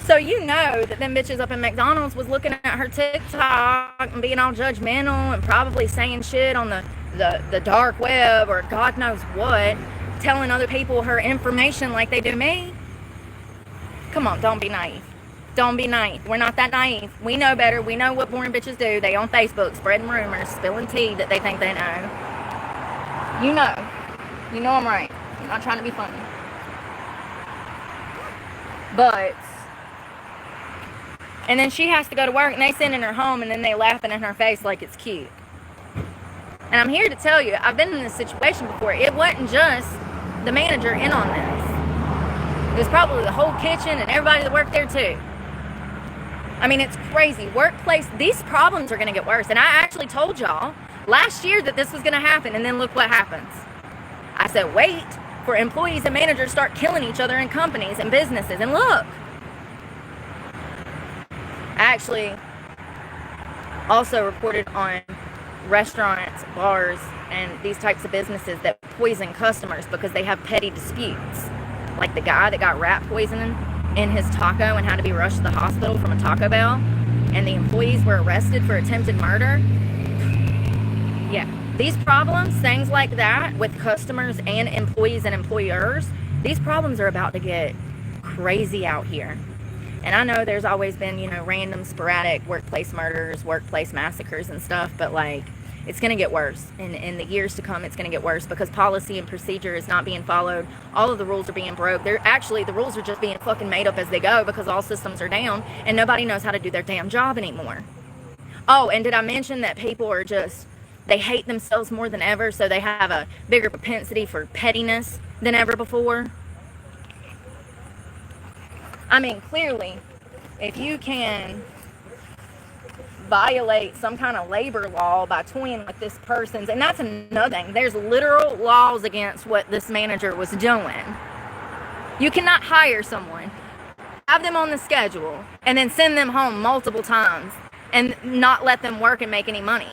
So you know that them bitches up in McDonald's was looking at her TikTok and being all judgmental and probably saying shit on the dark web or God knows what, telling other people her information like they do me. Come on, don't be naive. Don't be naive. We're not that naive. We know better. We know what boring bitches do. They on Facebook spreading rumors, spilling tea that they think they know. You know. You know I'm right. I'm not trying to be funny. But, and then she has to go to work and they sending her home and then they laughing in her face like it's cute. And I'm here to tell you, I've been in this situation before. It wasn't just the manager in on this. It was probably the whole kitchen and everybody that worked there too. I mean, it's crazy. Workplace, these problems are going to get worse. And I actually told y'all last year that this was going to happen, and then look what happens. I said, wait for employees and managers to start killing each other in companies and businesses. And look. I actually also reported on restaurants, bars, and these types of businesses that poison customers because they have petty disputes. Like the guy that got rat poisoning in his taco and had to be rushed to the hospital from a Taco Bell, and the employees were arrested for attempted murder. Yeah, these problems, things like that with customers and employees and employers, these problems are about to get crazy out here. And I know there's always been, random sporadic workplace murders, workplace massacres and stuff, but like, it's going to get worse. In the years to come, it's going to get worse because policy and procedure is not being followed. All of the rules are being broke. The rules are just being fucking made up as they go because all systems are down and nobody knows how to do their damn job anymore. Oh, and did I mention that people are they hate themselves more than ever, so they have a bigger propensity for pettiness than ever before? I mean, clearly, if you can violate some kind of labor law by toying with this person's, and that's another thing, there's literal laws against what this manager was doing. You cannot hire someone, have them on the schedule, and then send them home multiple times and not let them work and make any money.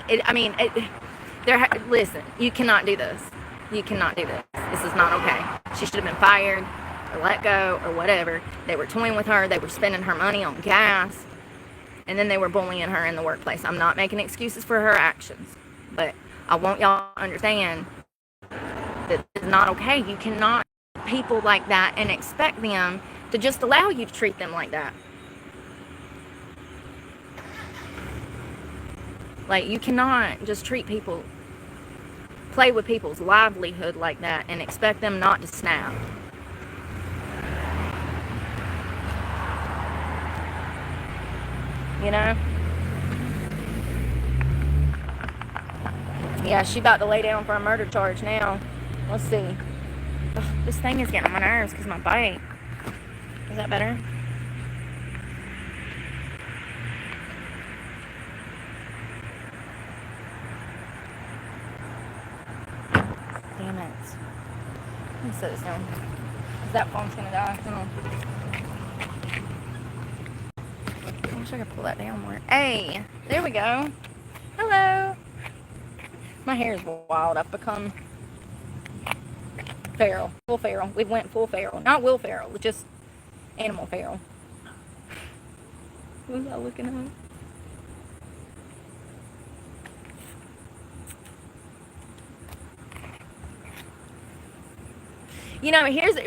Listen, you cannot do this. You cannot do this. This is not okay. She should have been fired or let go or whatever. They were toying with her. They were spending her money on gas. And then they were bullying her in the workplace. I'm not making excuses for her actions. But I want y'all to understand that it's not okay. You cannot treat people like that and expect them to just allow you to treat them like that. Like, you cannot just play with people's livelihood like that and expect them not to snap. You know? Yeah, she about to lay down for a murder charge now. Let's see. Ugh, this thing is getting on my nerves because my bike. Is that better? Damn it. Let me set this down. That phone's gonna die. Hold on. I wish I could pull that down more. Hey, there we go. Hello. My hair is wild. I've become feral. Full feral. We went full feral. Not Will Ferrell, just animal feral. What was I looking at?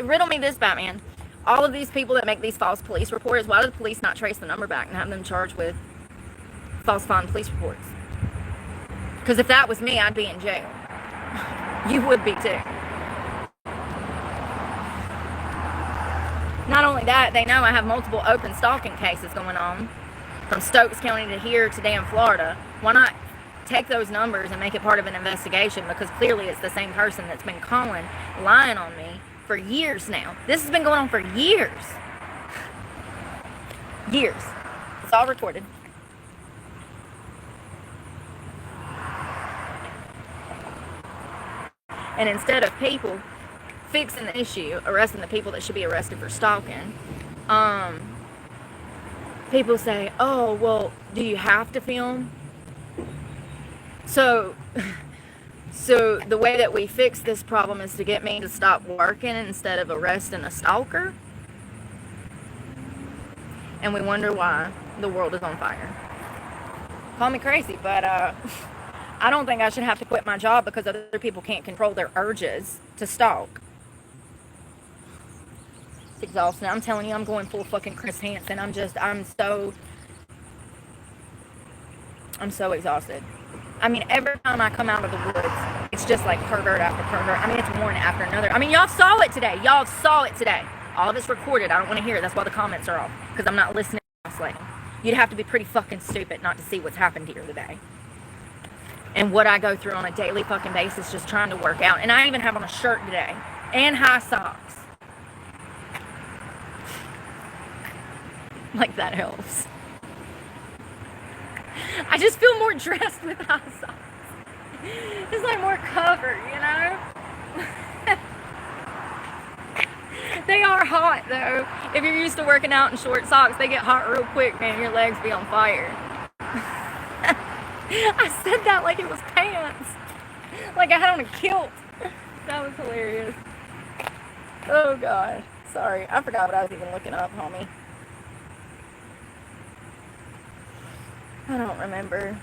Riddle me this, Batman. All of these people that make these false police reports, why do the police not trace the number back and have them charged with falsifying police reports. Because if that was me, I'd be in jail. You would be too. Not only that, they know I have multiple open stalking cases going on from Stokes County to here to damn Florida. Why not take those numbers and make it part of an investigation? Because clearly it's the same person that's been calling, lying on me for years now. This has been going on for years. Years. It's all recorded. And instead of people fixing the issue, arresting the people that should be arrested for stalking, people say, oh, well, do you have to film? So the way that we fix this problem is to get me to stop working instead of arresting a stalker. And we wonder why the world is on fire. Call me crazy, but I don't think I should have to quit my job because other people can't control their urges to stalk. It's exhausting. I'm telling you, I'm going full fucking Chris Hansen. I'm so exhausted. I mean, every time I come out of the woods, it's just like pervert after pervert. I mean, it's one after another. I mean, y'all saw it today. Y'all saw it today. All of it's recorded. I don't want to hear it. That's why the comments are off. Because I'm not listening to gaslighting. You'd have to be pretty fucking stupid not to see what's happened here today. And what I go through on a daily fucking basis just trying to work out. And I even have on a shirt today. And high socks. Like that helps. I just feel more dressed with high socks. It's like more covered, you know? They are hot though. If you're used to working out in short socks, they get hot real quick, man. Your legs be on fire. I said that like it was pants. Like I had on a kilt. That was hilarious. Oh God. Sorry. I forgot what I was even looking up, homie. I don't remember.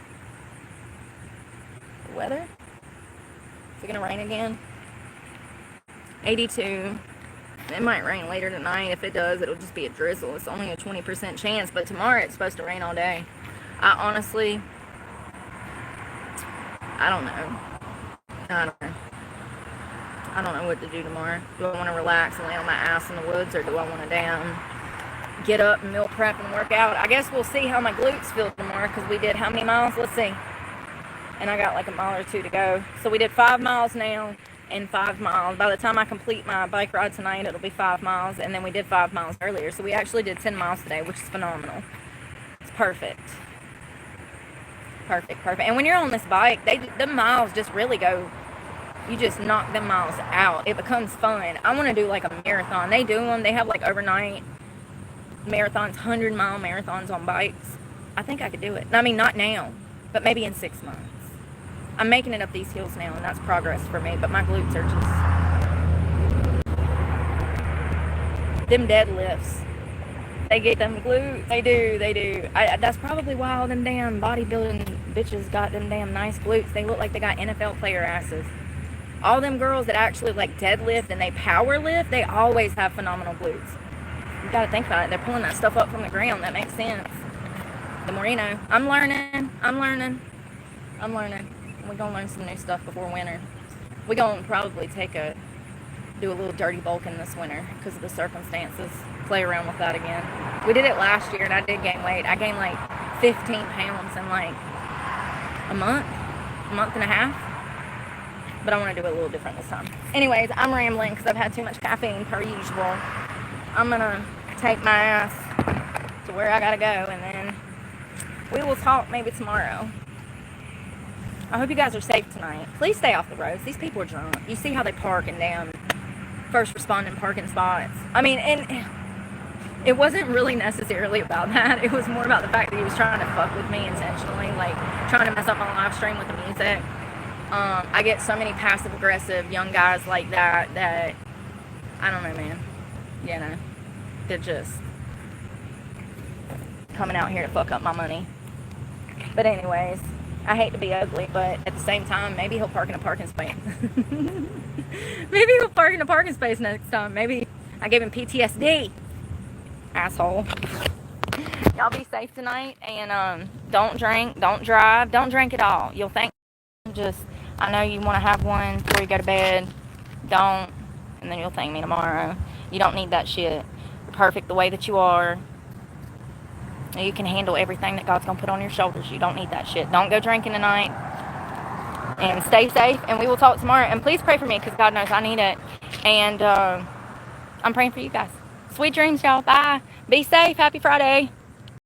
The weather? Is it gonna rain again? 82. It might rain later tonight. If it does, it'll just be a drizzle. It's only a 20% chance, but tomorrow it's supposed to rain all day. I honestly, I don't know. I don't know what to do tomorrow. Do I want to relax and lay on my ass in the woods, or do I want to damn get up and meal prep and work out? I guess we'll see how my glutes feel tomorrow, because we did how many miles? Let's see. And I got like a mile or two to go. So we did 5 miles now and 5 miles. By the time I complete my bike ride tonight, it'll be 5 miles. And then we did 5 miles earlier. So we actually did 10 miles today, which is phenomenal. It's perfect. Perfect. And when you're on this bike, the miles just really go, you just knock them miles out. It becomes fun. I want to do like a marathon. They do them. They have like overnight marathons, 100-mile marathons on bikes. I think I could do it. I mean, not now, but maybe in 6 months. I'm making it up these hills now, and that's progress for me, but my glutes are just... Them deadlifts. They get them glutes. They do. That's probably why all them damn bodybuilding bitches got them damn nice glutes. They look like they got NFL player asses. All them girls that actually like deadlift and they power lift, they always have phenomenal glutes. You gotta think about it. They're pulling that stuff up from the ground. That makes sense. The more you know. I'm learning. We're gonna learn some new stuff before winter. We're gonna probably do a little dirty bulking this winter because of the circumstances. Play around with that again. We did it last year and I did gain weight. I gained like 15 pounds in like a month and a half. But I want to do it a little different this time. Anyways, I'm rambling because I've had too much caffeine per usual. I'm gonna take my ass to where I gotta go, and then we will talk maybe tomorrow. I hope you guys are safe tonight. Please stay off the roads. These people are drunk. You see how they park in damn first responding parking spots. I mean, and it wasn't really necessarily about that. It was more about the fact that he was trying to fuck with me intentionally, like trying to mess up my live stream with the music. I get so many passive aggressive young guys like that I don't know, man. You know, they're just coming out here to fuck up my money. But anyways, I hate to be ugly, but at the same time, maybe he'll park in a parking space. Maybe he'll park in a parking space next time. Maybe I gave him PTSD. Asshole. Y'all Y'all be safe tonight, and don't drink, don't drive, don't drink at all. You'll think I know you want to have one before you go to bed. Don't, and then you'll thank me tomorrow. You don't need that shit. You're perfect the way that you are. You can handle everything that God's going to put on your shoulders. You don't need that shit. Don't go drinking tonight. And stay safe, and we will talk tomorrow. And please pray for me, because God knows I need it. And I'm praying for you guys. Sweet dreams, y'all. Bye. Be safe. Happy Friday.